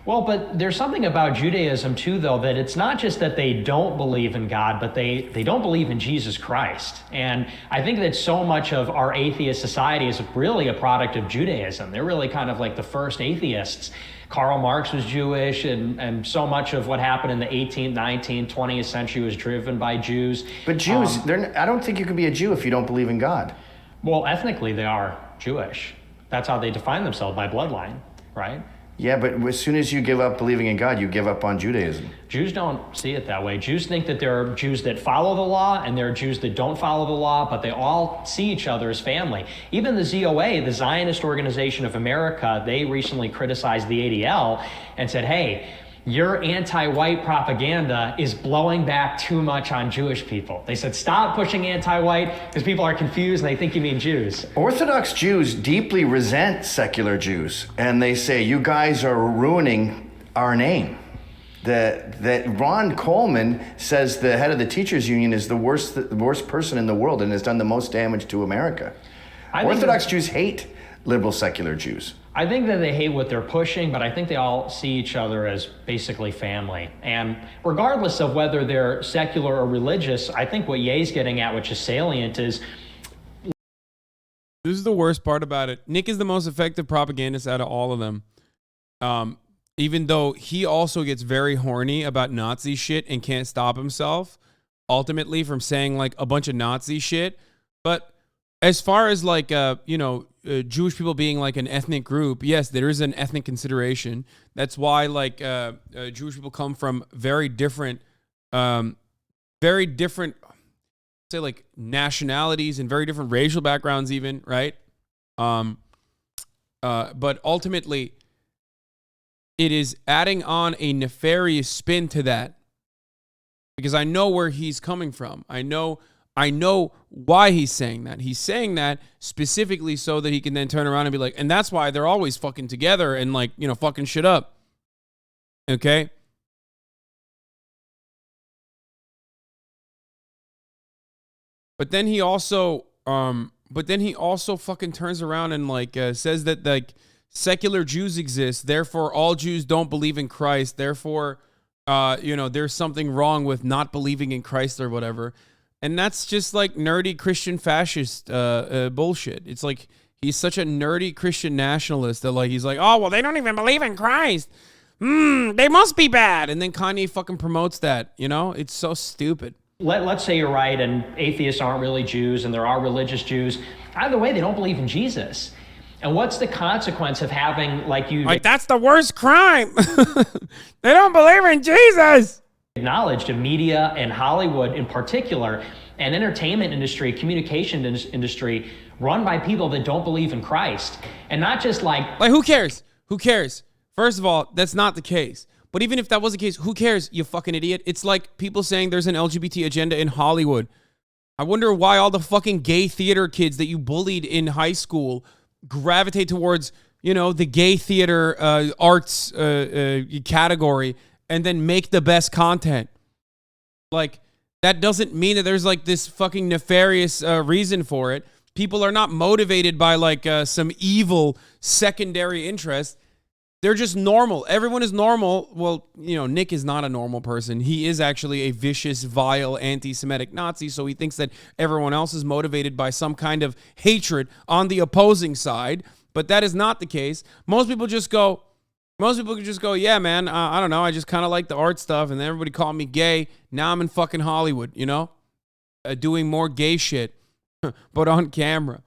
Well, but there's something about Judaism too, though, that it's not just that they don't believe in God, but they don't believe in Jesus Christ. And I think that so much of our atheist society is really a product of Judaism. They're really kind of like the first atheists. Karl Marx was Jewish, and so much of what happened in the 18th, 19th, 20th century was driven by Jews. But Jews, I don't think you can be a Jew if you don't believe in God. Well, ethnically, they are Jewish. That's how they define themselves, by bloodline, right? Yeah, but as soon as you give up believing in God, you give up on Judaism. Jews don't see it that way. Jews think that there are Jews that follow the law and there are Jews that don't follow the law, but they all see each other as family. Even the ZOA, the Zionist Organization of America, they recently criticized the ADL and said, hey, your anti-white propaganda is blowing back too much on Jewish people. They said, stop pushing anti-white because people are confused and they think you mean Jews. Orthodox Jews deeply resent secular Jews, and they say, you guys are ruining our name. That Ron Coleman says the head of the teachers union is the worst person in the world and has done the most damage to America. Orthodox Jews hate liberal secular Jews. I think that they hate what they're pushing, but I think they all see each other as basically family. And regardless of whether they're secular or religious, I think what Ye's getting at, which is salient, is... This is the worst part about it. Nick is the most effective propagandist out of all of them. Even though he also gets very horny about Nazi shit and can't stop himself, ultimately, from saying like a bunch of Nazi shit. But as far as like, Jewish people being like an ethnic group, yes, there is an ethnic consideration. That's why like Jewish people come from very different, say like nationalities and very different racial backgrounds even, right? But ultimately, it is adding on a nefarious spin to that because I know where he's coming from. I know why he's saying that. He's saying that specifically so that he can then turn around and be like, and that's why they're always fucking together and like, fucking shit up. Okay? But then he also fucking turns around and like says that like secular Jews exist, therefore all Jews don't believe in Christ, therefore there's something wrong with not believing in Christ or whatever. And that's just like nerdy Christian fascist bullshit. It's like he's such a nerdy Christian nationalist that like he's like, oh well, they don't even believe in Christ. They must be bad. And then Kanye fucking promotes that. It's so stupid. Let's say you're right and atheists aren't really Jews and there are religious Jews. Either way, they don't believe in Jesus. And what's the consequence of having, like, that's the worst crime. They don't believe in Jesus. Acknowledged in media and Hollywood in particular, and entertainment industry, communication industry, run by people that don't believe in Christ. And not just like who cares? Who cares? First of all, that's not the case. But even if that was the case, who cares, you fucking idiot? It's like people saying there's an LGBT agenda in Hollywood. I wonder why all the fucking gay theater kids that you bullied in high school gravitate towards, the gay theater arts category and then make the best content. Like, that doesn't mean that there's like this fucking nefarious reason for it. People are not motivated by like some evil secondary interest. They're just normal. Everyone is normal. Well, Nick is not a normal person. He is actually a vicious, vile, anti-Semitic Nazi, so he thinks that everyone else is motivated by some kind of hatred on the opposing side, but that is not the case. Most people could just go, yeah, man, I don't know, I just kind of like the art stuff, and then everybody called me gay. Now I'm in fucking Hollywood, doing more gay shit, but on camera.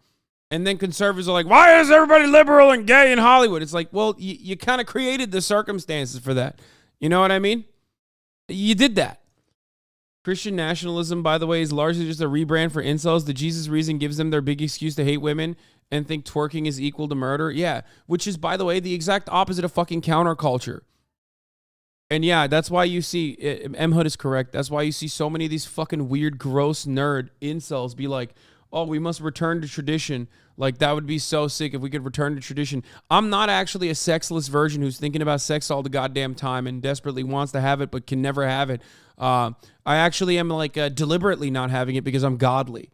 And then conservatives are like, why is everybody liberal and gay in Hollywood? It's like, well, you kind of created the circumstances for that. You know what I mean? You did that. Christian nationalism, by the way, is largely just a rebrand for incels. The Jesus reason gives them their big excuse to hate women and think twerking is equal to murder. Yeah, which is, by the way, the exact opposite of fucking counterculture. And yeah, that's why you see, M. Hood is correct. That's why you see so many of these fucking weird, gross nerd incels be like, oh, we must return to tradition. Like, that would be so sick if we could return to tradition. I'm not actually a sexless virgin who's thinking about sex all the goddamn time and desperately wants to have it but can never have it. I actually am like deliberately not having it because I'm godly.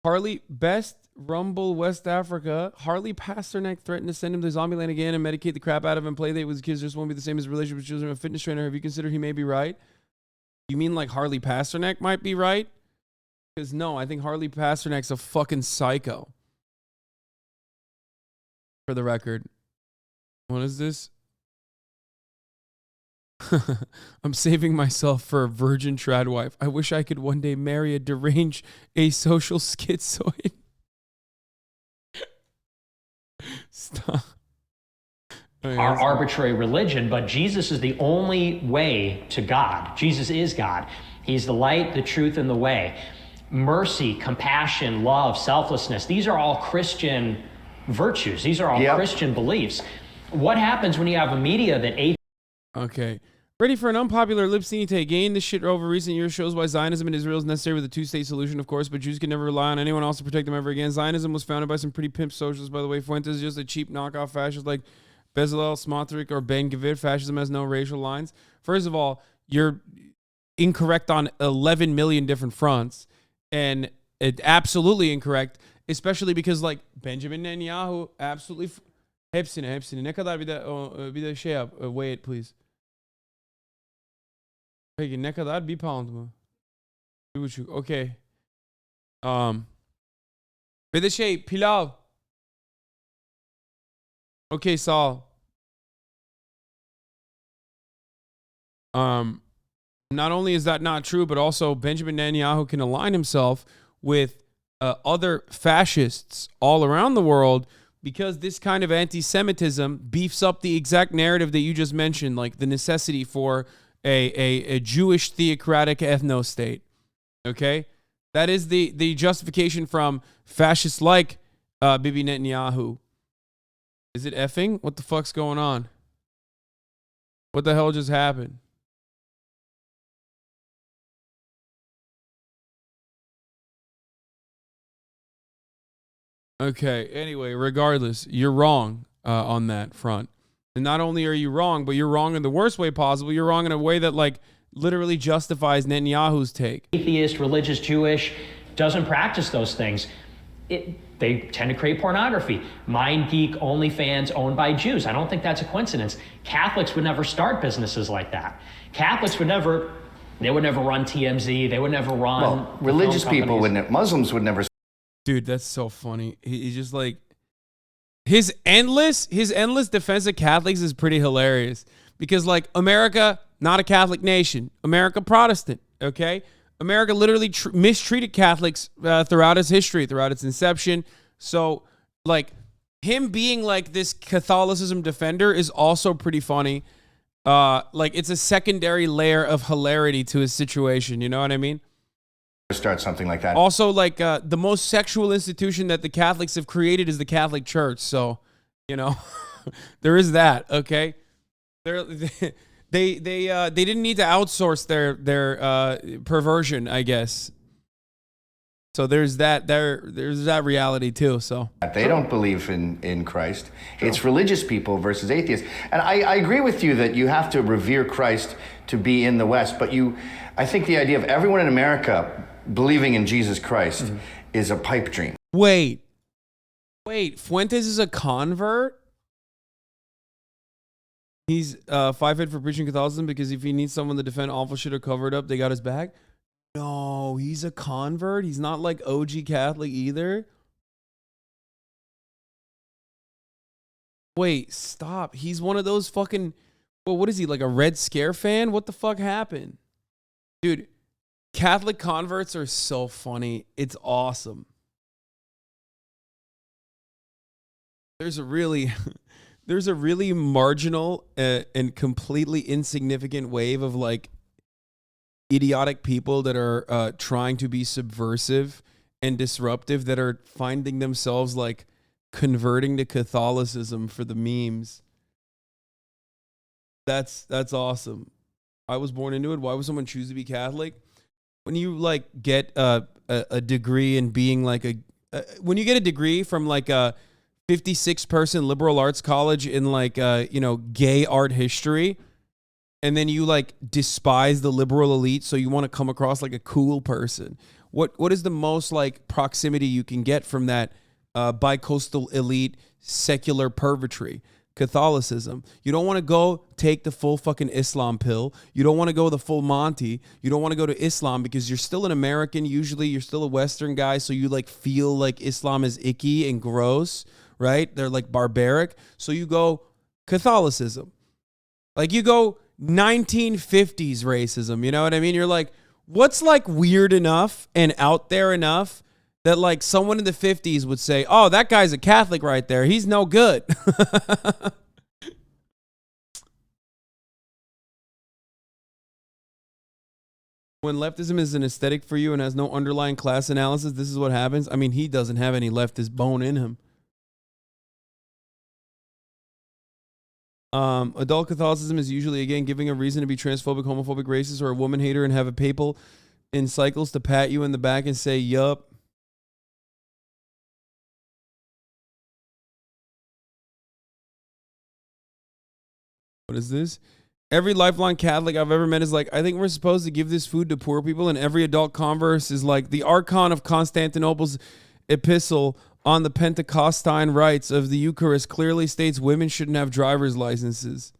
Harley, best Rumble West Africa. Harley Pasternak threatened to send him to Zombieland again and medicate the crap out of him. Play date with his kids just won't be the same as a relationship with children. A fitness trainer. Have you considered he may be right? You mean like Harley Pasternak might be right? Because no, I think Harley Pasternak's a fucking psycho. For the record. What is this? I'm saving myself for a virgin trad wife. I wish I could one day marry a deranged asocial schizoid. Stop. our arbitrary religion, but Jesus is the only way to God. Jesus is God. He's the light, the truth, and the way. Mercy, compassion, love, selflessness, these are all Christian virtues. These are all Christian beliefs. What happens when you have a media that... Okay. Ready for an unpopular lip-sync take. Gain this shit over recent years shows why Zionism in Israel is necessary with a two-state solution, of course, but Jews can never rely on anyone else to protect them ever again. Zionism was founded by some pretty pimp socialists, by the way. Fuentes is just a cheap knockoff fascist like Bezalel Smotrich or Ben Gvir. Fascism has no racial lines. First of all, you're incorrect on 11 million different fronts, and absolutely incorrect, especially because, like, Benjamin Netanyahu absolutely... Hepsine. Ne kadar bir de şey yap. Wait, please. Peki ne kadar? 1 pound mu? 1,5. Okay. Bir de şey pilav. Okay, sağ ol. Not only is that not true, but also Benjamin Netanyahu can align himself with other fascists all around the world, because this kind of anti-Semitism beefs up the exact narrative that you just mentioned, like the necessity for a Jewish theocratic ethno-state. Okay? That is the justification from fascists like Bibi Netanyahu. Is it effing? What the fuck's going on? What the hell just happened? Okay, anyway, regardless, you're wrong on that front. And not only are you wrong, but you're wrong in the worst way possible. You're wrong in a way that, like, literally justifies Netanyahu's take. Atheist, religious, Jewish, doesn't practice those things. They tend to create pornography. Mind Geek, OnlyFans, owned by Jews. I don't think that's a coincidence. Catholics would never start businesses like that. Catholics would never, they would never run TMZ. They would never run... Well, religious people wouldn't, Muslims would never... Dude, that's so funny. He's just like, his endless defense of Catholics is pretty hilarious, Because like America, not a Catholic nation. America Protestant, okay? America literally mistreated Catholics throughout its history, throughout its inception. So like him being like this Catholicism defender is also pretty funny. Like it's a secondary layer of hilarity to his situation. You know what I mean? Start something like that. Also, like the most sexual institution that the Catholics have created is the Catholic Church. So, you know, there is that. Okay, they didn't need to outsource their perversion, I guess. So there's that there's that reality too. So they don't believe in Christ. It's religious people versus atheists. And I agree with you that you have to revere Christ to be in the West. But I think the idea of everyone in America believing in Jesus Christ is a pipe dream. Wait, Fuentes is a convert? He's 5'8" for preaching Catholicism because if he needs someone to defend awful shit or cover it up, they got his back? No, he's a convert. He's not like OG Catholic either. Wait, stop. He's one of those fucking... Well, what is he, like a Red Scare fan? What the fuck happened? Dude, Catholic converts are so funny. It's awesome. There's a really marginal and completely insignificant wave of like idiotic people that are trying to be subversive and disruptive that are finding themselves like converting to Catholicism for the memes. That's awesome. I was born into it. Why would someone choose to be Catholic? When you like get a degree in being like when you get a degree from like a 56-person liberal arts college in like gay art history, and then you like despise the liberal elite, so you want to come across like a cool person. What is the most like proximity you can get from that bicoastal elite secular purgatory? Catholicism. You don't want to go take the full fucking Islam pill. You don't want to go the full Monty. You don't want to go to Islam because you're still an American. Usually you're still a Western guy, so you like feel like Islam is icky and gross, right? They're like barbaric. So you go Catholicism. Like you go 1950s racism, you know what I mean? You're like, what's like weird enough and out there enough that like someone in the 50s would say, oh, that guy's a Catholic right there. He's no good. When leftism is an aesthetic for you and has no underlying class analysis, this is what happens. I mean, he doesn't have any leftist bone in him. Adult Catholicism is usually, again, giving a reason to be transphobic, homophobic, racist, or a woman hater and have a papal in cycles to pat you in the back and say, yup. What is this? Every lifelong Catholic I've ever met is like, I think we're supposed to give this food to poor people. And every adult converse is like, the Archon of Constantinople's epistle on the Pentecostine rites of the Eucharist clearly states women shouldn't have driver's licenses.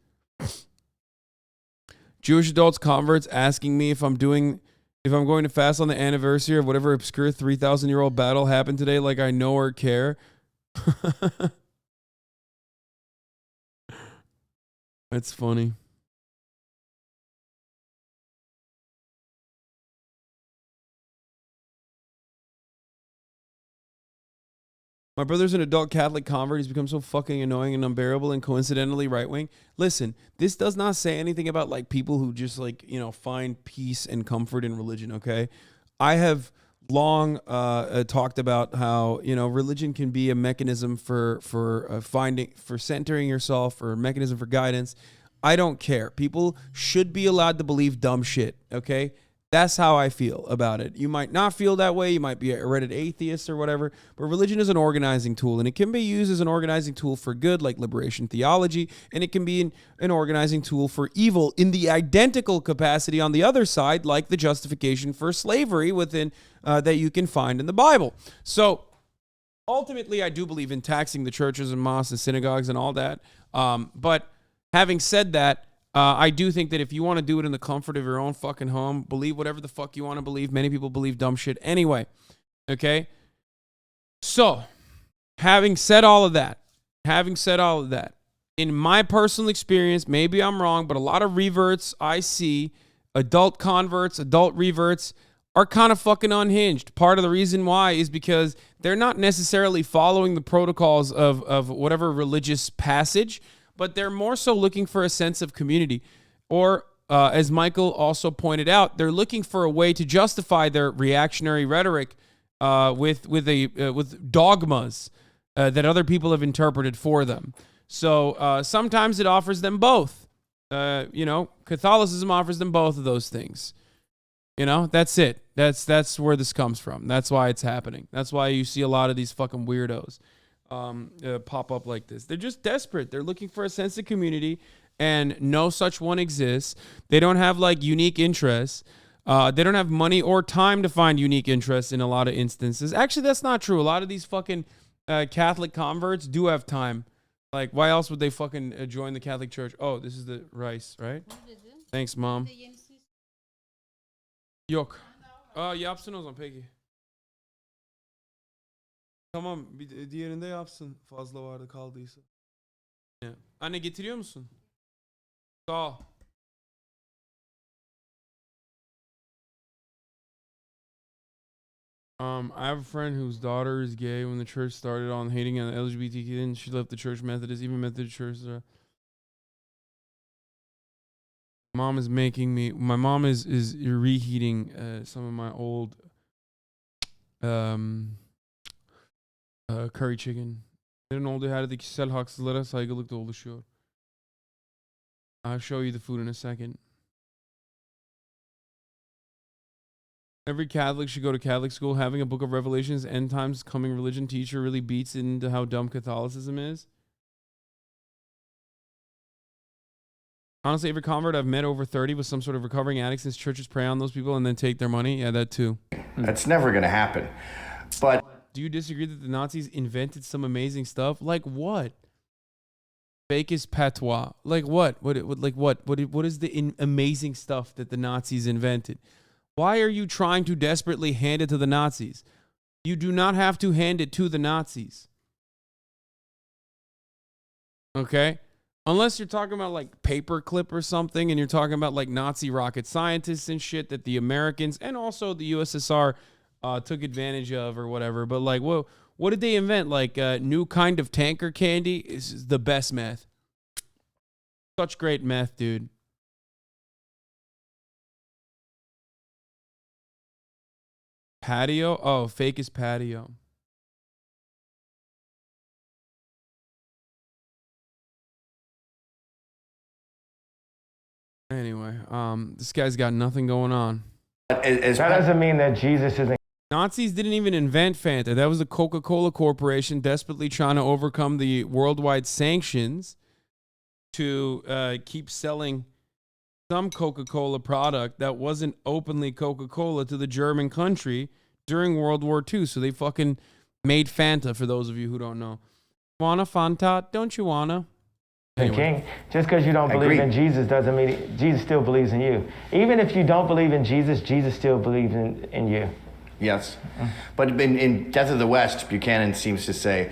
Jewish adults converts asking me if I'm going to fast on the anniversary of whatever obscure 3,000-year-old battle happened today, like I know or care. That's funny. My brother's an adult Catholic convert. He's become so fucking annoying and unbearable and coincidentally right-wing. Listen, this does not say anything about like people who just like, find peace and comfort in religion, okay? I have long talked about how, religion can be a mechanism for centering yourself or a mechanism for guidance. I don't care. People should be allowed to believe dumb shit, okay? That's how I feel about it. You might not feel that way. You might be a Reddit atheist or whatever, but religion is an organizing tool, and it can be used as an organizing tool for good, like liberation theology, and it can be an organizing tool for evil in the identical capacity on the other side, like the justification for slavery within that you can find in the Bible. So ultimately, I do believe in taxing the churches and mosques and synagogues and all that. But having said that, I do think that if you want to do it in the comfort of your own fucking home, believe whatever the fuck you want to believe. Many people believe dumb shit anyway. Okay? So, having said all of that, in my personal experience, maybe I'm wrong, but a lot of reverts I see, adult converts, adult reverts, are kind of fucking unhinged. Part of the reason why is because they're not necessarily following the protocols of whatever religious passage, but they're more so looking for a sense of community. Or, as Michael also pointed out, they're looking for a way to justify their reactionary rhetoric with dogmas that other people have interpreted for them. So sometimes it offers them both. Catholicism offers them both of those things. That's it. That's where this comes from. That's why it's happening. That's why you see a lot of these fucking weirdos pop up like this. They're just desperate. They're looking for a sense of community, and no such one exists. They don't have like unique interests. They don't have money or time to find unique interests in a lot of instances. Actually, that's not true. A lot of these fucking Catholic converts do have time. Like, why else would they fucking join the Catholic Church? Oh, this is the rice, right? Thanks, Mom. Yok. Yapsın o zaman peki. Tamam, diğerinde yapsın. Fazla vardı kaldıysa. Yeah. Anne getiriyor musun? Sağ ol. I have a friend whose daughter is gay. When the church started on hating on the LGBTQ, then she left the church Methodist, even Methodist church. Mom is making me. My mom is reheating some of my old curry chicken. Olduğu yerde kişisel haksızlara saygılık da oluşuyor. I'll show you the food in a second. Every Catholic should go to Catholic school. Having a Book of Revelations, End Times, Coming Religion teacher really beats into how dumb Catholicism is. Honestly, every convert I've met over 30 was some sort of recovering addict, since churches prey on those people and then take their money. Yeah, that too. That's never going to happen. But do you disagree that the Nazis invented some amazing stuff? Like what? Fakest patois. Like what? What is the amazing stuff that the Nazis invented? Why are you trying to desperately hand it to the Nazis? You do not have to hand it to the Nazis. Okay? Unless you're talking about like paperclip or something, and you're talking about like Nazi rocket scientists and shit that the Americans and also the USSR took advantage of or whatever. But like, what did they invent? Like a new kind of tanker candy? Is the best meth. Such great meth, dude. Patio? Oh, fakest patio. Anyway, this guy's got nothing going on. That doesn't mean that Jesus isn't. Nazis didn't even invent Fanta. That was the Coca-Cola Corporation desperately trying to overcome the worldwide sanctions to keep selling some Coca-Cola product that wasn't openly Coca-Cola to the German country during World War II. So they fucking made Fanta, for those of you who don't know. Wanna Fanta? Don't you wanna? Anyway. King. Just because you don't believe in Jesus doesn't mean Jesus still believes in you. Even if you don't believe in Jesus, Jesus still believes in you. Yes. But in Death of the West, Buchanan seems to say,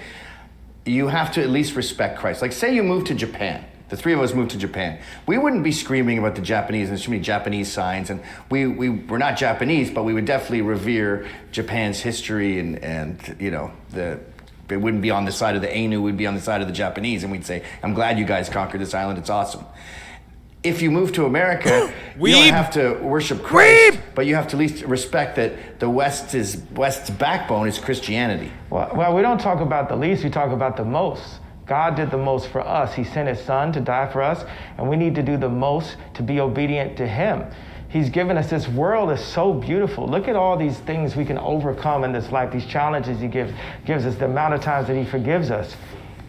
you have to at least respect Christ. Like, say you move to Japan. The three of us moved to Japan. We wouldn't be screaming about the Japanese and so many Japanese signs. And we're not Japanese, but we would definitely revere Japan's history and you know, it wouldn't be on the side of the Ainu, we'd be on the side of the Japanese, and we'd say, I'm glad you guys conquered this island, it's awesome. If you move to America, you don't have to worship Christ, but you have to at least respect that the West's backbone is Christianity. Well, we don't talk about the least, we talk about the most. God did the most for us. He sent his son to die for us, and we need to do the most to be obedient to him. He's given us, this world is so beautiful. Look at all these things we can overcome in this life, these challenges he gives us, the amount of times that he forgives us.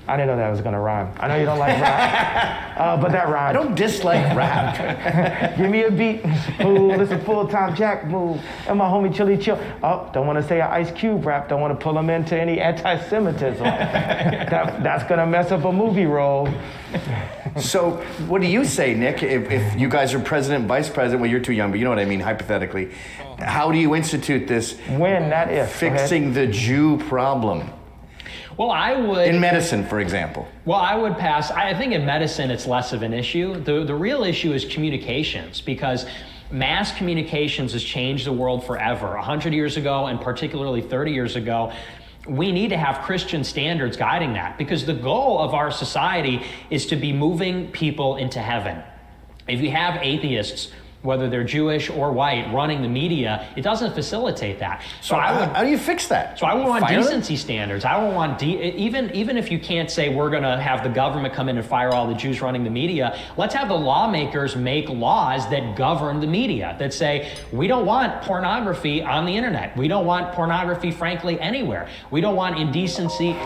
I didn't know that was going to rhyme. I know you don't like rap, but that rhymes. I don't dislike rap. Give me a beat, fool. It's a full-time Jack move. And my homie Chili Chill. Oh, don't want to say an Ice Cube rap. Don't want to pull him into any anti-Semitism. That's going to mess up a movie role. So what do you say, Nick, if you guys are president, vice president, well, you're too young, but you know what I mean, hypothetically. How do you institute this fixing the Jew problem? Well, I would. In medicine, for example. Well, I would pass. I think in medicine it's less of an issue. The real issue is communications, because mass communications has changed the world forever. 100 years ago, and particularly 30 years ago, we need to have Christian standards guiding that, because the goal of our society is to be moving people into heaven. If you have atheists, whether they're Jewish or white, running the media, it doesn't facilitate that. So how do you fix that? So I would want Fire them? decency standards. I would want, even if you can't say we're going to have the government come in and fire all the Jews running the media, let's have the lawmakers make laws that govern the media, that say, we don't want pornography on the internet. We don't want pornography, frankly, anywhere. We don't want indecency.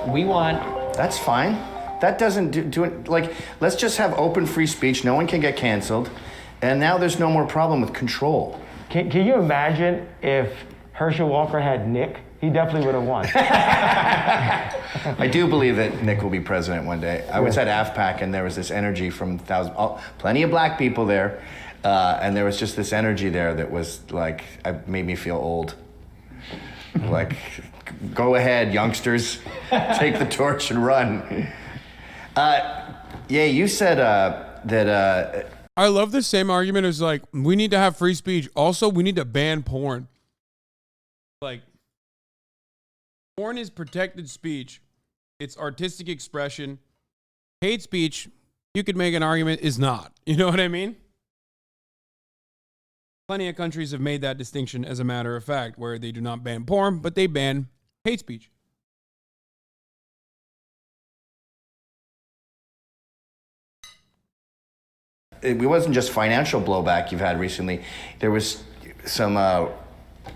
We want... That's fine. That doesn't do it. Like, let's just have open free speech. No one can get canceled. And now there's no more problem with control. Can you imagine if Herschel Walker had Nick? He definitely would have won. I do believe that Nick will be president one day. I was at AFPAC, and there was this energy from plenty of black people there, and there was just this energy there that was like, made me feel old. Like, go ahead, youngsters, take the torch and run. Yeah, you said that. I love the same argument as like, we need to have free speech. Also, we need to ban porn. Like, porn is protected speech. It's artistic expression. Hate speech, you could make an argument, is not. You know what I mean? Plenty of countries have made that distinction, as a matter of fact, where they do not ban porn, but they ban hate speech. It wasn't just financial blowback you've had recently. There was some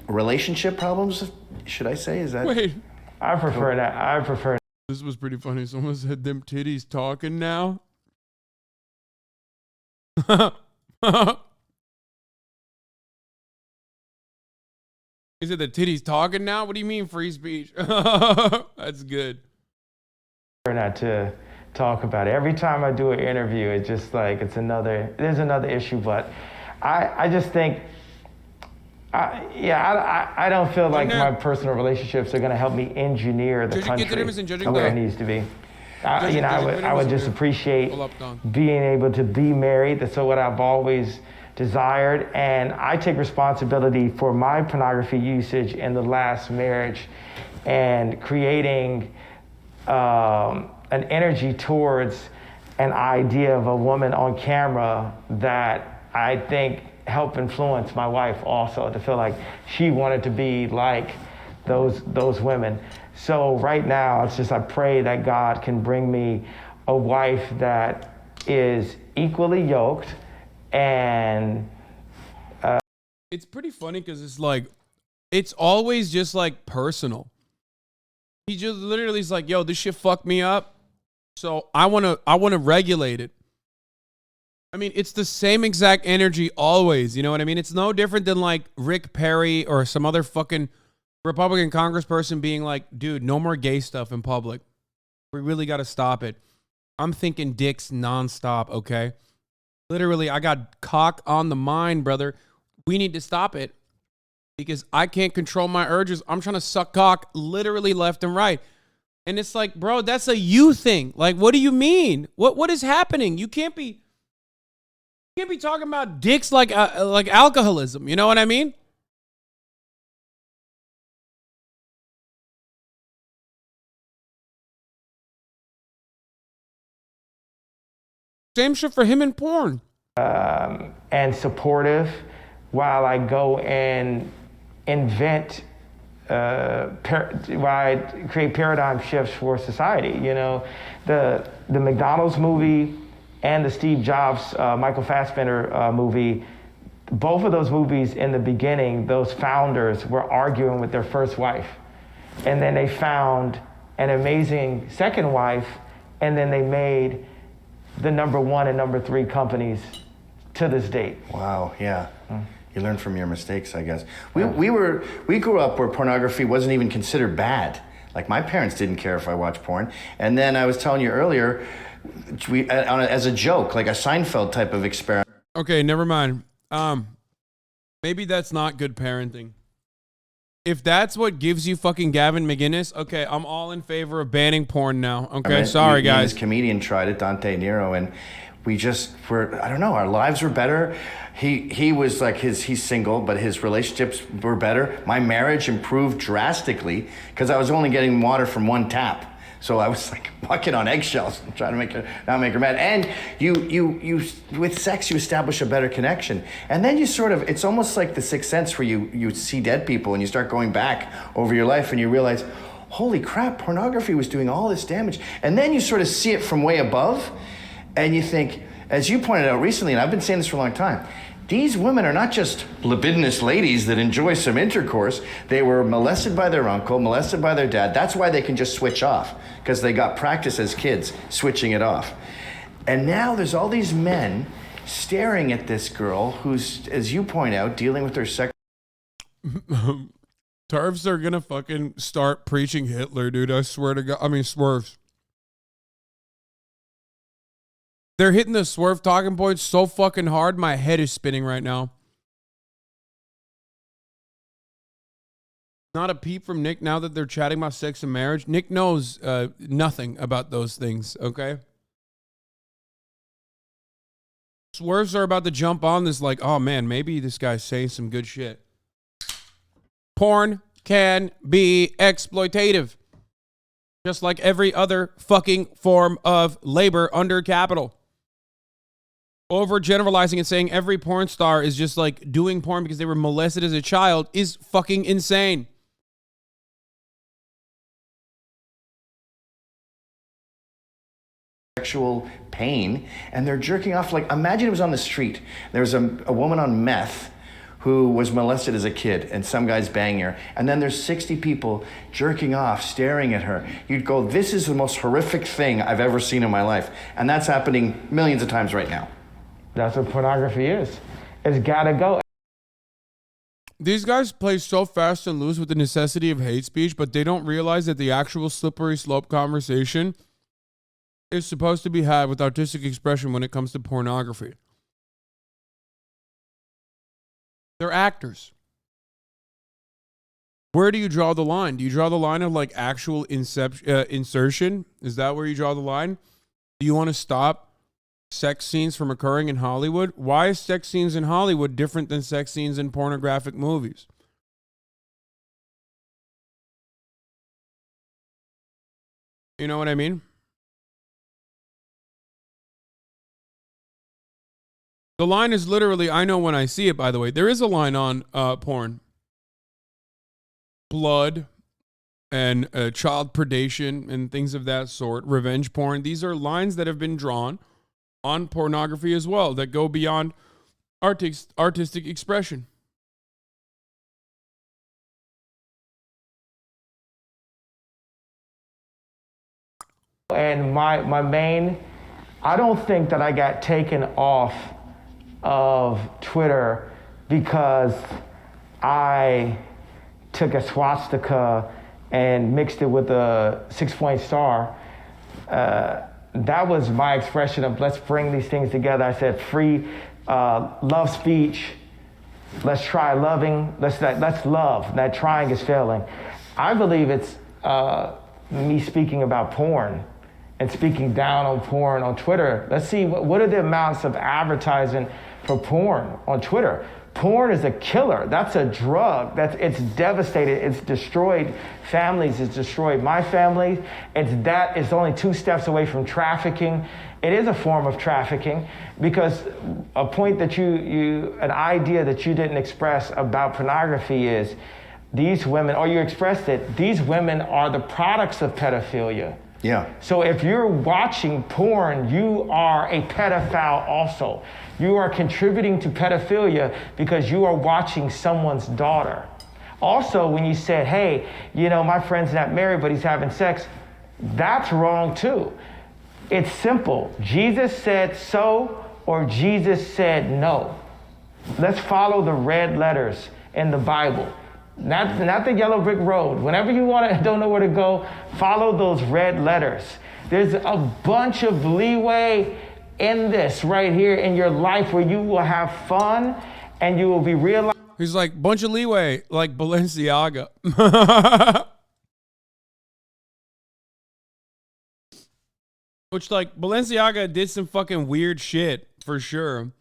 relationship problems, should I say? Is that? Wait. I prefer that. I prefer. This was pretty funny. Someone said, them titties talking now. He said the titties talking now? What do you mean free speech? That's good. Not to talk about it. Every time I do an interview, it's just like there's another issue, but I just think, I don't feel like my personal relationships are going to help me engineer the country where it needs to be. I would just appreciate being able to be married. That's what I've always desired, and I take responsibility for my pornography usage in the last marriage and creating an energy towards an idea of a woman on camera that I think helped influence my wife also, to feel like she wanted to be like those women. So right now, it's just I pray that God can bring me a wife that is equally yoked and... It's pretty funny because it's like, it's always just like personal. He just literally is like, yo, this shit fucked me up. So I want to regulate it. I mean, it's the same exact energy always. You know what I mean? It's no different than like Rick Perry or some other fucking Republican congressperson being like, dude, no more gay stuff in public. We really got to stop it. I'm thinking dicks nonstop, okay? Literally, I got cock on the mind, brother. We need to stop it because I can't control my urges. I'm trying to suck cock literally left and right. And it's like, bro, that's a you thing. Like, what do you mean? What is happening? You can't be talking about dicks like alcoholism. You know what I mean? Same shit for him in porn. And supportive while I go and invent, while I create paradigm shifts for society. You know, the McDonald's movie and the Steve Jobs, Michael Fassbender movie, both of those movies in the beginning, those founders were arguing with their first wife. And then they found an amazing second wife, and then they made the #1 and #3 companies to this date. Wow, yeah. You learn from your mistakes, I guess. We grew up where pornography wasn't even considered bad. Like, my parents didn't care if I watched porn. And then I was telling you earlier, as a joke, like a Seinfeld type of experiment. Okay, never mind. Maybe that's not good parenting. If that's what gives you fucking Gavin McInnes, okay, I'm all in favor of banning porn now. Okay, I mean, sorry, me and guys. this comedian tried it, Dante Nero, and we just were, I don't know, our lives were better. He was like, he's single, but his relationships were better. My marriage improved drastically because I was only getting water from one tap. So I was like walking on eggshells, trying to not make her mad. And you with sex, you establish a better connection. And then you sort of, it's almost like the Sixth Sense where you see dead people and you start going back over your life and you realize, holy crap, pornography was doing all this damage. And then you sort of see it from way above and you think, as you pointed out recently, and I've been saying this for a long time, these women are not just libidinous ladies that enjoy some intercourse. They were molested by their uncle, molested by their dad. That's why they can just switch off, because they got practice as kids switching it off. And now there's all these men staring at this girl who's, as you point out, dealing with her sex. TERFs are gonna fucking start preaching Hitler, dude. I swear to God. I mean, swerves. They're hitting the swerve talking points so fucking hard, my head is spinning right now. Not a peep from Nick now that they're chatting about sex and marriage. Nick knows nothing about those things, okay? Swerves are about to jump on this like, oh man, maybe this guy's saying some good shit. Porn can be exploitative. Just like every other fucking form of labor under capital. Overgeneralizing and saying every porn star is just like doing porn because they were molested as a child is fucking insane. Sexual pain, and they're jerking off. Like, imagine it was on the street. There's a woman on meth who was molested as a kid, and some guy's banging her, and then there's 60 people jerking off, staring at her. You'd go, this is the most horrific thing I've ever seen in my life, and that's happening millions of times right now. That's what pornography is. It's gotta go. These guys play so fast and loose with the necessity of hate speech, but they don't realize that the actual slippery slope conversation is supposed to be had with artistic expression when it comes to pornography. They're actors. Where do you draw the line? Do you draw the line of like actual insertion? Is that where you draw the line? Do you want to stop sex scenes from occurring in Hollywood? Why is sex scenes in Hollywood different than sex scenes in pornographic movies? You know what I mean? The line is literally, I know when I see it, by the way. There is a line on porn. Blood and child predation and things of that sort. Revenge porn. These are lines that have been drawn on pornography as well that go beyond artistic expression. And my main, I don't think that I got taken off of Twitter because I took a swastika and mixed it with a 6-point star. That was my expression of let's bring these things together. I said free love speech. Let's try loving. Let's love. That trying is failing. I believe it's me speaking about porn and speaking down on porn on Twitter. Let's see what are the amounts of advertising for porn on Twitter. Porn is a killer. That's a drug. It's devastated. It's destroyed families. It's destroyed my family. It's only 2 steps away from trafficking. It is a form of trafficking because a point that an idea that you didn't express about pornography is these women, or you expressed it, these women are the products of pedophilia. Yeah. So if you're watching porn, you are a pedophile also. You are contributing to pedophilia because you are watching someone's daughter. Also, when you said, hey, my friend's not married, but he's having sex, that's wrong too. It's simple. Jesus said so, or Jesus said no. Let's follow the red letters in the Bible. Not the yellow brick road. Whenever you don't know where to go, follow those red letters. There's a bunch of leeway in this right here in your life where you will have fun and you will be realized. He's like, bunch of leeway, like Balenciaga. Which, like, Balenciaga did some fucking weird shit, for sure.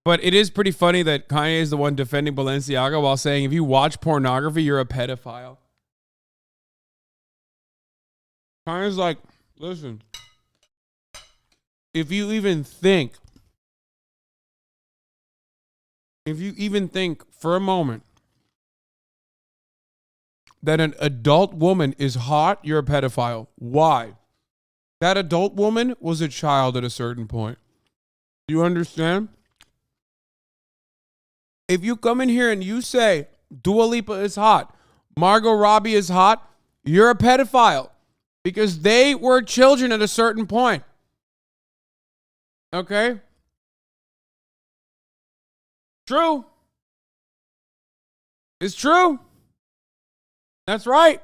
But it is pretty funny that Kanye is the one defending Balenciaga while saying, if you watch pornography, you're a pedophile. Kanye's like, listen, if you even think for a moment that an adult woman is hot, you're a pedophile. Why? That adult woman was a child at a certain point. Do you understand? If you come in here and you say Dua Lipa is hot, Margot Robbie is hot, you're a pedophile because they were children at a certain point. Okay? True. It's true. That's right.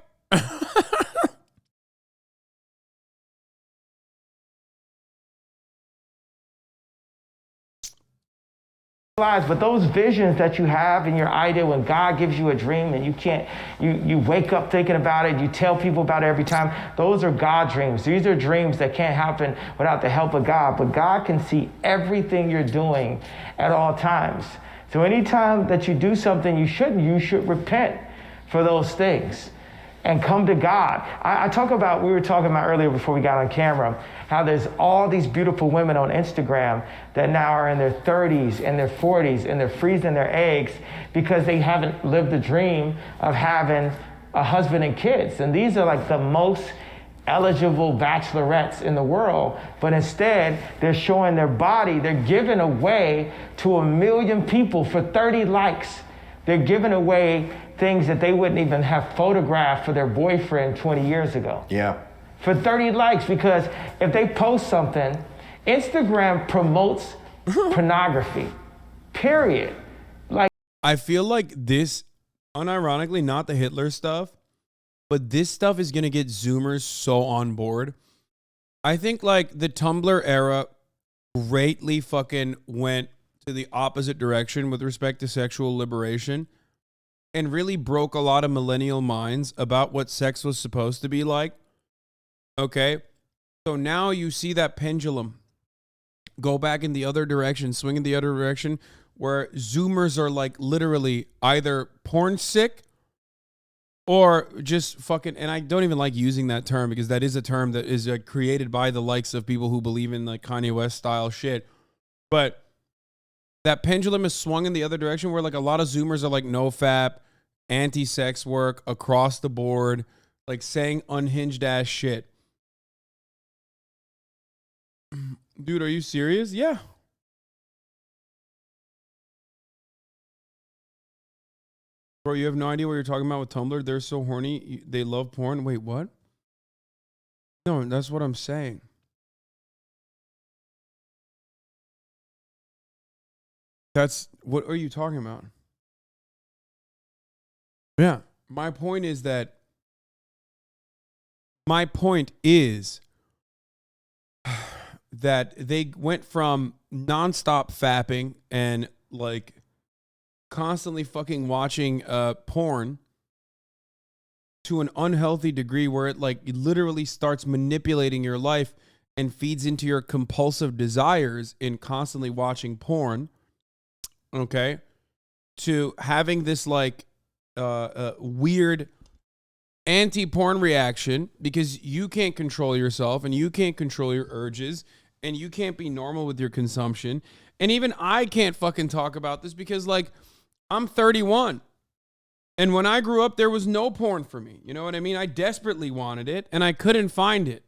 But those visions that you have in your idea when God gives you a dream and you wake up thinking about it, you tell people about it every time, those are God dreams. These are dreams that can't happen without the help of God, but God can see everything you're doing at all times. So anytime that you do something you should repent for those things and come to God. We were talking about earlier before we got on camera, how there's all these beautiful women on Instagram that now are in their 30s and their 40s and they're freezing their eggs because they haven't lived the dream of having a husband and kids. And these are like the most eligible bachelorettes in the world, but instead they're showing their body, they're giving away to 1 million people for 30 likes. They're giving away things that they wouldn't even have photographed for their boyfriend 20 years ago. Yeah. For 30 likes, because if they post something, Instagram promotes pornography, period. Like, I feel like this, unironically, not the Hitler stuff, but this stuff is going to get Zoomers so on board. I think like the Tumblr era greatly fucking went to the opposite direction with respect to sexual liberation and really broke a lot of millennial minds about what sex was supposed to be like. Okay? So now you see that pendulum go back in the other direction, swing in the other direction, where Zoomers are like literally either porn sick or just fucking, and I don't even like using that term because that is a term that is created by the likes of people who believe in like Kanye West style shit. But that pendulum is swung in the other direction where like a lot of Zoomers are like no fap, anti-sex work across the board, like saying unhinged ass shit. Dude, are you serious? Yeah. Bro, you have no idea what you're talking about with Tumblr. They're so horny. They love porn. Wait, what? No, that's what I'm saying. What are you talking about? Yeah. My point is that they went from nonstop fapping and like constantly fucking watching porn to an unhealthy degree where it like literally starts manipulating your life and feeds into your compulsive desires in constantly watching porn. Okay, to having this like weird anti-porn reaction because you can't control yourself and you can't control your urges and you can't be normal with your consumption. And even I can't fucking talk about this because like I'm 31. And when I grew up, there was no porn for me. You know what I mean? I desperately wanted it and I couldn't find it.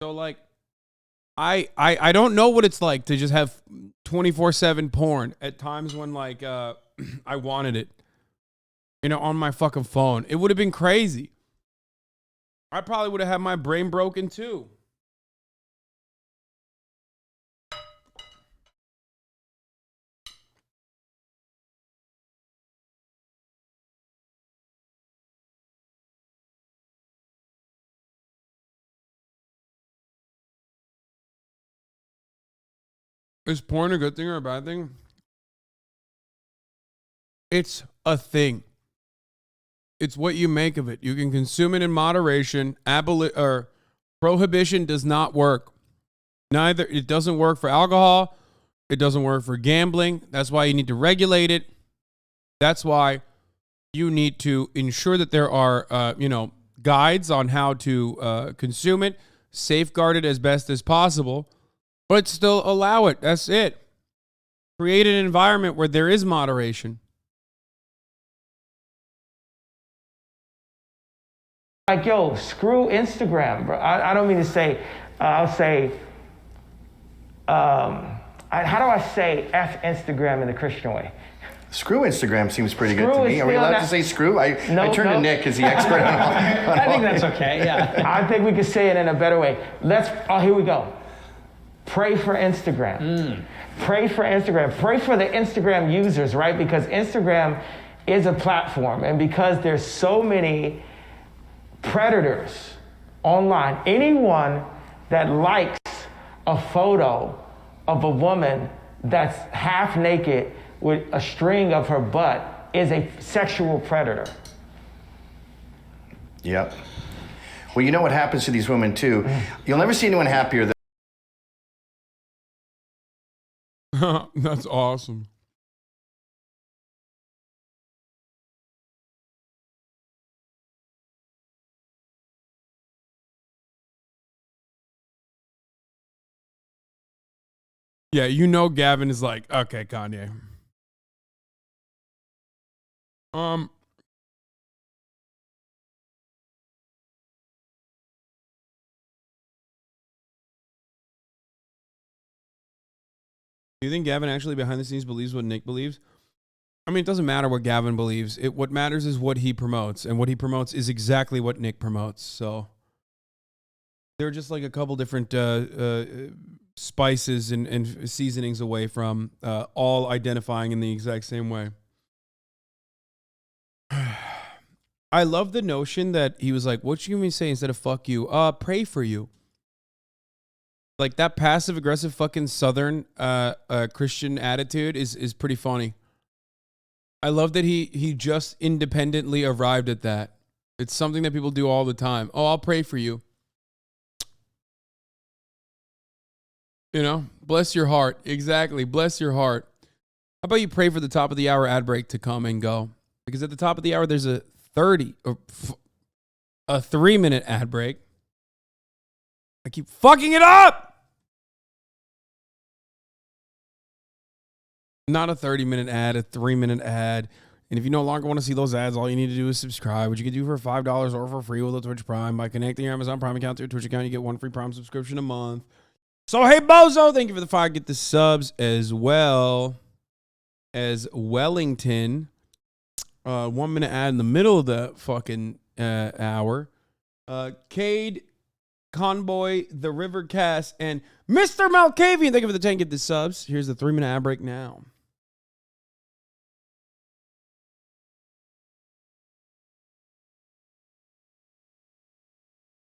So like I don't know what it's like to just have 24/7 porn at times when like I wanted it, you know, on my fucking phone. It would have been crazy. I probably would have had my brain broken too. Is porn a good thing or a bad thing? It's a thing. It's what you make of it. You can consume it in moderation. Prohibition does not work. Neither, it doesn't work for alcohol. It doesn't work for gambling. That's why you need to regulate it. That's why you need to ensure that there are, guides on how to consume it, safeguard it as best as possible, but still allow it. That's it. Create an environment where there is moderation. Like, yo, screw Instagram, bro. I don't mean to say, I'll say, how do I say F Instagram in the Christian way? Screw Instagram seems pretty good to me. Are we allowed to say screw? I turn to Nick as the expert on I think that's okay, yeah. I think we could say it in a better way. Here we go. Pray for Instagram. Pray for Instagram. Pray for the Instagram users, right? Because Instagram is a platform, and because there's so many predators online, anyone that likes a photo of a woman that's half naked with a string of her butt is a sexual predator. Yep. Well, you know what happens to these women too? You'll never see anyone happier than That's awesome. Yeah, Gavin is like, okay, Kanye. Do you think Gavin actually behind the scenes believes what Nick believes? I mean, it doesn't matter what Gavin believes. What matters is what he promotes, and what he promotes is exactly what Nick promotes. So they're just like a couple different spices and seasonings away from all identifying in the exact same way. I love the notion that he was like, what you gonna say instead of fuck you? Pray for you. Like that passive aggressive fucking Southern Christian attitude is pretty funny. I love that he just independently arrived at that. It's something that people do all the time. Oh, I'll pray for you. Bless your heart. Exactly. Bless your heart. How about you pray for the top of the hour ad break to come and go? Because at the top of the hour, there's a 3-minute ad break. I keep fucking it up. Not a 30-minute ad, a 3-minute ad. And if you no longer want to see those ads, all you need to do is subscribe, which you can do for $5 or for free with a Twitch Prime. By connecting your Amazon Prime account to your Twitch account, you get one free Prime subscription a month. So, hey, Bozo, thank you for the $5. Get the subs as well as Wellington. 1-minute ad in the middle of the fucking hour. Cade, Conboy, The Rivercast, and Mr. Malkavian. Thank you for the 10. Get the subs. Here's the 3-minute ad break now.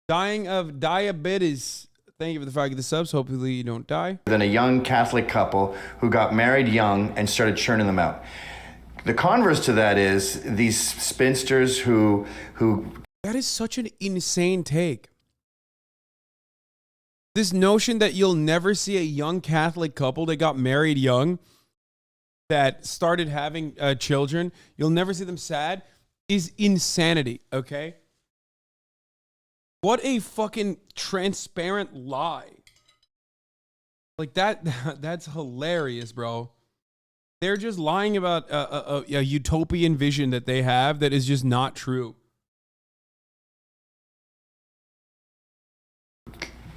Dying of diabetes. Thank you for the 5. Get the subs. Hopefully you don't die. Than a young Catholic couple who got married young and started churning them out. The converse to that is these spinsters who. That is such an insane take. This notion that you'll never see a young Catholic couple that got married young, that started having children, you'll never see them sad, is insanity, okay? What a fucking transparent lie. Like that's hilarious, bro. They're just lying about a utopian vision that they have that is just not true.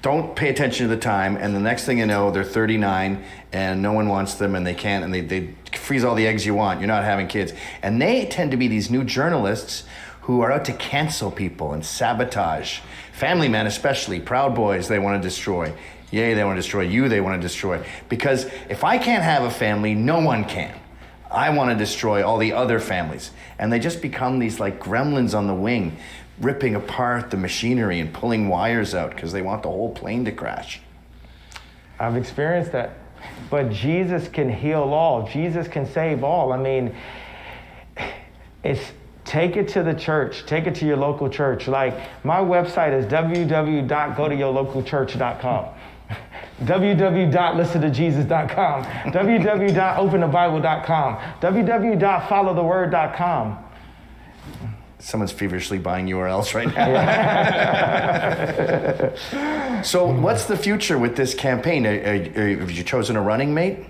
Don't pay attention to the time, and the next thing you know, they're 39, and no one wants them, and they can't, and they freeze all the eggs you want. You're not having kids. And they tend to be these new journalists who are out to cancel people and sabotage. Family men especially, Proud Boys, they want to destroy. Yay, they want to destroy. You, they want to destroy. Because if I can't have a family, no one can. I want to destroy all the other families. And they just become these like gremlins on the wing, ripping apart the machinery and pulling wires out because they want the whole plane to crash. I've experienced that. But Jesus can heal all. Jesus can save all. I mean, It's take it to the church. Take it to your local church. Like, my website is www.gotoyourlocalchurch.com. www.listentojesus.com. www.openthebible.com. www.followtheword.com. Someone's feverishly buying URLs right now. So what's the future with this campaign? Have you chosen a running mate? Do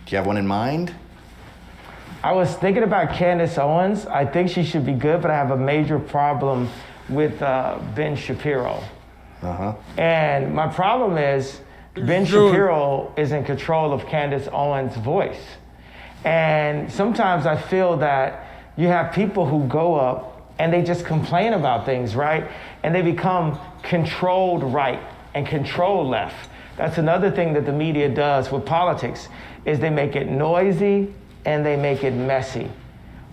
you have one in mind? I was thinking about Candace Owens. I think she should be good, but I have a major problem with Ben Shapiro. And my problem is Ben Shapiro is in control of Candace Owens' voice. And sometimes I feel that you have people who go up and they just complain about things, right? And they become controlled right and controlled left. That's another thing that the media does with politics, is they make it noisy and they make it messy.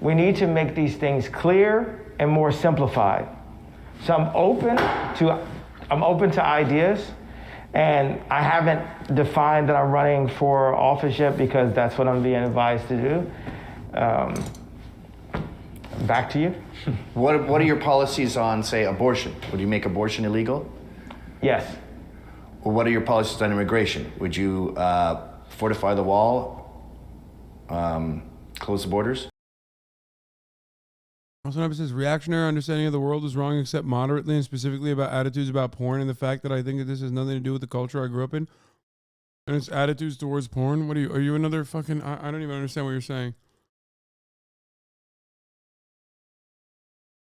We need to make these things clear and more simplified. So I'm open to ideas, and I haven't defined that I'm running for office yet because that's what I'm being advised to do. Back to you. What are your policies on, say, abortion? Would you make abortion illegal? Yes. Well, what are your policies on immigration? Would you fortify the wall, close the borders? HASANABI says, reactionary understanding of the world is wrong except moderately, and specifically about attitudes about porn, and the fact that I think that this has nothing to do with the culture I grew up in and its attitudes towards porn. What are you another fucking, I don't even understand what you're saying.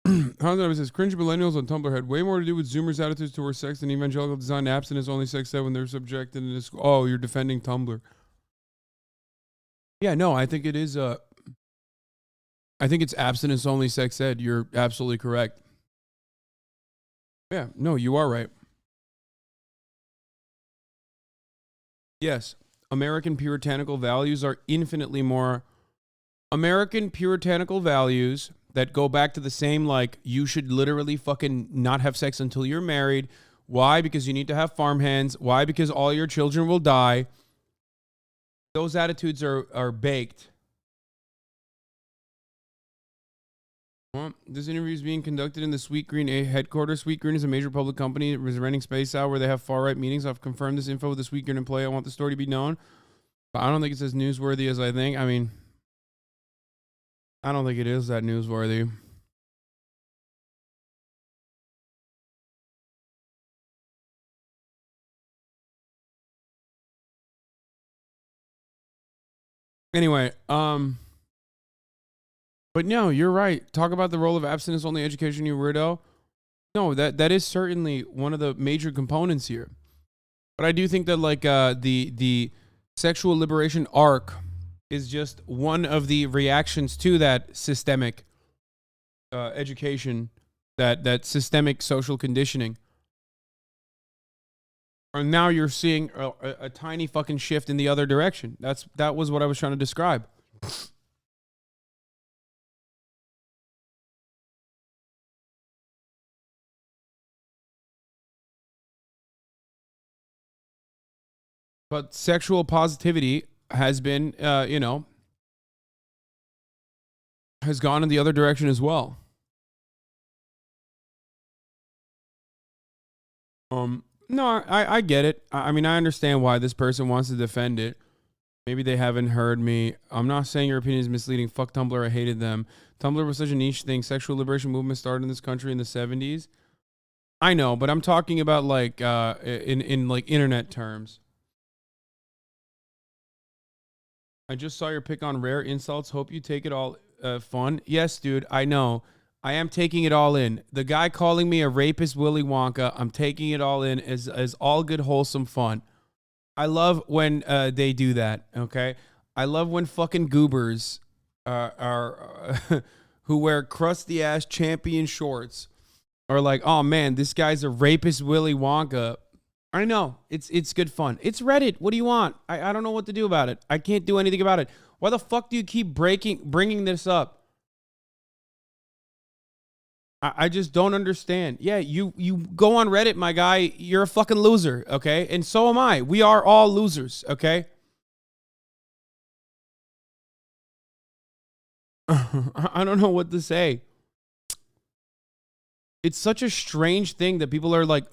HASANABI says, cringe millennials on Tumblr had way more to do with Zoomers' attitudes towards sex than evangelical design abstinence only sex ed when they're subjected in this. Oh, you're defending Tumblr. Yeah, no, I think it is I think it's abstinence only sex ed. You're absolutely correct. Yeah, no, you are right. Yes, American puritanical values are infinitely more. American puritanical values that go back to the same, like, you should literally fucking not have sex until you're married. Why? Because you need to have farmhands. Why? Because all your children will die. Those attitudes are baked. Well, this interview is being conducted in the Sweet Green headquarters. Sweet Green is a major public company. It was renting space out where they have far-right meetings. I've confirmed this info with the Sweet Green employee. I want the story to be known. But I don't think it's as newsworthy as I think. I mean, I don't think it is that newsworthy. Anyway, but no, you're right. Talk about the role of abstinence only education, you weirdo. No, that is certainly one of the major components here. But I do think that, like, the sexual liberation arc is just one of the reactions to that systemic education, that systemic social conditioning. And now you're seeing a tiny fucking shift in the other direction. That was what I was trying to describe. But sexual positivity has been, has gone in the other direction as well. No, I get it. I mean, I understand why this person wants to defend it. Maybe they haven't heard me. I'm not saying your opinion is misleading. Fuck Tumblr. I hated them. Tumblr was such a niche thing. Sexual liberation movement started in this country in the 70s. I know, but I'm talking about, like, in like internet terms. I just saw your pick on rare insults. Hope you take it all fun. Yes, dude, I know. I am taking it all in. The guy calling me a rapist, Willy Wonka, I'm taking it all in as all good, wholesome fun. I love when they do that, okay? I love when fucking goobers are who wear crusty-ass champion shorts are like, oh, man, this guy's a rapist, Willy Wonka. I know. It's good fun. It's Reddit. What do you want? I don't know what to do about it. I can't do anything about it. Why the fuck do you keep bringing this up? I just don't understand. Yeah, you go on Reddit, my guy. You're a fucking loser, okay? And so am I. We are all losers, okay? I don't know what to say. It's such a strange thing that people are like,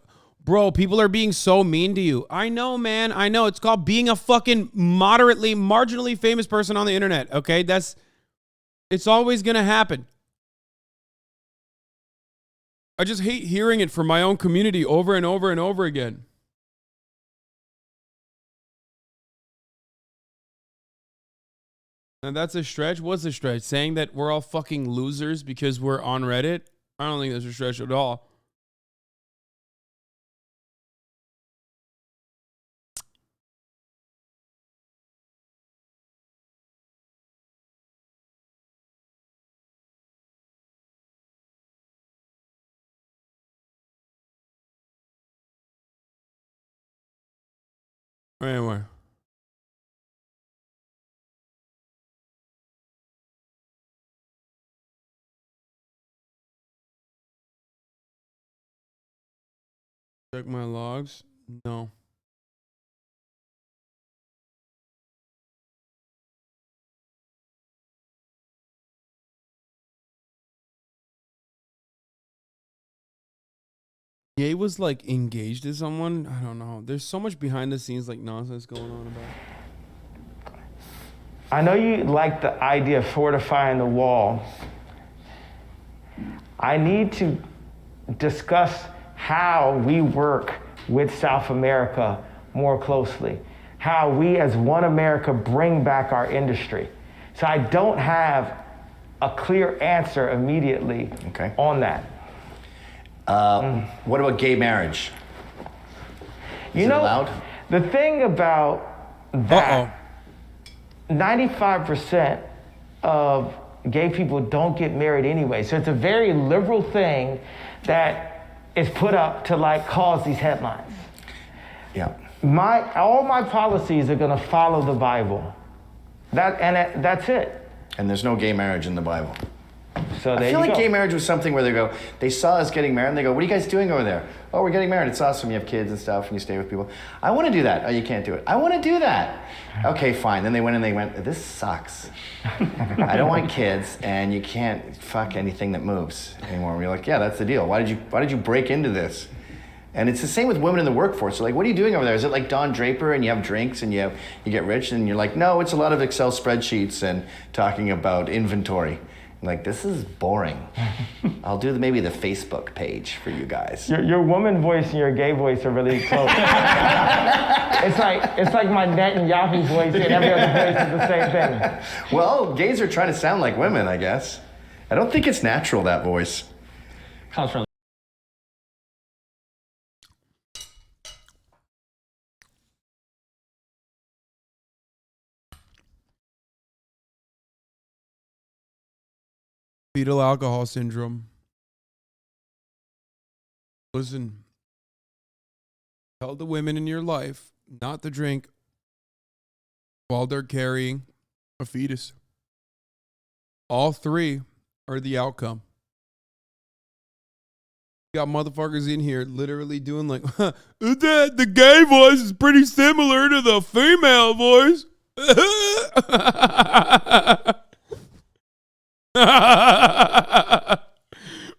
bro, people are being so mean to you. I know, man. I know. It's called being a fucking marginally famous person on the internet. Okay. It's always going to happen. I just hate hearing it from my own community over and over and over again. And that's a stretch. What's a stretch? Saying that we're all fucking losers because we're on Reddit? I don't think that's a stretch at all. Anyway. Check my logs? No. Ye was like engaged to someone. I don't know. There's so much behind the scenes like nonsense going on about it. I know you like the idea of fortifying the wall. I need to discuss how we work with South America more closely, how we as One America bring back our industry. So I don't have a clear answer immediately on that. What about gay marriage? You know, allowed? The thing about that, 95% of gay people don't get married anyway. So it's a very liberal thing that is put up to like cause these headlines. Yeah. All my policies are going to follow the Bible. That's it. And there's no gay marriage in the Bible. So there I feel you like go. gay marriage was something where they saw us getting married and they go, what are you guys doing over there? Oh, we're getting married. It's awesome. You have kids and stuff and you stay with people. I want to do that. Oh, you can't do it. I want to do that. Okay, fine. Then they went and they went, this sucks. I don't want kids and you can't fuck anything that moves anymore. And we're like, yeah, that's the deal. Why did you break into this? And it's the same with women in the workforce. They're like, what are you doing over there? Is it like Don Draper and you have drinks and you get rich? And you're like, no, it's a lot of Excel spreadsheets and talking about inventory. Like, this is boring. I'll do maybe the Facebook page for you guys. Your woman voice and your gay voice are really close. it's like my net and Yahoo voice and every other voice is the same thing. Well, gays are trying to sound like women, I guess. I don't think it's natural, that voice. Comes from fetal alcohol syndrome. Listen, tell the women in your life not to drink while they're carrying a fetus. All three are the outcome. You got motherfuckers in here literally doing like, the gay voice is pretty similar to the female voice.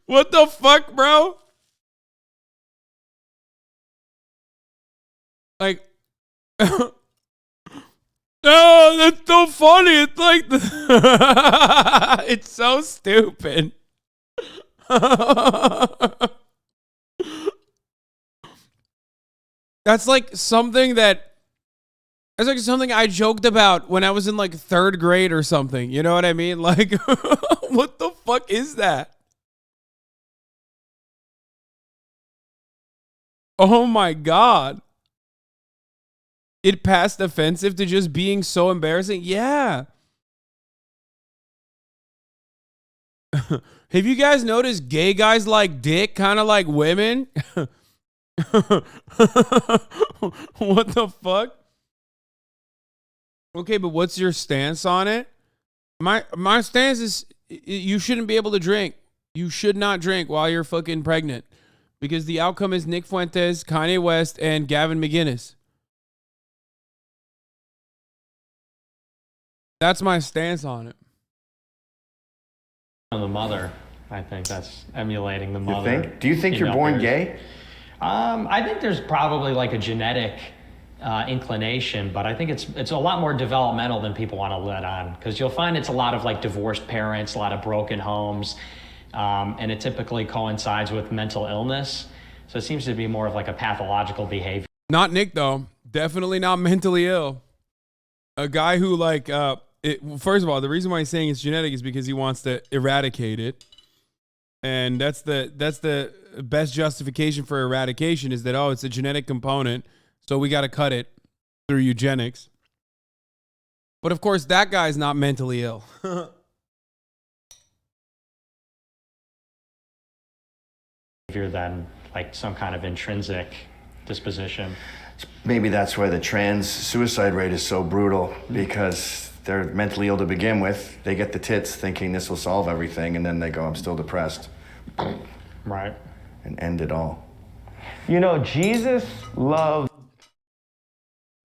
What the fuck, bro? Like, oh, that's so funny. It's like, it's so stupid. That's like something I joked about when I was in like 3rd grade or something. You know what I mean? Like, what the fuck is that? Oh my God. It passed offensive to just being so embarrassing? Yeah. Have you guys noticed gay guys like dick kind of like women? What the fuck? Okay, but what's your stance on it? My stance is you shouldn't be able to drink. You should not drink while you're fucking pregnant. Because the outcome is Nick Fuentes, Kanye West, and Gavin McInnes. That's my stance on it. The mother, I think that's emulating the You mother. think? Do you think you're born gay? I think there's probably like a genetic inclination, but I think it's a lot more developmental than people want to let on, because you'll find it's a lot of like divorced parents, a lot of broken homes, and it typically coincides with mental illness. So it seems to be more of like a pathological behavior. Not Nick though. Definitely not mentally ill. A guy who like first of all, the reason why he's saying it's genetic is because he wants to eradicate it. And that's the best justification for eradication is that, oh, it's a genetic component, so we got to cut it through eugenics. But of course, that guy's not mentally ill. Than like some kind of intrinsic disposition. Maybe that's why the trans suicide rate is so brutal, because they're mentally ill to begin with. They get the tits thinking this will solve everything, and then they go, I'm still depressed. Right. And end it all. You know, Jesus loved.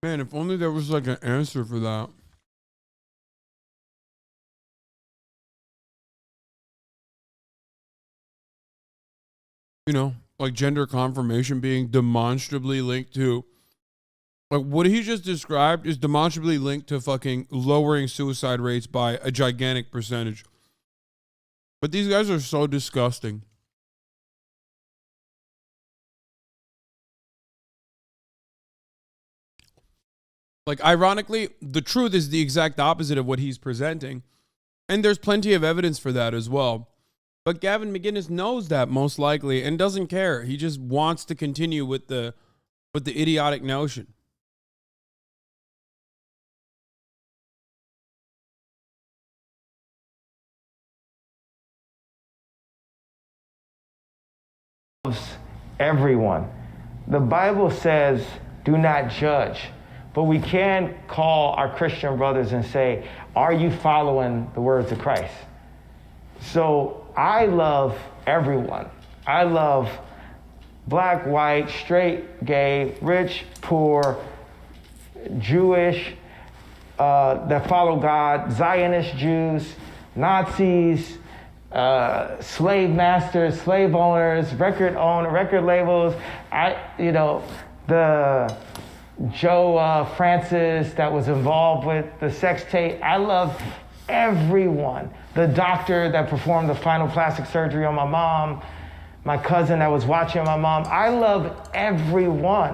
Man, if only there was like an answer for that. You know, like gender confirmation being demonstrably linked to, like what he just described is demonstrably linked to fucking lowering suicide rates by a gigantic percentage. But these guys are so disgusting. Like, ironically, the truth is the exact opposite of what he's presenting. And there's plenty of evidence for that as well. But Gavin McInnes knows that most likely and doesn't care. He just wants to continue with the idiotic notion. Everyone. The Bible says, do not judge. But we can call our Christian brothers and say, are you following the words of Christ? So I love everyone. I love black, white, straight, gay, rich, poor, Jewish, that follow God, Zionist Jews, Nazis, slave masters, slave owners, record labels. The Joe Francis that was involved with the sex tape. I love everyone. The doctor that performed the final plastic surgery on my mom, my cousin that was watching my mom. I love everyone.